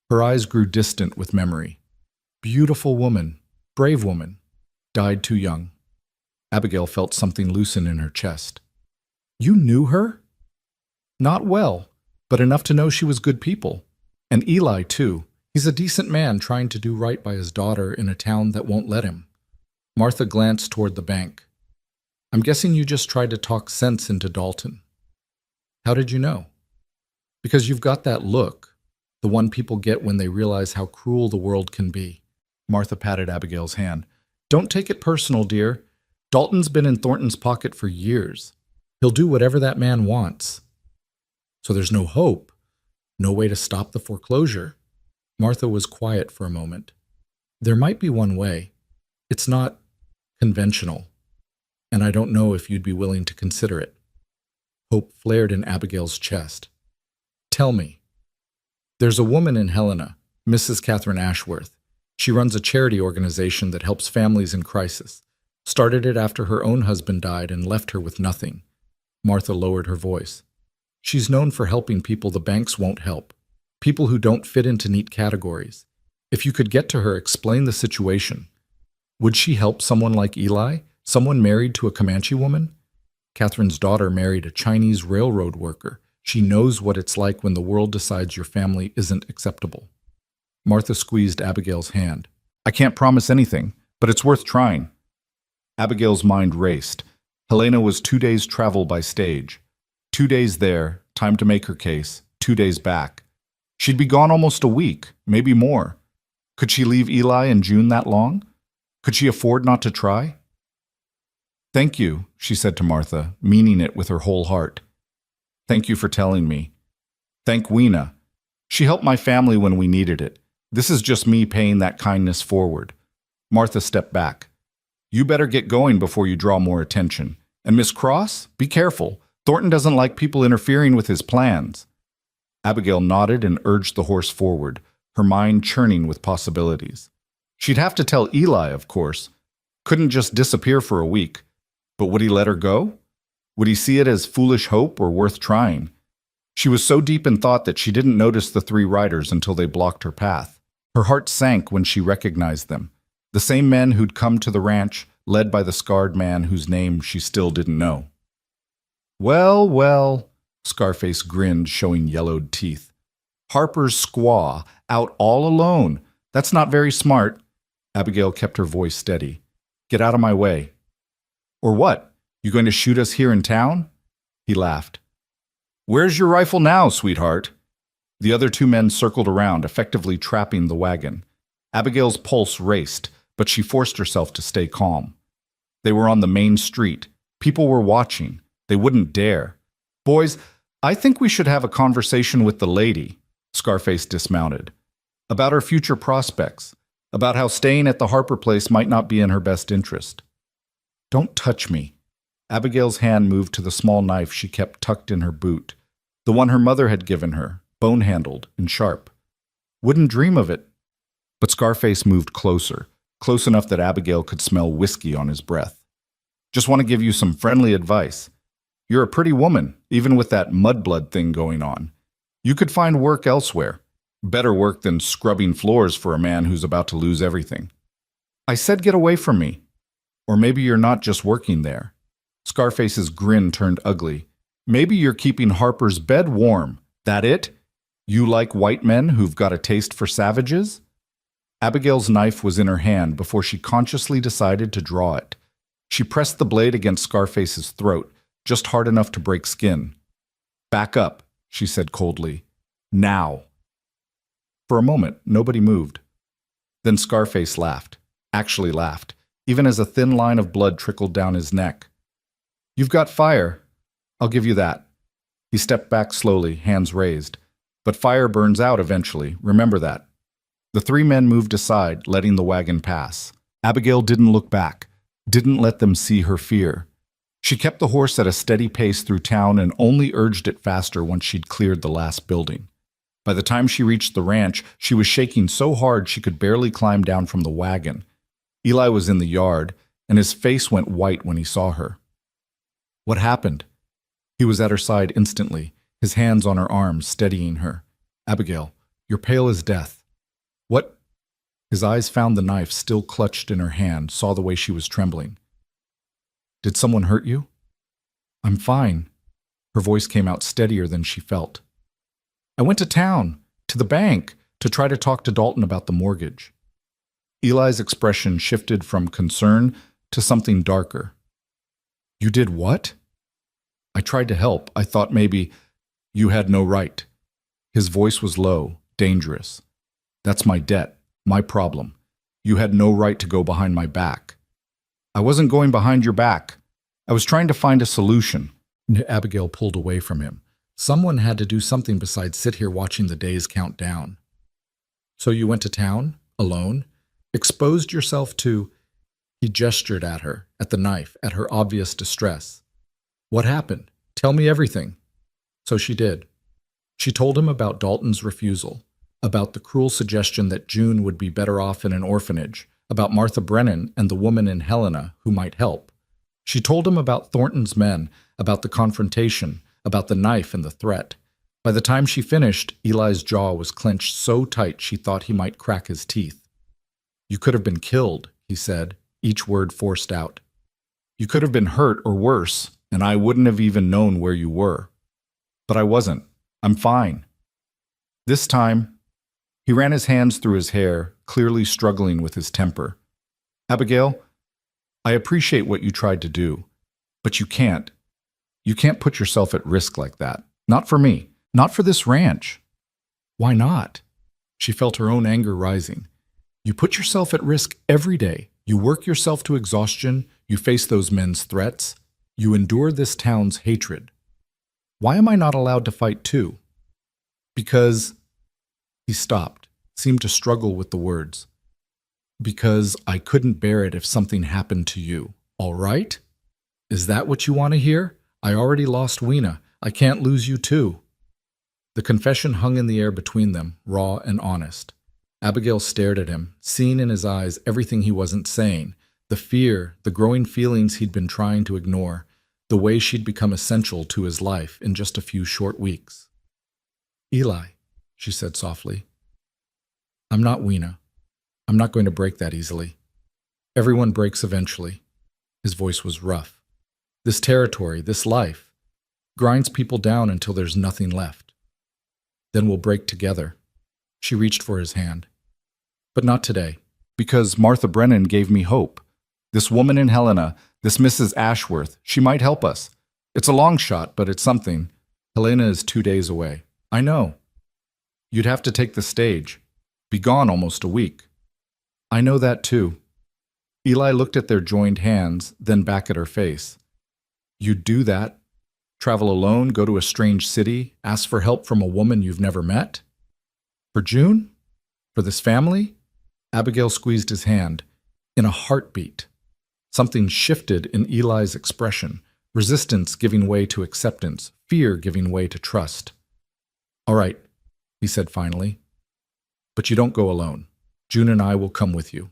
Her eyes grew distant with memory. Beautiful woman, brave woman, died too young. Abigail felt something loosen in her chest. You knew her? Not well, but enough to know she was good people. And Eli, too. He's a decent man trying to do right by his daughter in a town that won't let him. Martha glanced toward the bank. I'm guessing you just tried to talk sense into Dalton. How did you know? Because you've got that look, the one people get when they realize how cruel the world can be. Martha patted Abigail's hand. Don't take it personal, dear. Dalton's been in Thornton's pocket for years. He'll do whatever that man wants. So there's no hope, no way to stop the foreclosure. Martha was quiet for a moment. There might be one way. It's not conventional, and I don't know if you'd be willing to consider it. Hope flared in Abigail's chest. Tell me. There's a woman in Helena, Mrs. Catherine Ashworth. She runs a charity organization that helps families in crisis. Started it after her own husband died and left her with nothing. Martha lowered her voice. She's known for helping people the banks won't help. People who don't fit into neat categories. If you could get to her, explain the situation. Would she help someone like Eli? Someone married to a Comanche woman? Catherine's daughter married a Chinese railroad worker. She knows what it's like when the world decides your family isn't acceptable. Martha squeezed Abigail's hand. I can't promise anything, but it's worth trying. Abigail's mind raced. Helena was 2 days' travel by stage. 2 days there, time to make her case, 2 days back. She'd be gone almost a week, maybe more. Could she leave Eli and June that long? Could she afford not to try? Thank you, she said to Martha, meaning it with her whole heart. Thank you for telling me. Thank Weena. She helped my family when we needed it. This is just me paying that kindness forward. Martha stepped back. You better get going before you draw more attention. And Miss Cross, be careful. Thornton doesn't like people interfering with his plans. Abigail nodded and urged the horse forward, her mind churning with possibilities. She'd have to tell Eli, of course. Couldn't just disappear for a week. But would he let her go? Would he see it as foolish hope or worth trying? She was so deep in thought that she didn't notice the 3 riders until they blocked her path. Her heart sank when she recognized them. The same men who'd come to the ranch, led by the scarred man whose name she still didn't know. Well, well, Scarface grinned, showing yellowed teeth. Harper's squaw, out all alone. That's not very smart. Abigail kept her voice steady. Get out of my way. Or what? You going to shoot us here in town? He laughed. Where's your rifle now, sweetheart? The other 2 men circled around, effectively trapping the wagon. Abigail's pulse raced, but she forced herself to stay calm. They were on the main street. People were watching. They wouldn't dare. Boys, I think we should have a conversation with the lady, Scarface dismounted, about her future prospects, about how staying at the Harper place might not be in her best interest. Don't touch me. Abigail's hand moved to the small knife she kept tucked in her boot, the one her mother had given her, bone-handled and sharp. Wouldn't dream of it. But Scarface moved closer, close enough that Abigail could smell whiskey on his breath. Just want to give you some friendly advice. You're a pretty woman, even with that mudblood thing going on. You could find work elsewhere. Better work than scrubbing floors for a man who's about to lose everything. I said get away from me. Or maybe you're not just working there. Scarface's grin turned ugly. Maybe you're keeping Harper's bed warm. That it? You like white men who've got a taste for savages? Abigail's knife was in her hand before she consciously decided to draw it. She pressed the blade against Scarface's throat, just hard enough to break skin. Back up, she said coldly. Now. For a moment, nobody moved. Then Scarface laughed, actually laughed, even as a thin line of blood trickled down his neck. You've got fire. I'll give you that. He stepped back slowly, hands raised. But fire burns out eventually, remember that. The 3 men moved aside, letting the wagon pass. Abigail didn't look back, didn't let them see her fear. She kept the horse at a steady pace through town and only urged it faster once she'd cleared the last building. By the time she reached the ranch, she was shaking so hard she could barely climb down from the wagon. Eli was in the yard, and his face went white when he saw her. What happened? He was at her side instantly, his hands on her arms, steadying her. Abigail, you're pale as death. What? His eyes found the knife still clutched in her hand, saw the way she was trembling. Did someone hurt you? I'm fine. Her voice came out steadier than she felt. I went to town, to the bank, to try to talk to Dalton about the mortgage. Eli's expression shifted from concern to something darker. You did what? I tried to help. I thought maybe you had no right. His voice was low, dangerous. That's my debt, my problem. You had no right to go behind my back. I wasn't going behind your back. I was trying to find a solution. Abigail pulled away from him. Someone had to do something besides sit here watching the days count down. So you went to town, alone, exposed yourself to... He gestured at her, at the knife, at her obvious distress. What happened? Tell me everything. So she did. She told him about Dalton's refusal, about the cruel suggestion that June would be better off in an orphanage, about Martha Brennan and the woman in Helena who might help. She told him about Thornton's men, about the confrontation, about the knife and the threat. By the time she finished, Eli's jaw was clenched so tight she thought he might crack his teeth. You could have been killed, he said, each word forced out. You could have been hurt or worse, and I wouldn't have even known where you were. But I wasn't. I'm fine. This time, he ran his hands through his hair, clearly struggling with his temper. Abigail, I appreciate what you tried to do, but you can't. You can't put yourself at risk like that. Not for me. Not for this ranch. Why not? She felt her own anger rising. You put yourself at risk every day. You work yourself to exhaustion. You face those men's threats. You endure this town's hatred. Why am I not allowed to fight too? Because... He stopped, seemed to struggle with the words. Because I couldn't bear it if something happened to you. All right? Is that what you want to hear? I already lost Weena. I can't lose you too. The confession hung in the air between them, raw and honest. Abigail stared at him, seeing in his eyes everything he wasn't saying, the fear, the growing feelings he'd been trying to ignore, the way she'd become essential to his life in just a few short weeks. Eli, she said softly, I'm not Weena. I'm not going to break that easily. Everyone breaks eventually. His voice was rough. This territory, this life, grinds people down until there's nothing left. Then we'll break together. She reached for his hand. But not today, because Martha Brennan gave me hope. This woman in Helena, this Mrs. Ashworth, she might help us. It's a long shot, but it's something. Helena is 2 days away. I know. You'd have to take the stage. Be gone almost a week. I know that too. Eli looked at their joined hands, then back at her face. You'd do that? Travel alone, go to a strange city, ask for help from a woman you've never met? For June? For this family? Abigail squeezed his hand. In a heartbeat. Something shifted in Eli's expression, resistance giving way to acceptance, fear giving way to trust. All right, he said finally. But you don't go alone. June and I will come with you.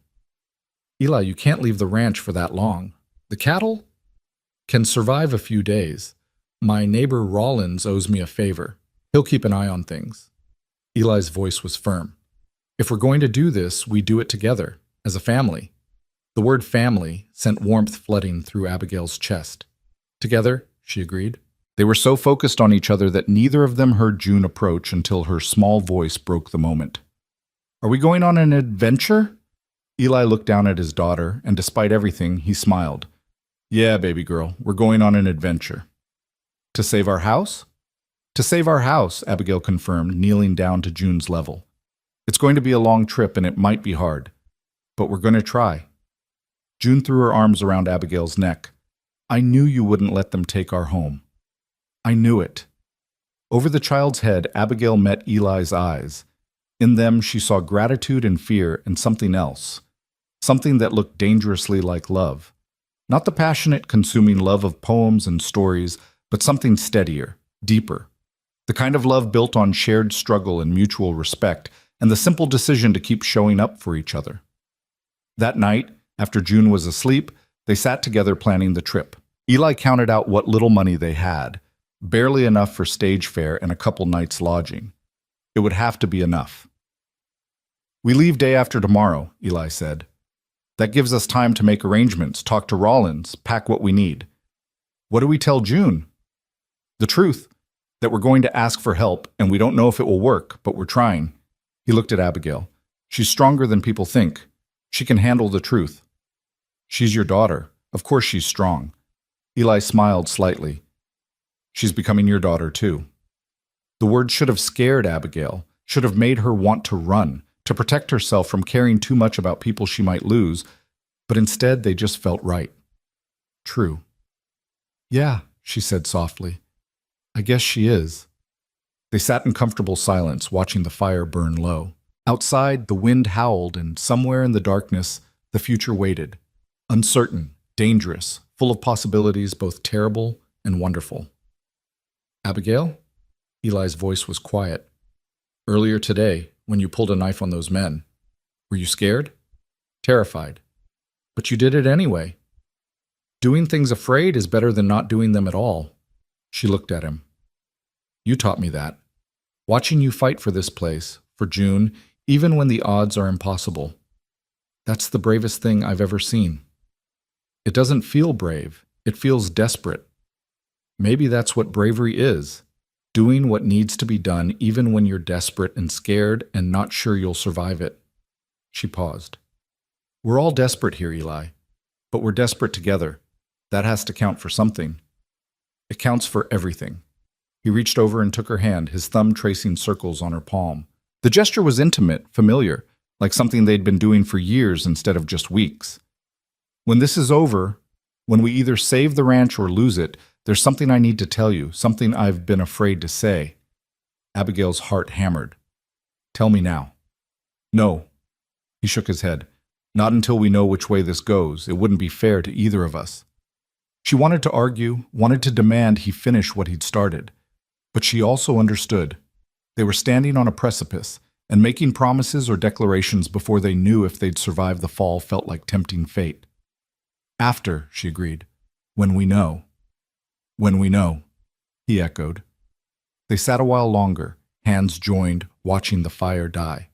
Eli, you can't leave the ranch for that long. The cattle can survive a few days. My neighbor Rollins owes me a favor. He'll keep an eye on things. Eli's voice was firm. If we're going to do this, we do it together, as a family. The word family sent warmth flooding through Abigail's chest. Together, she agreed. They were so focused on each other that neither of them heard June approach until her small voice broke the moment. Are we going on an adventure? Eli looked down at his daughter, and despite everything, he smiled. Yeah, baby girl, we're going on an adventure. To save our house? To save our house, Abigail confirmed, kneeling down to June's level. It's going to be a long trip, and it might be hard. But we're going to try. June threw her arms around Abigail's neck. I knew you wouldn't let them take our home. I knew it. Over the child's head, Abigail met Eli's eyes. In them, she saw gratitude and fear and something else. Something that looked dangerously like love. Not the passionate, consuming love of poems and stories, but something steadier, deeper. The kind of love built on shared struggle and mutual respect, and the simple decision to keep showing up for each other. That night, after June was asleep, they sat together planning the trip. Eli counted out what little money they had, barely enough for stage fare and a couple nights' lodging. It would have to be enough. "We leave day after tomorrow," Eli said. "That gives us time to make arrangements, talk to Rollins, pack what we need." "What do we tell June?" "The truth, that we're going to ask for help, and we don't know if it will work, but we're trying." He looked at Abigail. "She's stronger than people think. She can handle the truth." "She's your daughter. Of course she's strong." Eli smiled slightly. "She's becoming your daughter, too." The word should have scared Abigail, should have made her want to run, to protect herself from caring too much about people she might lose, but instead they just felt right. True. "Yeah," she said softly. "I guess she is." They sat in comfortable silence, watching the fire burn low. Outside, the wind howled, and somewhere in the darkness, the future waited. Uncertain, dangerous, full of possibilities, both terrible and wonderful. "Abigail?" Eli's voice was quiet. "Earlier today, when you pulled a knife on those men, were you scared?" "Terrified. But you did it anyway. Doing things afraid is better than not doing them at all." She looked at him. "You taught me that. Watching you fight for this place, for June, even when the odds are impossible. That's the bravest thing I've ever seen. It doesn't feel brave. It feels desperate. Maybe that's what bravery is. Doing what needs to be done even when you're desperate and scared and not sure you'll survive it." She paused. "We're all desperate here, Eli. But we're desperate together. That has to count for something. It counts for everything." He reached over and took her hand, his thumb tracing circles on her palm. The gesture was intimate, familiar, like something they'd been doing for years instead of just weeks. "When this is over, when we either save the ranch or lose it, there's something I need to tell you, something I've been afraid to say." Abigail's heart hammered. "Tell me now." "No." He shook his head. "Not until we know which way this goes. It wouldn't be fair to either of us." She wanted to argue, wanted to demand he finish what he'd started. But she also understood. They were standing on a precipice, and making promises or declarations before they knew if they'd survive the fall felt like tempting fate. "After," she agreed. "When we know." "When we know," he echoed. They sat a while longer, hands joined, watching the fire die.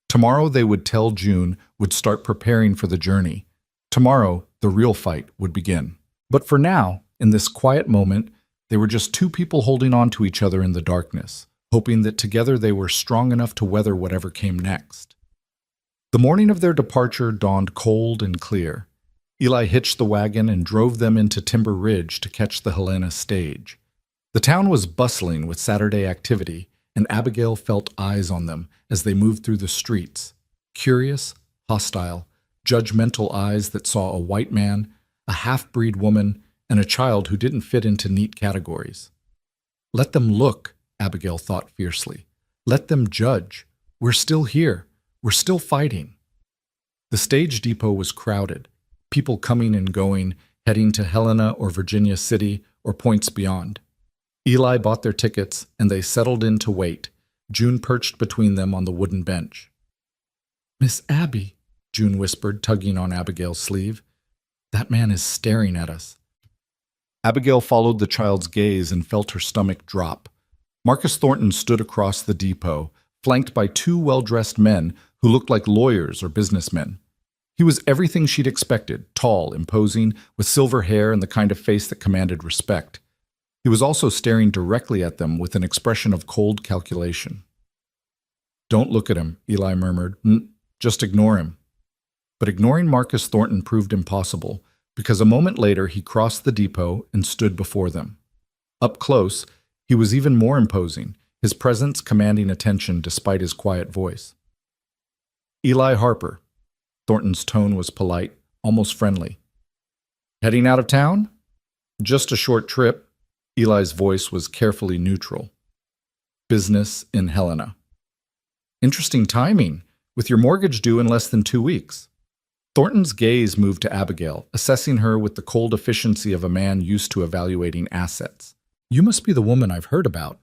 Tomorrow they would tell June, would start preparing for the journey. Tomorrow, the real fight would begin. But for now, in this quiet moment, they were just two people holding on to each other in the darkness, hoping that together they were strong enough to weather whatever came next. The morning of their departure dawned cold and clear. Eli hitched the wagon and drove them into Timber Ridge to catch the Helena stage. The town was bustling with Saturday activity, and Abigail felt eyes on them as they moved through the streets. Curious, hostile, judgmental eyes that saw a white man, a half-breed woman, and a child who didn't fit into neat categories. "Let them look," Abigail thought fiercely. "Let them judge. We're still here. We're still fighting." The stage depot was crowded, people coming and going, heading to Helena or Virginia City or points beyond. Eli bought their tickets, and they settled in to wait, June perched between them on the wooden bench. "Miss Abby," June whispered, tugging on Abigail's sleeve. "That man is staring at us." Abigail followed the child's gaze and felt her stomach drop. Marcus Thornton stood across the depot, flanked by two well-dressed men who looked like lawyers or businessmen. He was everything she'd expected, tall, imposing, with silver hair and the kind of face that commanded respect. He was also staring directly at them with an expression of cold calculation. "Don't look at him," Eli murmured. Just ignore him." But ignoring Marcus Thornton proved impossible, because a moment later he crossed the depot and stood before them. Up close, he was even more imposing, his presence commanding attention despite his quiet voice. "Eli Harper." Thornton's tone was polite, almost friendly. "Heading out of town?" "Just a short trip." Eli's voice was carefully neutral. "Business in Helena." "Interesting timing, with your mortgage due in less than 2 weeks." Thornton's gaze moved to Abigail, assessing her with the cold efficiency of a man used to evaluating assets. "You must be the woman I've heard about."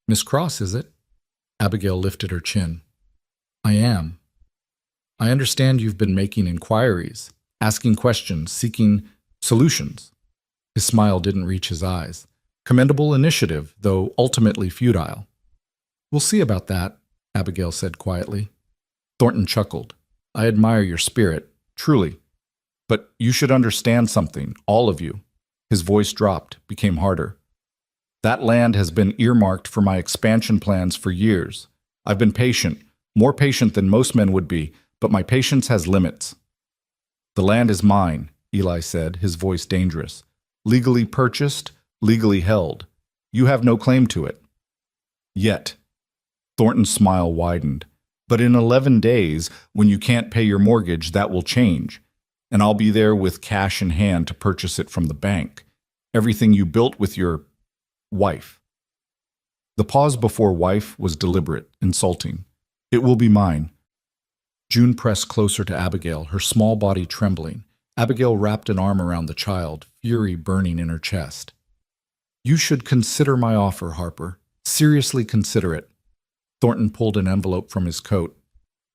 Miss Cross, is it? Abigail lifted her chin. I am. I understand you've been making inquiries, asking questions, seeking solutions. His smile didn't reach his eyes. Commendable initiative, though ultimately futile. We'll see about that, Abigail said quietly. Thornton chuckled. I admire your spirit, truly. But you should understand something, all of you. His voice dropped, became harder. That land has been earmarked for my expansion plans for years. I've been patient, more patient than most men would be, but my patience has limits. The land is mine, Eli said, his voice dangerous. Legally purchased, legally held. You have no claim to it. Yet. Thornton's smile widened. But in 11 days, when you can't pay your mortgage, that will change. And I'll be there with cash in hand to purchase it from the bank. Everything you built with your wife. The pause before wife was deliberate, insulting. It will be mine. June pressed closer to Abigail, her small body trembling. Abigail wrapped an arm around the child, fury burning in her chest. You should consider my offer, Harper. Seriously consider it. Thornton pulled an envelope from his coat.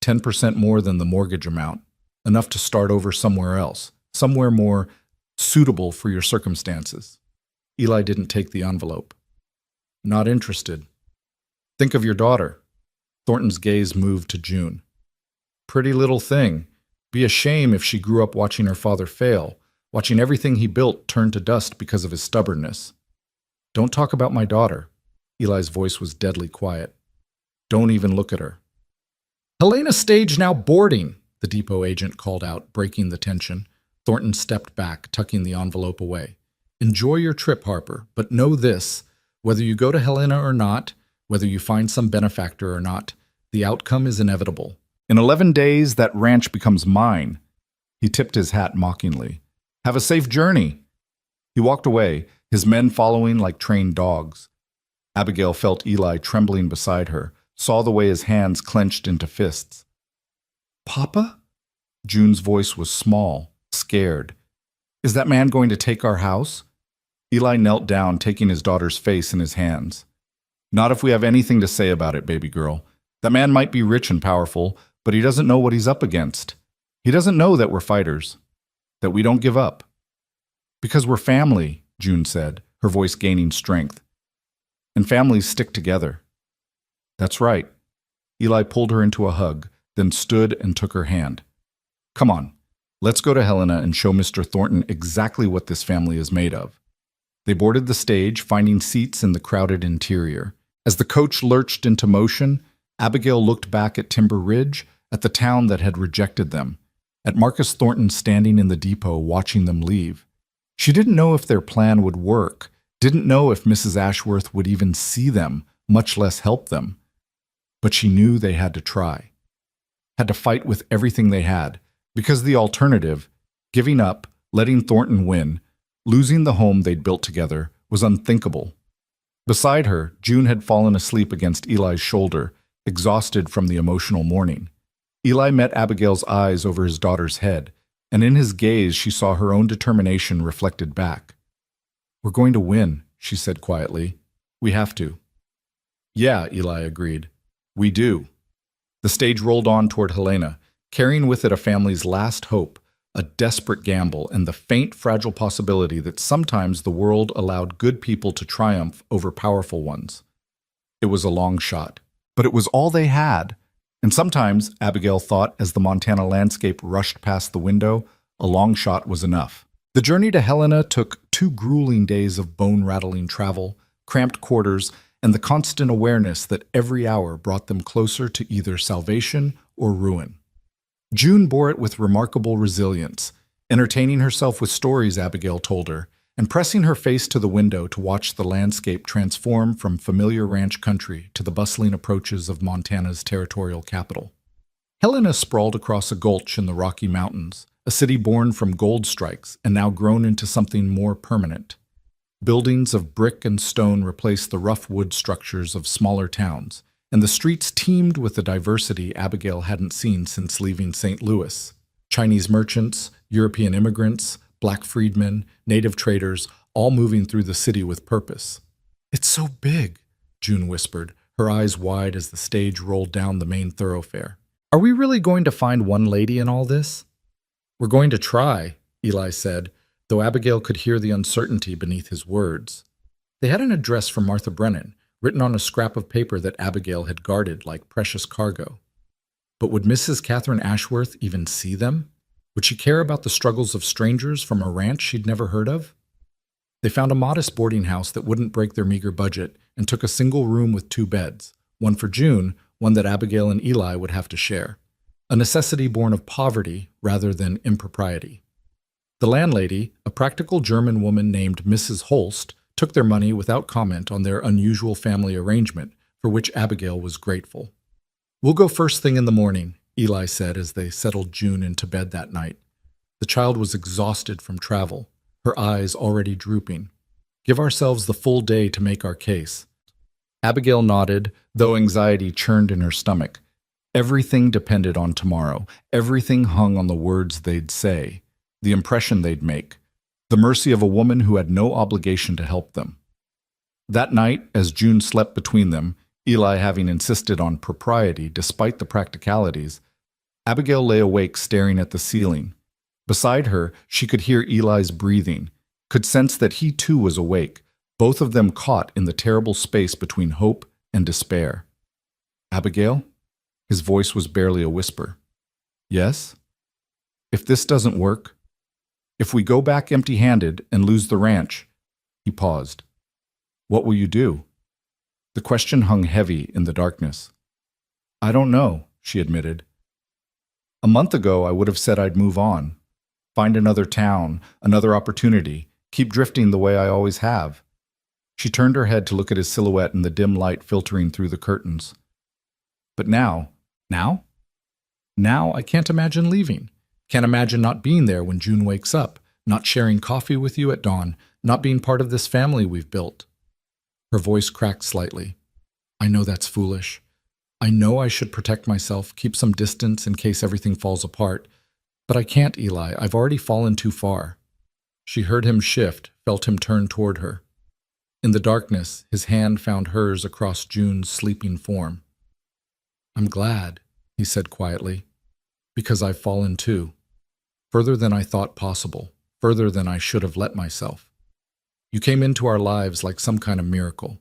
10% more than the mortgage amount. Enough to start over somewhere else. Somewhere more suitable for your circumstances. Eli didn't take the envelope. Not interested. Think of your daughter. Thornton's gaze moved to June. Pretty little thing. Be a shame if she grew up watching her father fail, watching everything he built turn to dust because of his stubbornness. Don't talk about my daughter. Eli's voice was deadly quiet. Don't even look at her. Helena's stage now boarding, the depot agent called out, breaking the tension. Thornton stepped back, tucking the envelope away. Enjoy your trip, Harper, but know this. Whether you go to Helena or not, whether you find some benefactor or not, the outcome is inevitable. In 11 days, that ranch becomes mine. He tipped his hat mockingly. Have a safe journey. He walked away, his men following like trained dogs. Abigail felt Eli trembling beside her, saw the way his hands clenched into fists. Papa? June's voice was small, scared. Is that man going to take our house? Eli knelt down, taking his daughter's face in his hands. Not if we have anything to say about it, baby girl. That man might be rich and powerful, but he doesn't know what he's up against. He doesn't know that we're fighters, that we don't give up. Because we're family, June said, her voice gaining strength. And families stick together. That's right. Eli pulled her into a hug, then stood and took her hand. Come on, let's go to Helena and show Mr. Thornton exactly what this family is made of. They boarded the stage, finding seats in the crowded interior. As the coach lurched into motion, Abigail looked back at Timber Ridge, at the town that had rejected them, at Marcus Thornton standing in the depot watching them leave. She didn't know if their plan would work, didn't know if Mrs. Ashworth would even see them, much less help them. But she knew they had to try. Had to fight with everything they had, because the alternative, giving up, letting Thornton win, losing the home they'd built together, was unthinkable. Beside her, June had fallen asleep against Eli's shoulder, exhausted from the emotional morning. Eli met Abigail's eyes over his daughter's head, and in his gaze she saw her own determination reflected back. We're going to win, she said quietly. We have to. Yeah, Eli agreed. We do. The stage rolled on toward Helena, carrying with it a family's last hope, a desperate gamble, and the faint, fragile possibility that sometimes the world allowed good people to triumph over powerful ones. It was a long shot, but it was all they had. And sometimes, Abigail thought as the Montana landscape rushed past the window, a long shot was enough. The journey to Helena took 2 grueling days of bone-rattling travel, cramped quarters, and the constant awareness that every hour brought them closer to either salvation or ruin. June bore it with remarkable resilience, entertaining herself with stories Abigail told her, and pressing her face to the window to watch the landscape transform from familiar ranch country to the bustling approaches of Montana's territorial capital. Helena sprawled across a gulch in the Rocky Mountains, a city born from gold strikes and now grown into something more permanent. Buildings of brick and stone replaced the rough wood structures of smaller towns, and the streets teemed with a diversity Abigail hadn't seen since leaving St. Louis. Chinese merchants, European immigrants, Black freedmen, native traders, all moving through the city with purpose. It's so big, June whispered, her eyes wide as the stage rolled down the main thoroughfare. Are we really going to find one lady in all this? We're going to try, Eli said, though Abigail could hear the uncertainty beneath his words. They had an address from Martha Brennan, written on a scrap of paper that Abigail had guarded like precious cargo. But would Mrs. Catherine Ashworth even see them? Would she care about the struggles of strangers from a ranch she'd never heard of? They found a modest boarding house that wouldn't break their meager budget and took a single room with 2 beds, one for June, one that Abigail and Eli would have to share, a necessity born of poverty rather than impropriety. The landlady, a practical German woman named Mrs. Holst, took their money without comment on their unusual family arrangement, for which Abigail was grateful. We'll go first thing in the morning, Eli said as they settled June into bed that night. The child was exhausted from travel, her eyes already drooping. Give ourselves the full day to make our case. Abigail nodded, though anxiety churned in her stomach. Everything depended on tomorrow. Everything hung on the words they'd say, the impression they'd make, the mercy of a woman who had no obligation to help them. That night, as June slept between them, Eli having insisted on propriety despite the practicalities, Abigail lay awake staring at the ceiling. Beside her, she could hear Eli's breathing, could sense that he too was awake, both of them caught in the terrible space between hope and despair. Abigail? His voice was barely a whisper. Yes? If this doesn't work, if we go back empty-handed and lose the ranch, he paused. What will you do? The question hung heavy in the darkness. I don't know, she admitted. A month ago, I would have said I'd move on, find another town, another opportunity, keep drifting the way I always have. She turned her head to look at his silhouette in the dim light filtering through the curtains. But now I can't imagine leaving. Can't imagine not being there when June wakes up, not sharing coffee with you at dawn, not being part of this family we've built. Her voice cracked slightly. I know that's foolish. I know I should protect myself, keep some distance in case everything falls apart. But I can't, Eli. I've already fallen too far. She heard him shift, felt him turn toward her. In the darkness, his hand found hers across June's sleeping form. I'm glad, he said quietly, because I've fallen too. Further than I thought possible, further than I should have let myself. You came into our lives like some kind of miracle.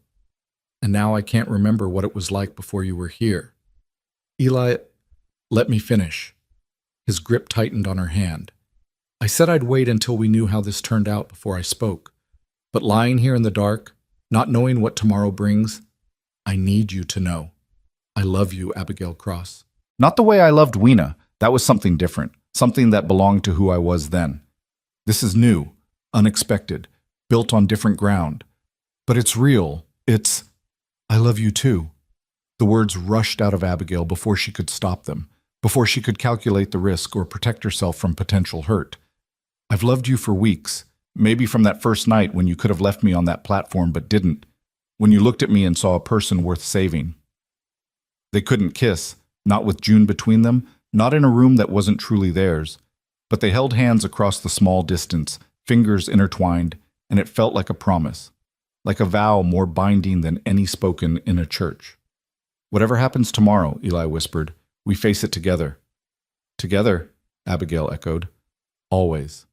And now I can't remember what it was like before you were here. Eli, let me finish. His grip tightened on her hand. I said I'd wait until we knew how this turned out before I spoke. But lying here in the dark, not knowing what tomorrow brings, I need you to know. I love you, Abigail Cross. Not the way I loved Weena. That was something different, something that belonged to who I was then. This is new, unexpected, built on different ground. But it's real. It's, I love you too. The words rushed out of Abigail before she could stop them, before she could calculate the risk or protect herself from potential hurt. I've loved you for weeks, maybe from that first night when you could have left me on that platform but didn't, when you looked at me and saw a person worth saving. They couldn't kiss, not with June between them, not in a room that wasn't truly theirs, but they held hands across the small distance, fingers intertwined, and it felt like a promise, like a vow more binding than any spoken in a church. Whatever happens tomorrow, Eli whispered, we face it together. Together, Abigail echoed. Always.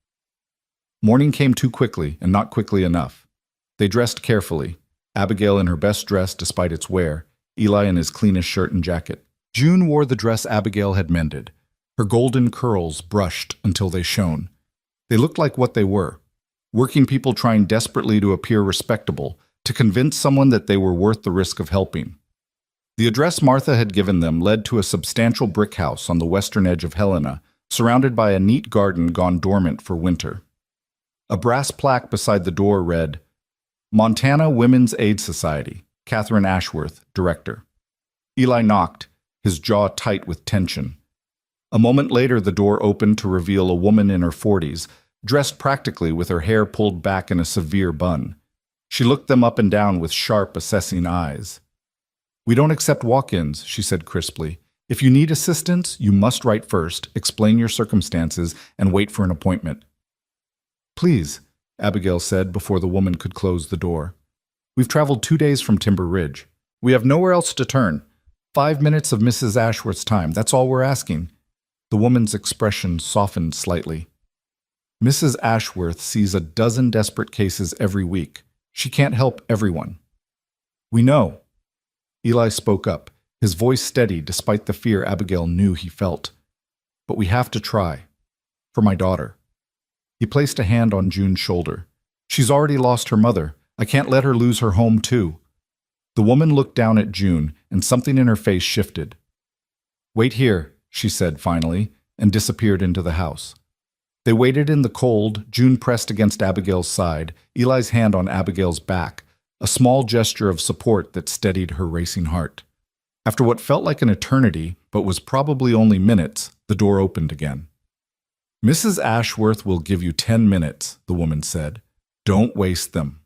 Morning came too quickly, and not quickly enough. They dressed carefully, Abigail in her best dress despite its wear, Eli in his cleanest shirt and jacket. June wore the dress Abigail had mended. Her golden curls brushed until they shone. They looked like what they were. Working people trying desperately to appear respectable, to convince someone that they were worth the risk of helping. The address Martha had given them led to a substantial brick house on the western edge of Helena, surrounded by a neat garden gone dormant for winter. A brass plaque beside the door read, Montana Women's Aid Society, Catherine Ashworth, Director. Eli knocked, his jaw tight with tension. A moment later, the door opened to reveal a woman in her 40s, dressed practically with her hair pulled back in a severe bun. She looked them up and down with sharp, assessing eyes. We don't accept walk-ins, she said crisply. If you need assistance, you must write first, explain your circumstances, and wait for an appointment. Please, Abigail said before the woman could close the door. We've traveled 2 days from Timber Ridge. We have nowhere else to turn. 5 minutes of Mrs. Ashworth's time, that's all we're asking. The woman's expression softened slightly. Mrs. Ashworth sees a dozen desperate cases every week. She can't help everyone. We know. Eli spoke up, his voice steady despite the fear Abigail knew he felt. But we have to try. For my daughter. He placed a hand on June's shoulder. She's already lost her mother. I can't let her lose her home too. The woman looked down at June, and something in her face shifted. Wait here, she said finally, and disappeared into the house. They waited in the cold, June pressed against Abigail's side, Eli's hand on Abigail's back, a small gesture of support that steadied her racing heart. After what felt like an eternity, but was probably only minutes, the door opened again. Mrs. Ashworth will give you 10 minutes, the woman said. Don't waste them.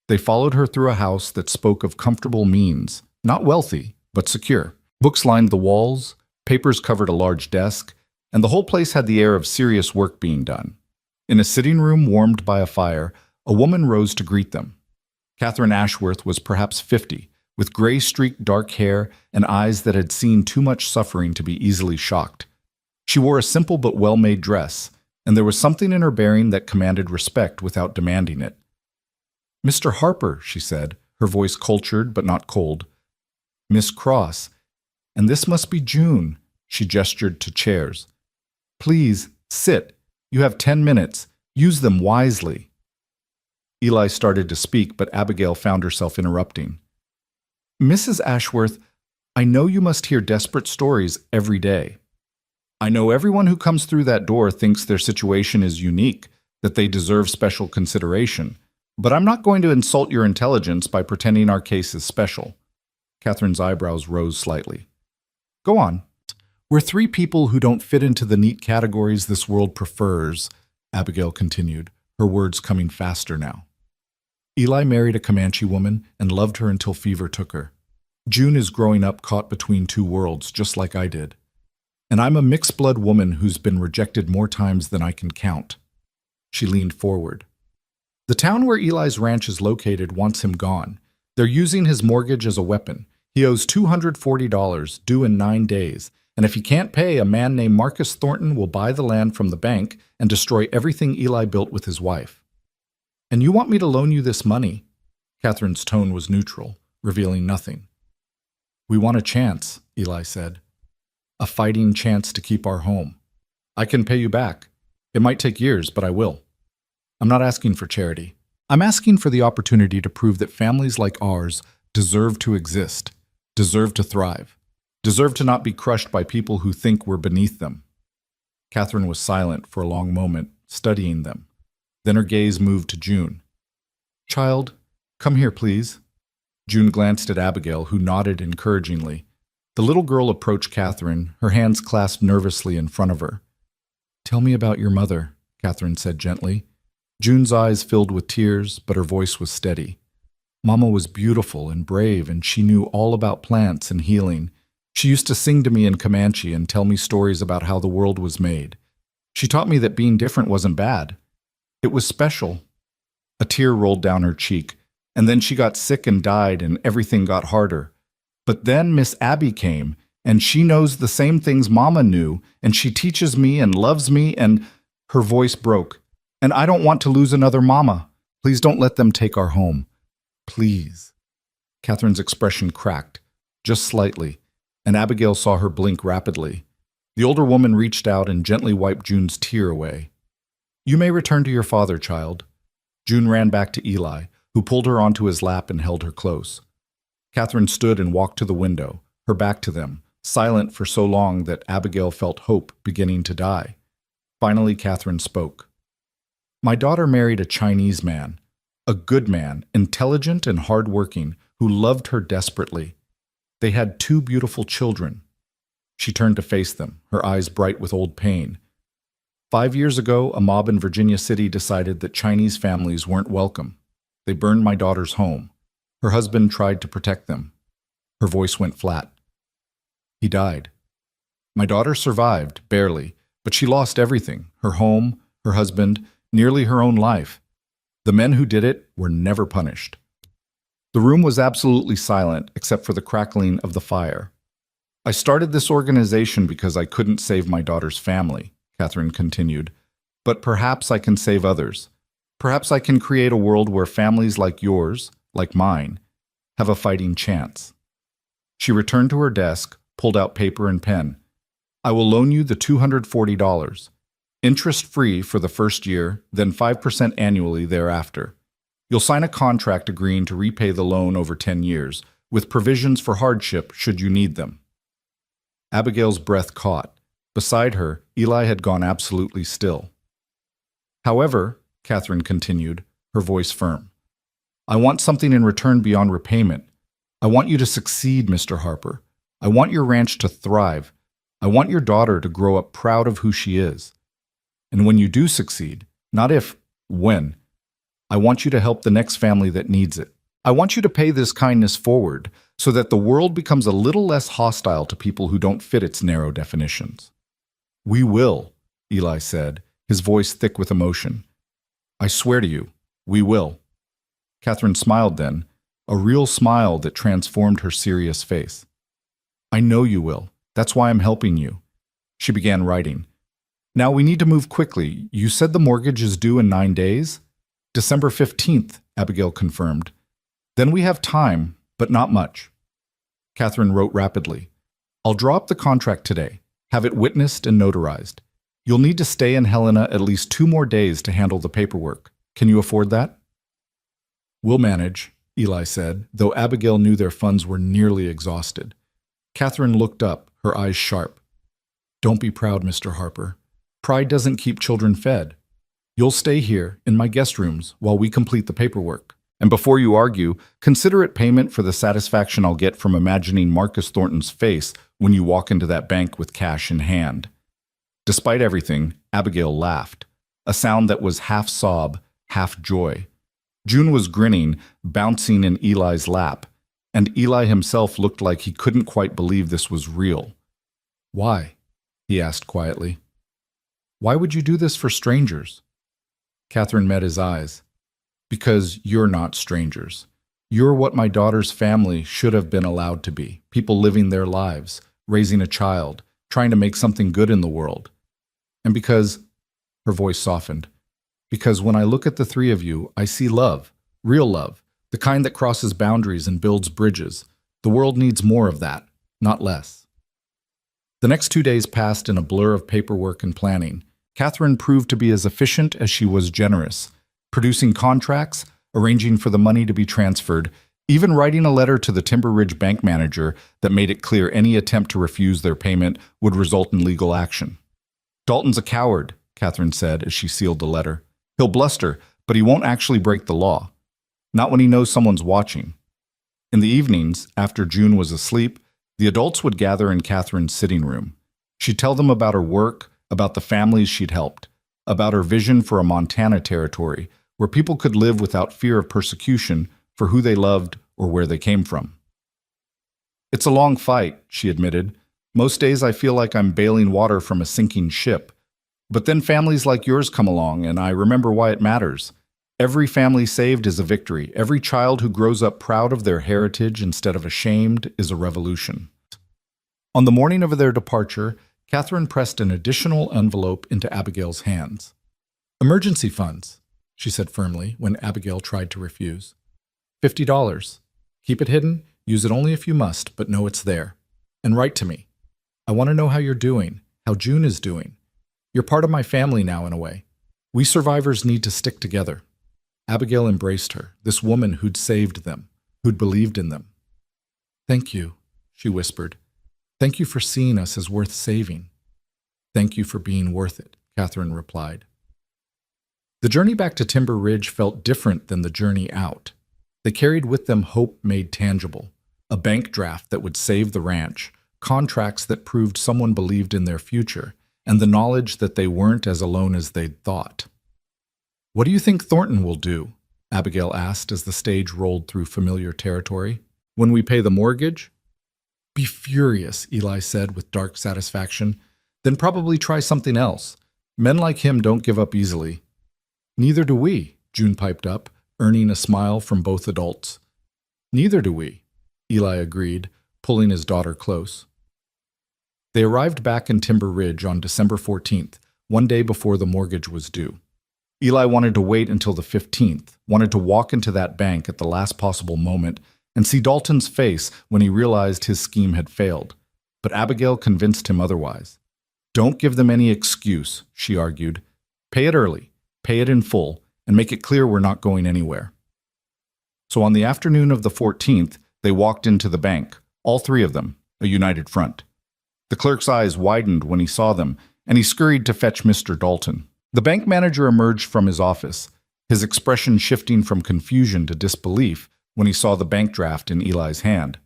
They followed her through a house that spoke of comfortable means, not wealthy, but secure. Books lined the walls, papers covered a large desk, and the whole place had the air of serious work being done. In a sitting room warmed by a fire, a woman rose to greet them. Catherine Ashworth was perhaps 50, with gray-streaked dark hair and eyes that had seen too much suffering to be easily shocked. She wore a simple but well-made dress, and there was something in her bearing that commanded respect without demanding it. Mr. Harper, she said, her voice cultured but not cold. Miss Cross, and this must be June, she gestured to chairs. Please, sit. You have 10 minutes. Use them wisely. Eli started to speak, but Abigail found herself interrupting. Mrs. Ashworth, I know you must hear desperate stories every day. I know everyone who comes through that door thinks their situation is unique, that they deserve special consideration. But I'm not going to insult your intelligence by pretending our case is special. Catherine's eyebrows rose slightly. Go on. We're three people who don't fit into the neat categories this world prefers, Abigail continued, her words coming faster now. Eli married a Comanche woman and loved her until fever took her. June is growing up caught between two worlds, just like I did. And I'm a mixed-blood woman who's been rejected more times than I can count. She leaned forward. The town where Eli's ranch is located wants him gone. They're using his mortgage as a weapon. He owes $240, due in 9 days, and if he can't pay, a man named Marcus Thornton will buy the land from the bank and destroy everything Eli built with his wife. And you want me to loan you this money? Catherine's tone was neutral, revealing nothing. We want a chance, Eli said. A fighting chance to keep our home. I can pay you back. It might take years, but I will. I'm not asking for charity. I'm asking for the opportunity to prove that families like ours deserve to exist, deserve to thrive, deserve to not be crushed by people who think we're beneath them. Catherine was silent for a long moment, studying them. Then her gaze moved to June. Child, come here, please. June glanced at Abigail, who nodded encouragingly. The little girl approached Catherine, her hands clasped nervously in front of her. Tell me about your mother, Catherine said gently. June's eyes filled with tears, but her voice was steady. Mama was beautiful and brave, and she knew all about plants and healing. She used to sing to me in Comanche and tell me stories about how the world was made. She taught me that being different wasn't bad. It was special. A tear rolled down her cheek, and then she got sick and died, and everything got harder. But then Miss Abby came, and she knows the same things Mama knew, and she teaches me and loves me, and her voice broke. And I don't want to lose another Mama. Please don't let them take our home. Please. Catherine's expression cracked, just slightly, and Abigail saw her blink rapidly. The older woman reached out and gently wiped June's tear away. You may return to your father, child. June ran back to Eli, who pulled her onto his lap and held her close. Catherine stood and walked to the window, her back to them, silent for so long that Abigail felt hope beginning to die. Finally, Catherine spoke. My daughter married a Chinese man, a good man, intelligent and hardworking, who loved her desperately. They had 2 beautiful children. She turned to face them, her eyes bright with old pain. 5 years ago, a mob in Virginia City decided that Chinese families weren't welcome. They burned my daughter's home. Her husband tried to protect them. Her voice went flat. He died. My daughter survived, barely, but she lost everything, her home, her husband, nearly her own life. The men who did it were never punished. The room was absolutely silent except for the crackling of the fire. I started this organization because I couldn't save my daughter's family, Catherine continued. But perhaps I can save others. Perhaps I can create a world where families like yours, like mine, have a fighting chance. She returned to her desk, pulled out paper and pen. I will loan you the $240, interest-free for the first year, then 5% annually thereafter. You'll sign a contract agreeing to repay the loan over 10 years, with provisions for hardship should you need them. Abigail's breath caught. Beside her, Eli had gone absolutely still. However, Catherine continued, her voice firm, I want something in return beyond repayment. I want you to succeed, Mr. Harper. I want your ranch to thrive. I want your daughter to grow up proud of who she is. And when you do succeed, not if, when, I want you to help the next family that needs it. I want you to pay this kindness forward so that the world becomes a little less hostile to people who don't fit its narrow definitions. We will, Eli said, his voice thick with emotion. I swear to you, we will. Catherine smiled then, a real smile that transformed her serious face. I know you will. That's why I'm helping you. She began writing. Now we need to move quickly. You said the mortgage is due in 9 days? December 15th, Abigail confirmed. Then we have time, but not much. Catherine wrote rapidly. I'll draw up the contract today, have it witnessed and notarized. You'll need to stay in Helena at least 2 more days to handle the paperwork. Can you afford that? We'll manage, Eli said, though Abigail knew their funds were nearly exhausted. Catherine looked up, her eyes sharp. Don't be proud, Mr. Harper. Pride doesn't keep children fed. You'll stay here, in my guest rooms, while we complete the paperwork. And before you argue, consider it payment for the satisfaction I'll get from imagining Marcus Thornton's face when you walk into that bank with cash in hand. Despite everything, Abigail laughed, a sound that was half sob, half joy. June was grinning, bouncing in Eli's lap, and Eli himself looked like he couldn't quite believe this was real. Why? He asked quietly. Why would you do this for strangers? Catherine met his eyes. Because you're not strangers. You're what my daughter's family should have been allowed to be, people living their lives, raising a child, trying to make something good in the world. And because, her voice softened, because when I look at the 3 of you, I see love, real love, the kind that crosses boundaries and builds bridges. The world needs more of that, not less. The next 2 days passed in a blur of paperwork and planning. Catherine proved to be as efficient as she was generous, producing contracts, arranging for the money to be transferred, even writing a letter to the Timber Ridge bank manager that made it clear any attempt to refuse their payment would result in legal action. Dalton's a coward, Catherine said as she sealed the letter. He'll bluster, but he won't actually break the law. Not when he knows someone's watching. In the evenings, after June was asleep, the adults would gather in Catherine's sitting room. She'd tell them about her work, about the families she'd helped, about her vision for a Montana territory where people could live without fear of persecution for who they loved or where they came from. It's a long fight, she admitted. Most days I feel like I'm bailing water from a sinking ship. But then families like yours come along, and I remember why it matters. Every family saved is a victory. Every child who grows up proud of their heritage instead of ashamed is a revolution. On the morning of their departure, Catherine pressed an additional envelope into Abigail's hands. Emergency funds, she said firmly when Abigail tried to refuse. $50. Keep it hidden, use it only if you must, but know it's there. And write to me. I want to know how you're doing, how June is doing. You're part of my family now in a way. We survivors need to stick together. Abigail embraced her, this woman who'd saved them, who'd believed in them. Thank you, she whispered. Thank you for seeing us as worth saving. Thank you for being worth it, Catherine replied. The journey back to Timber Ridge felt different than the journey out. They carried with them hope made tangible, a bank draft that would save the ranch, contracts that proved someone believed in their future, and the knowledge that they weren't as alone as they'd thought. What do you think Thornton will do? Abigail asked as the stage rolled through familiar territory. When we pay the mortgage? Be furious, Eli said with dark satisfaction. Then probably try something else. Men like him don't give up easily. Neither do we, June piped up, earning a smile from both adults. Neither do we, Eli agreed, pulling his daughter close. They arrived back in Timber Ridge on December 14th, one day before the mortgage was due. Eli wanted to wait until the 15th, wanted to walk into that bank at the last possible moment and see Dalton's face when he realized his scheme had failed. But Abigail convinced him otherwise. Don't give them any excuse, she argued. Pay it early, pay it in full, and make it clear we're not going anywhere. So on the afternoon of the 14th, they walked into the bank, all three of them, a united front. The clerk's eyes widened when he saw them, and he scurried to fetch Mr. Dalton. The bank manager emerged from his office, his expression shifting from confusion to disbelief when he saw the bank draft in Eli's hand.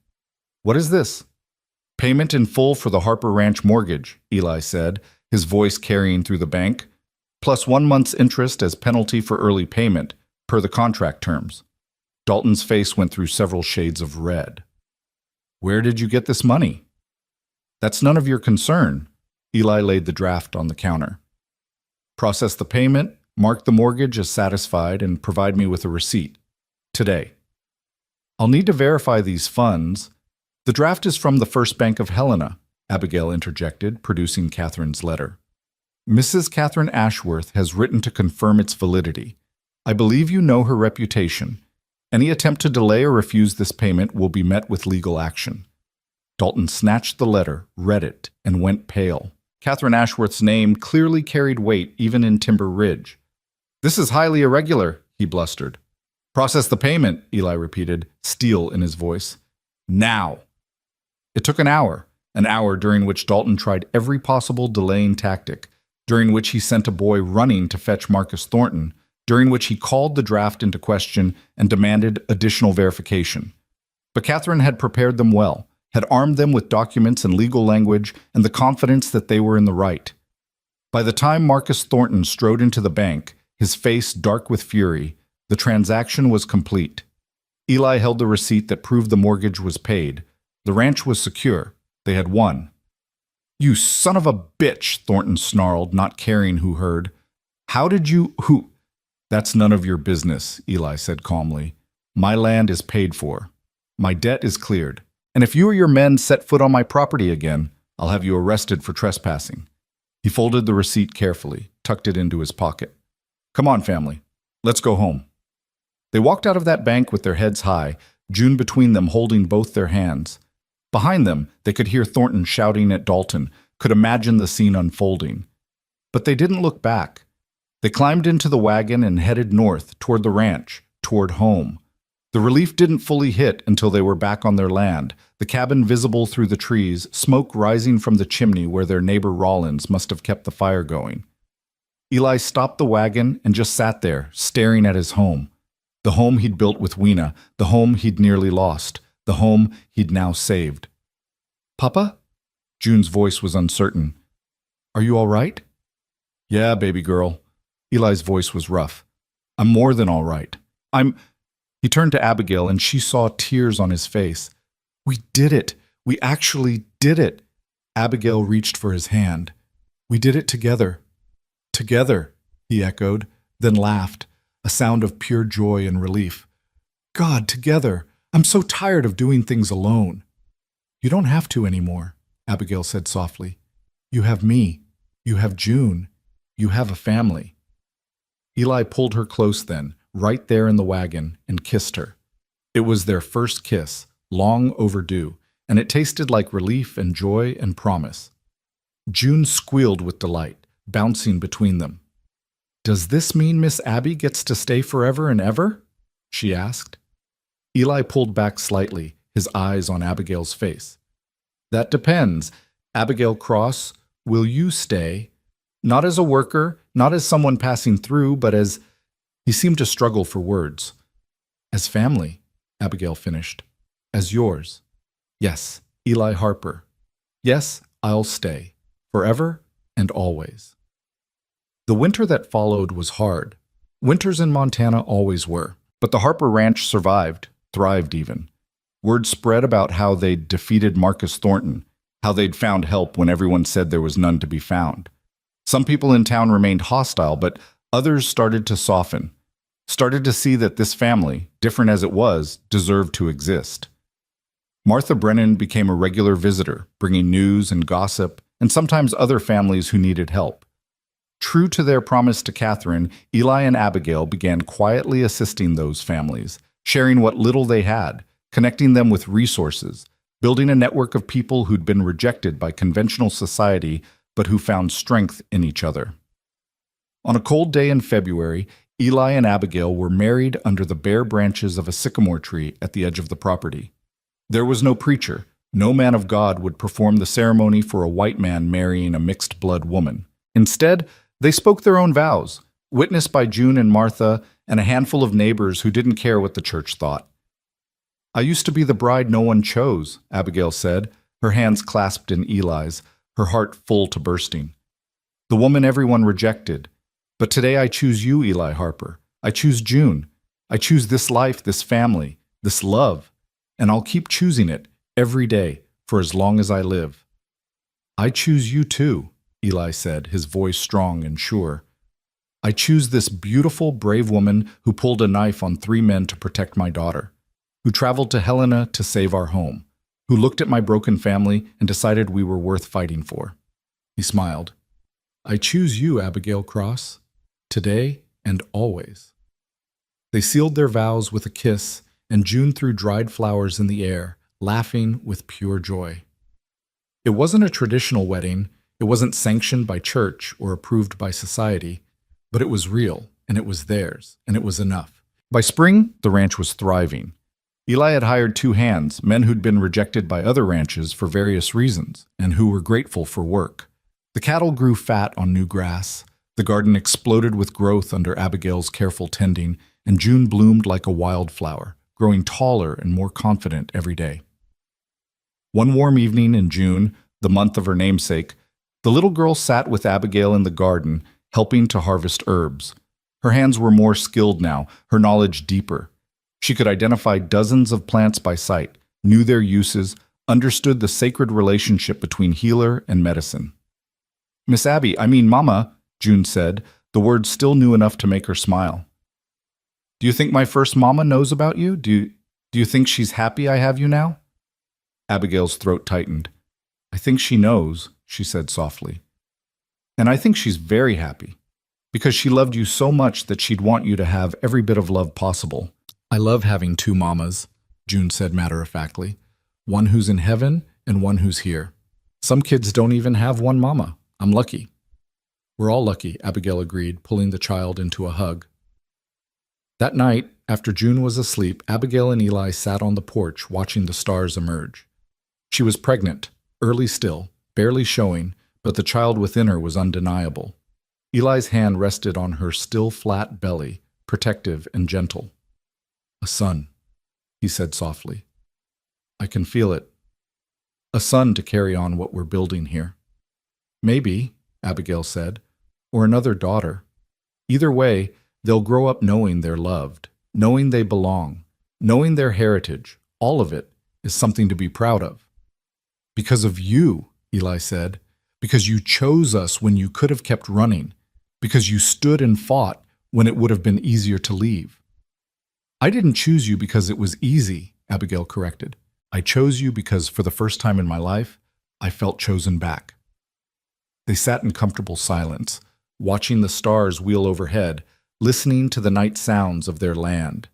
What is this? Payment in full for the Harper Ranch mortgage, Eli said, his voice carrying through the bank, plus 1 month's interest as penalty for early payment, per the contract terms. Dalton's face went through several shades of red. Where did you get this money? That's none of your concern. Eli laid the draft on the counter. Process the payment, mark the mortgage as satisfied, and provide me with a receipt. Today. I'll need to verify these funds. The draft is from the First Bank of Helena, Abigail interjected, producing Catherine's letter. Mrs. Catherine Ashworth has written to confirm its validity. I believe you know her reputation. Any attempt to delay or refuse this payment will be met with legal action. Dalton snatched the letter, read it, and went pale. Catherine Ashworth's name clearly carried weight even in Timber Ridge. This is highly irregular, he blustered. Process the payment, Eli repeated, steel in his voice. Now. It took an hour during which Dalton tried every possible delaying tactic, during which he sent a boy running to fetch Marcus Thornton, during which he called the draft into question and demanded additional verification. But Catherine had prepared them well, had armed them with documents and legal language and the confidence that they were in the right. By the time Marcus Thornton strode into the bank, his face dark with fury, the transaction was complete. Eli held the receipt that proved the mortgage was paid. The ranch was secure. They had won. You son of a bitch, Thornton snarled, not caring who heard. How did you, who? That's none of your business, Eli said calmly. My land is paid for. My debt is cleared. And if you or your men set foot on my property again, I'll have you arrested for trespassing. He folded the receipt carefully, tucked it into his pocket. Come on, family. Let's go home. They walked out of that bank with their heads high, June between them holding both their hands. Behind them, they could hear Thornton shouting at Dalton, could imagine the scene unfolding. But they didn't look back. They climbed into the wagon and headed north, toward the ranch, toward home. The relief didn't fully hit until they were back on their land, the cabin visible through the trees, smoke rising from the chimney where their neighbor Rollins must have kept the fire going. Eli stopped the wagon and just sat there, staring at his home. The home he'd built with Weena, the home he'd nearly lost, the home he'd now saved. Papa? June's voice was uncertain. Are you all right? Yeah, baby girl. Eli's voice was rough. I'm more than all right. He turned to Abigail and she saw tears on his face. We did it. We actually did it. Abigail reached for his hand. We did it together. Together, he echoed, then laughed, a sound of pure joy and relief. God, together. I'm so tired of doing things alone. You don't have to anymore, Abigail said softly. You have me. You have June. You have a family. Eli pulled her close then, right there in the wagon, and kissed her. It was their first kiss, long overdue, and it tasted like relief and joy and promise. June squealed with delight, bouncing between them. Does this mean Miss Abby gets to stay forever and ever? She asked. Eli pulled back slightly, his eyes on Abigail's face. That depends. Abigail Cross, will you stay? Not as a worker, not as someone passing through, but as... He seemed to struggle for words. As family, Abigail finished. As yours. Yes, Eli Harper. Yes, I'll stay. Forever and always. The winter that followed was hard. Winters in Montana always were. But the Harper Ranch survived, thrived even. Word spread about how they'd defeated Marcus Thornton, how they'd found help when everyone said there was none to be found. Some people in town remained hostile, but others started to soften started to see that this family, different as it was, deserved to exist. Martha Brennan became a regular visitor, bringing news and gossip, and sometimes other families who needed help. True to their promise to Catherine, Eli and Abigail began quietly assisting those families, sharing what little they had, connecting them with resources, building a network of people who'd been rejected by conventional society but who found strength in each other. On a cold day in February, Eli and Abigail were married under the bare branches of a sycamore tree at the edge of the property. There was no preacher. No man of God would perform the ceremony for a white man marrying a mixed-blood woman. Instead, they spoke their own vows, witnessed by June and Martha and a handful of neighbors who didn't care what the church thought. "I used to be the bride no one chose," Abigail said, her hands clasped in Eli's, her heart full to bursting. "The woman everyone rejected. But today I choose you, Eli Harper. I choose June. I choose this life, this family, this love. And I'll keep choosing it every day for as long as I live." "I choose you too," Eli said, his voice strong and sure. "I choose this beautiful, brave woman who pulled a knife on 3 men to protect my daughter, who traveled to Helena to save our home, who looked at my broken family and decided we were worth fighting for." He smiled. "I choose you, Abigail Cross, today and always." They sealed their vows with a kiss, and June threw dried flowers in the air, laughing with pure joy. It wasn't a traditional wedding, it wasn't sanctioned by church or approved by society, but it was real, and it was theirs, and it was enough. By spring, the ranch was thriving. Eli had hired 2 hands, men who'd been rejected by other ranches for various reasons, and who were grateful for work. The cattle grew fat on new grass. The garden exploded with growth under Abigail's careful tending, and June bloomed like a wildflower, growing taller and more confident every day. One warm evening in June, the month of her namesake, the little girl sat with Abigail in the garden, helping to harvest herbs. Her hands were more skilled now, her knowledge deeper. She could identify dozens of plants by sight, knew their uses, understood the sacred relationship between healer and medicine. "Miss Abby, Mama," June said, the words still new enough to make her smile. "Do you think my first mama knows about you? Do you think she's happy I have you now?" Abigail's throat tightened. "I think she knows," she said softly. "And I think she's very happy, because she loved you so much that she'd want you to have every bit of love possible." "I love having 2 mamas," June said matter-of-factly. "One who's in heaven and one who's here. Some kids don't even have one mama. I'm lucky." "We're all lucky," Abigail agreed, pulling the child into a hug. That night, after June was asleep, Abigail and Eli sat on the porch watching the stars emerge. She was pregnant, early still, barely showing, but the child within her was undeniable. Eli's hand rested on her still flat belly, protective and gentle. "A son," he said softly. "I can feel it. A son to carry on what we're building here." "Maybe," Abigail said, "or another daughter. Either way, they'll grow up knowing they're loved, knowing they belong, knowing their heritage, all of it, is something to be proud of." "Because of you," Eli said, "because you chose us when you could have kept running, because you stood and fought when it would have been easier to leave." "I didn't choose you because it was easy," Abigail corrected. "I chose you because for the first time in my life, I felt chosen back." They sat in comfortable silence, watching the stars wheel overhead, listening to the night sounds of their land.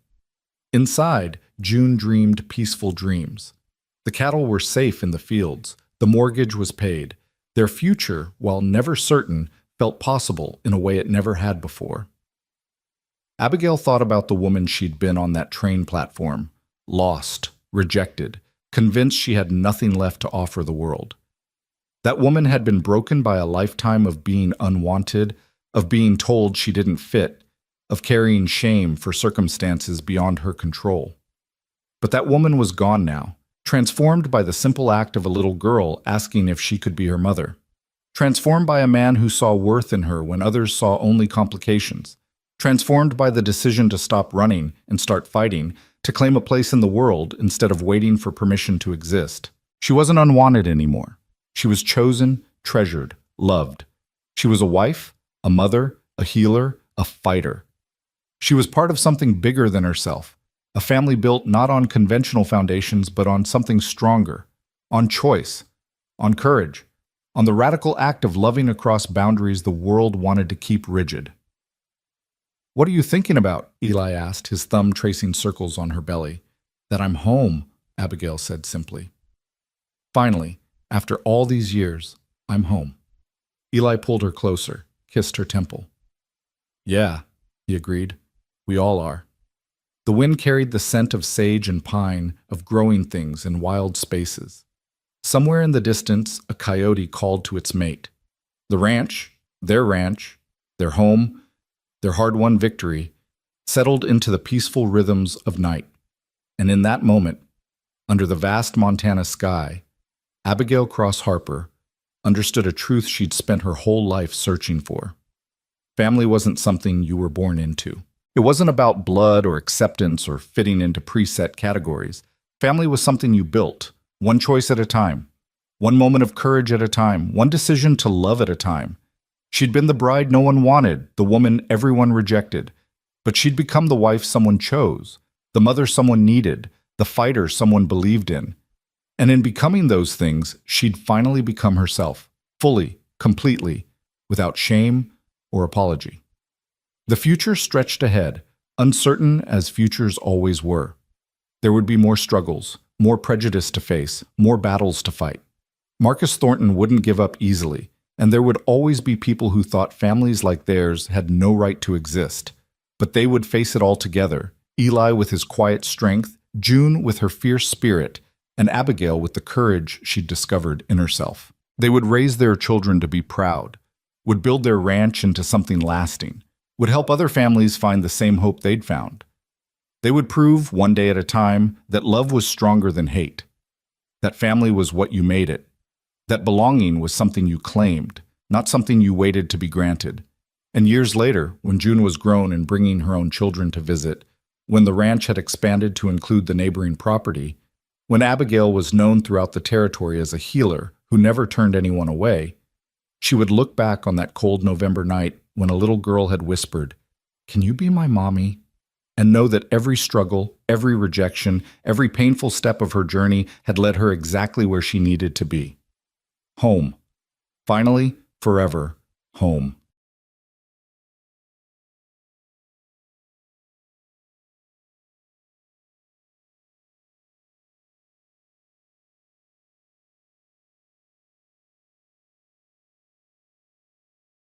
Inside, June dreamed peaceful dreams. The cattle were safe in the fields, the mortgage was paid. Their future, while never certain, felt possible in a way it never had before. Abigail thought about the woman she'd been on that train platform, lost, rejected, convinced she had nothing left to offer the world. That woman had been broken by a lifetime of being unwanted, of being told she didn't fit, of carrying shame for circumstances beyond her control. But that woman was gone now, transformed by the simple act of a little girl asking if she could be her mother, transformed by a man who saw worth in her when others saw only complications, transformed by the decision to stop running and start fighting, to claim a place in the world instead of waiting for permission to exist. She wasn't unwanted anymore. She was chosen, treasured, loved. She was a wife, a mother, a healer, a fighter. She was part of something bigger than herself, a family built not on conventional foundations but on something stronger, on choice, on courage, on the radical act of loving across boundaries the world wanted to keep rigid. "What are you thinking about?" Eli asked, his thumb tracing circles on her belly. "That I'm home," Abigail said simply. "Finally, after all these years, I'm home." Eli pulled her closer, kissed her temple. "Yeah," he agreed. "We all are." The wind carried the scent of sage and pine, of growing things in wild spaces. Somewhere in the distance, a coyote called to its mate. The ranch, their home, their hard-won victory, settled into the peaceful rhythms of night. And in that moment, under the vast Montana sky, Abigail Cross Harper understood a truth she'd spent her whole life searching for. Family wasn't something you were born into. It wasn't about blood or acceptance or fitting into preset categories. Family was something you built, one choice at a time, one moment of courage at a time, one decision to love at a time. She'd been the bride no one wanted, the woman everyone rejected, but she'd become the wife someone chose, the mother someone needed, the fighter someone believed in. And in becoming those things, she'd finally become herself, fully, completely, without shame or apology. The future stretched ahead, uncertain as futures always were. There would be more struggles, more prejudice to face, more battles to fight. Marcus Thornton wouldn't give up easily, and there would always be people who thought families like theirs had no right to exist. But they would face it all together, Eli with his quiet strength, June with her fierce spirit, and Abigail with the courage she'd discovered in herself. They would raise their children to be proud, would build their ranch into something lasting, would help other families find the same hope they'd found. They would prove, one day at a time, that love was stronger than hate, that family was what you made it, that belonging was something you claimed, not something you waited to be granted. And years later, when June was grown and bringing her own children to visit, when the ranch had expanded to include the neighboring property, when Abigail was known throughout the territory as a healer who never turned anyone away, she would look back on that cold November night when a little girl had whispered, "Can you be my mommy?" and know that every struggle, every rejection, every painful step of her journey had led her exactly where she needed to be. Home. Finally, forever, home.